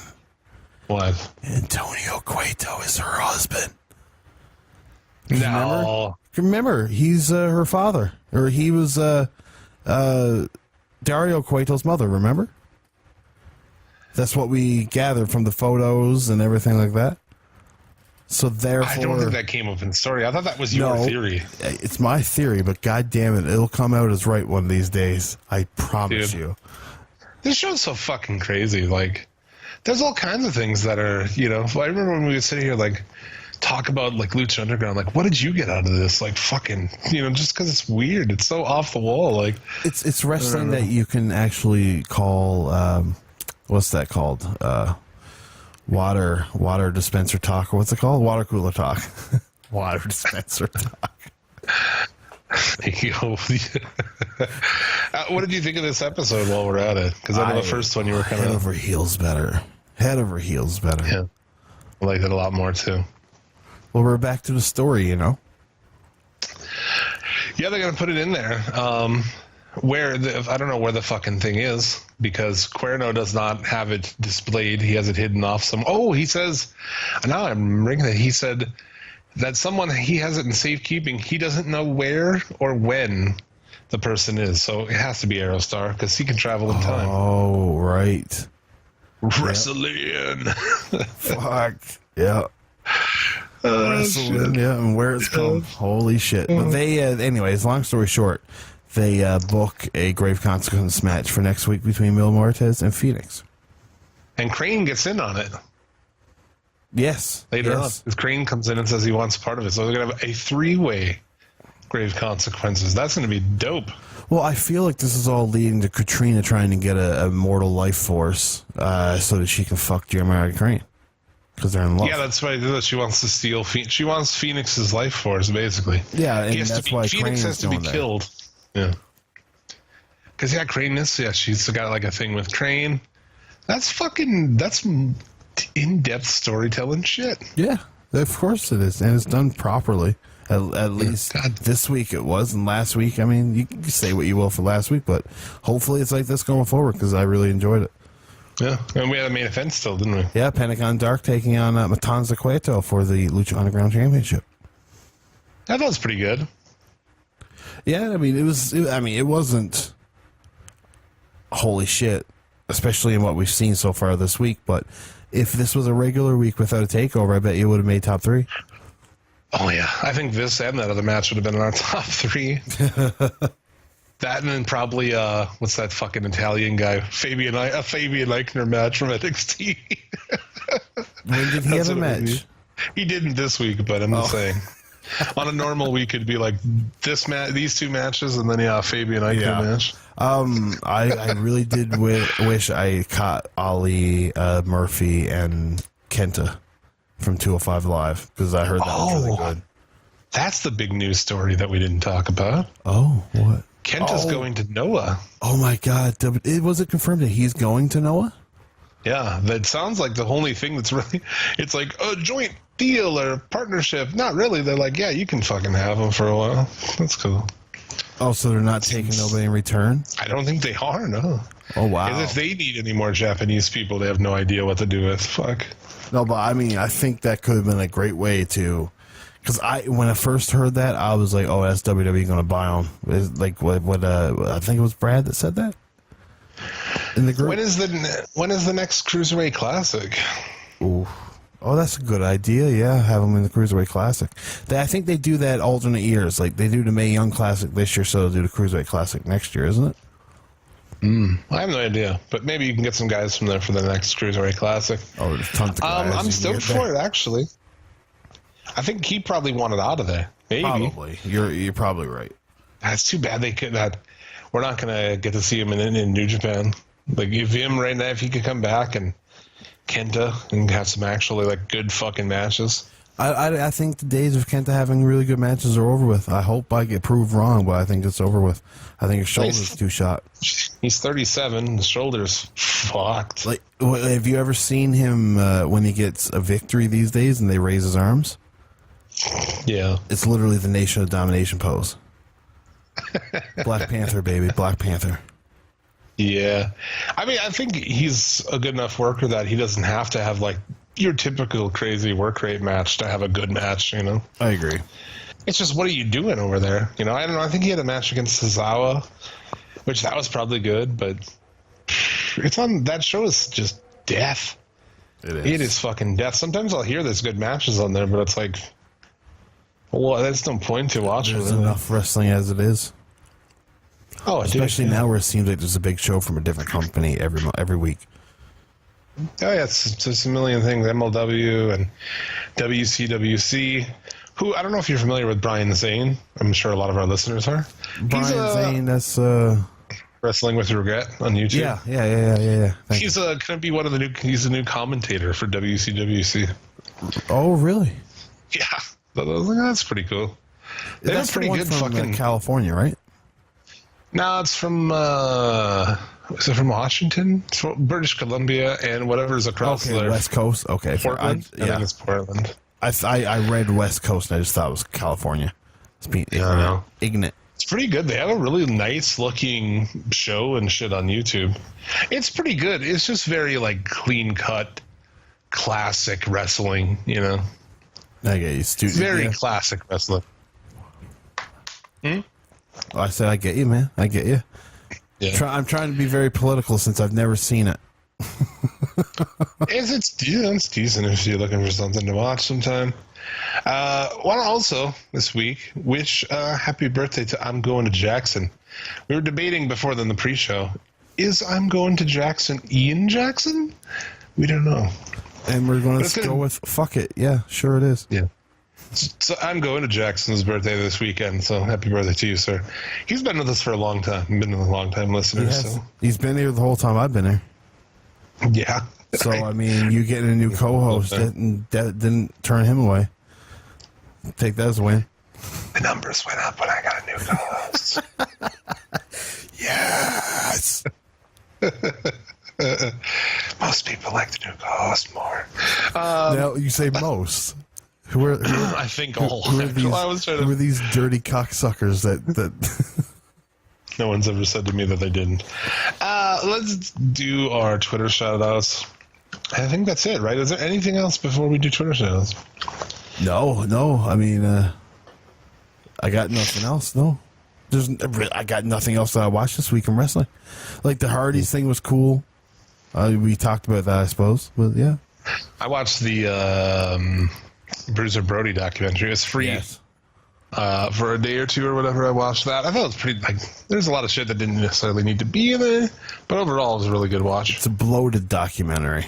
What? Antonio Cueto is her husband. No. Remember, he's her father, or he was Dario Cueto's mother. Remember? That's what we gathered from the photos and everything like that. So therefore, I don't think that came up in the story. I thought that was your theory. It's my theory, but god damn it, it'll come out as right one of these days. I promise Dude. you. This show's so fucking crazy. Like, there's all kinds of things that are, I remember when we would sit here, like, talk about, like, Lucha Underground. Like, what did you get out of this? Like, fucking, just because it's weird. It's so off the wall. Like, It's wrestling that you can actually call, what's that called? Water dispenser talk, or what's it called? Water cooler talk. Water dispenser talk. What did you think of this episode while we're at it? Because I know the first one you were kind Head of... over heels better. Head over heels better. Yeah. I liked it a lot more, too. Well, we're back to the story, Yeah, they're going to put it in there. I don't know where the fucking thing is, because Cuerno does not have it displayed. He has it hidden off some... Oh, he says... Now I'm ringing it. He said that someone... He has it in safekeeping. He doesn't know where or when the person is. So it has to be Aerostar, because he can travel in time. Oh, right. Wrestling. Fuck. Yeah. Wrestling, yeah, and where it's come. Holy shit. But they, anyways, long story short, they book a Grave Consequence match for next week between Mil Muertes and Phoenix. And Crane gets in on it Yes. later on. Yes. Because Crane comes in and says he wants part of it. So they're going to have a three-way grave consequences. That's going to be dope. Well, I feel like this is all leading to Katrina trying to get a mortal life force so that she can fuck Jeremiah Crane. Because they're in love. Yeah, that's why she wants to steal. She wants Phoenix's life force, basically. Yeah, and that's why Phoenix has to be there. killed. Yeah. Because Crane is. Yeah, she's got like a thing with Crane. That's in-depth storytelling shit. Yeah, of course it is, and it's done properly. At least this week it was, and last week, I mean, you can say what you will for last week, but hopefully it's like this going forward because I really enjoyed it. Yeah, and we had a main event still, didn't we? Yeah, Pentagon Dark taking on Matanza Cueto for the Lucha Underground Championship. I thought it was pretty good. Yeah, I mean, it wasn't holy shit, especially in what we've seen so far this week, but if this was a regular week without a takeover, I bet you would have made top 3. Oh, yeah. I think this and that other match would have been in our top 3. That and then probably, what's that fucking Italian guy? Fabian Eichner match from NXT. When did he have a match? He didn't this week, but I'm just saying. On a normal week, it'd be like these 2 matches, and then Fabian Eichner match. I really did wish I caught Ali Murphy and Kenta from 205 Live because I heard that was really good. That's the big news story that we didn't talk about. Oh, what? Kenta's going to Noah. Oh my God! Was it confirmed that he's going to Noah? Yeah, that sounds like the only thing that's really. It's like a joint deal or partnership. Not really. They're like, yeah, you can fucking have him for a while. That's cool. Oh, so they're not taking nobody in return? I don't think they are. No. Oh wow! Because if they need any more Japanese people, they have no idea what to do with. Fuck. No, but I mean, I think that could have been a great way to. Because when I first heard that, I was like, "Oh, that's WWE going to buy them." It's like what? I think it was Brad that said that in the group. When is the next Cruiserweight Classic? Ooh. Oh, that's a good idea. Yeah, have them in the Cruiserweight Classic. I think they do that alternate years. Like they do the Mae Young Classic this year, so they'll do the Cruiserweight Classic next year, isn't it? I have no idea, but maybe you can get some guys from there for the next Cruiserweight Classic. Oh, there's tons of guys. I'm stoked for it, actually. I think he probably wanted out of there. Maybe. Probably. You're probably right. That's too bad they could not. We're not gonna get to see him in New Japan. Like if him right now, if he could come back and Kenta and have some actually like good fucking matches. I think the days of Kenta having really good matches are over with. I hope I get proved wrong, but I think it's over with. I think his shoulder's too shot. He's 37. His shoulder's fucked. Like, have you ever seen him when he gets a victory these days and they raise his arms? Yeah. It's literally the Nation of Domination pose. Black Panther, baby. Black Panther. Yeah. I mean, I think he's a good enough worker that he doesn't have to have, like, your typical crazy work rate match to have a good match, you know? I agree. It's just, what are you doing over there? You know, I don't know. I think he had a match against Tozawa, which that was probably good, but it's on, that show is just death. It is fucking death. Sometimes I'll hear there's good matches on there, but it's like, well, there's no point to watching. There's enough wrestling as it is. Oh, especially now where it seems like there's a big show from a different company every week. Oh yeah, it's just a million things. MLW and WCWC. Who, I don't know if you're familiar with Brian Zane. I'm sure a lot of our listeners are. Brian Zane, that's Wrestling with Regret on YouTube. Yeah. He's going to be one of the new. He's a new commentator for WCWC. Oh, really? Yeah, that's pretty cool. That's pretty good. From fucking California, right? No, it's from. Is it from Washington? It's from British Columbia and whatever's across there. West Coast. Okay, Portland. I think it's Portland. I read West Coast and I just thought it was California. It's being ignorant. It's pretty good. They have a really nice looking show and shit on YouTube. It's pretty good. It's just very like clean cut, classic wrestling. You know, I get you. Very classic wrestling. I said I get you, man. I get you. Yeah. I'm trying to be very political since I've never seen it. It's decent if you're looking for something to watch sometime. Want to also this week wish happy birthday to I'm Going to Jackson. We were debating before the pre-show. Is I'm Going to Jackson Ian Jackson? We don't know. And we're going to go with fuck it. Yeah, sure it is. Yeah. So I'm going to Jackson's birthday this weekend, so happy birthday to you, sir. He's been with us for a long time. Been a long time listener. Yes. So He's been here the whole time I've been here. yeah. So, I mean, you getting a new co-host didn't turn him away. Take that as a win. The numbers went up when I got a new co-host. Yes. Most people like the new co-host more. Now, you say most. I think all. Who are these, I was trying who are to. these dirty cocksuckers that No one's ever said to me that they didn't. Let's do our Twitter shout-outs. I think that's it, right? Is there anything else before we do Twitter shout-outs? No. I mean, I got nothing else. No, I got nothing else that I watched this week in wrestling. Like the Hardys thing was cool. We talked about that, I suppose. But yeah, I watched the Bruiser Brody documentary. It was free. Yes. For a day or two or whatever. I watched that. I thought it was pretty. There's a lot of shit that didn't necessarily need to be in there, but overall, it was a really good watch. It's a bloated documentary.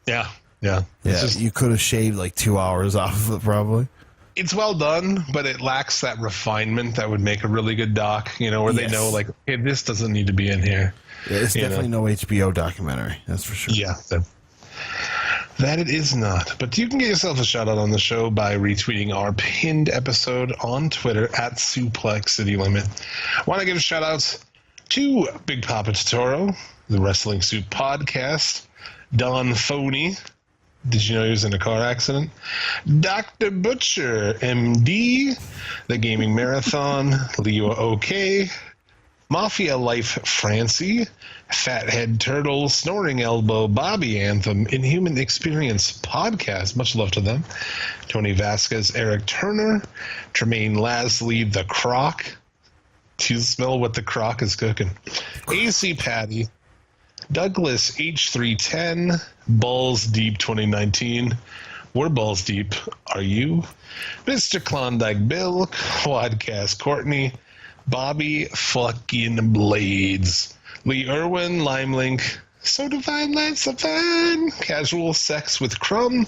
Yeah. Yeah, you could have shaved like 2 hours off of it, probably. It's well done, but it lacks that refinement that would make a really good doc. Where they know, like, hey, this doesn't need to be in here. Yeah, it's definitely no HBO documentary. That's for sure. Yeah. That it is not. But you can get yourself a shout out on the show by retweeting our pinned episode on Twitter at Suplex City Limit. Want to give shout outs to Big Papa Totoro, the Wrestling Soup Podcast, Don Phoney. Did you know he was in a car accident? Dr. Butcher, MD, The Gaming Marathon, Leo OK, Mafia Life Francie, Fathead Turtle, Snoring Elbow, Bobby Anthem, Inhuman Experience Podcast, much love to them, Tony Vasquez, Eric Turner, Tremaine Lasley, The Croc, do you smell what the Croc is cooking? AC Patty, Douglas H310, Balls Deep 2019, we're balls deep, are you? Mr. Klondike Bill, Quadcast Courtney, Bobby fucking Blades, Lee Irwin, Limelink, So Divine Lance of Fun, Casual Sex with Crumb,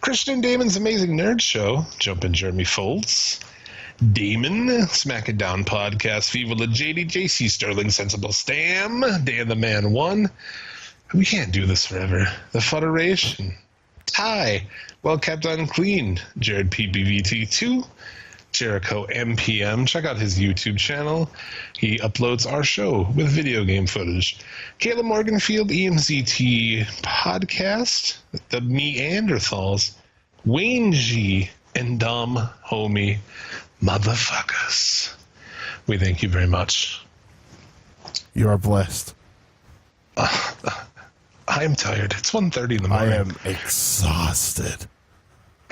Christian Damon's Amazing Nerd Show, Jumpin' Jeremy Foltz, Damon, Smack It Down Podcast, Viva La JD, JC Sterling, Sensible Stam, Dan the Man 1, we can't do this forever, The Federation, Ty, Well Kept Unclean, Jared PBVT 2, Jericho MPM. Check out his YouTube channel. He uploads our show with video game footage. Caleb Morganfield, EMZT Podcast, The Neanderthals, Wayne G, and Dumb Homie Motherfuckers. We thank you very much. You are blessed. I am tired. It's 1:30 in the morning. I am exhausted.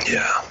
Yeah.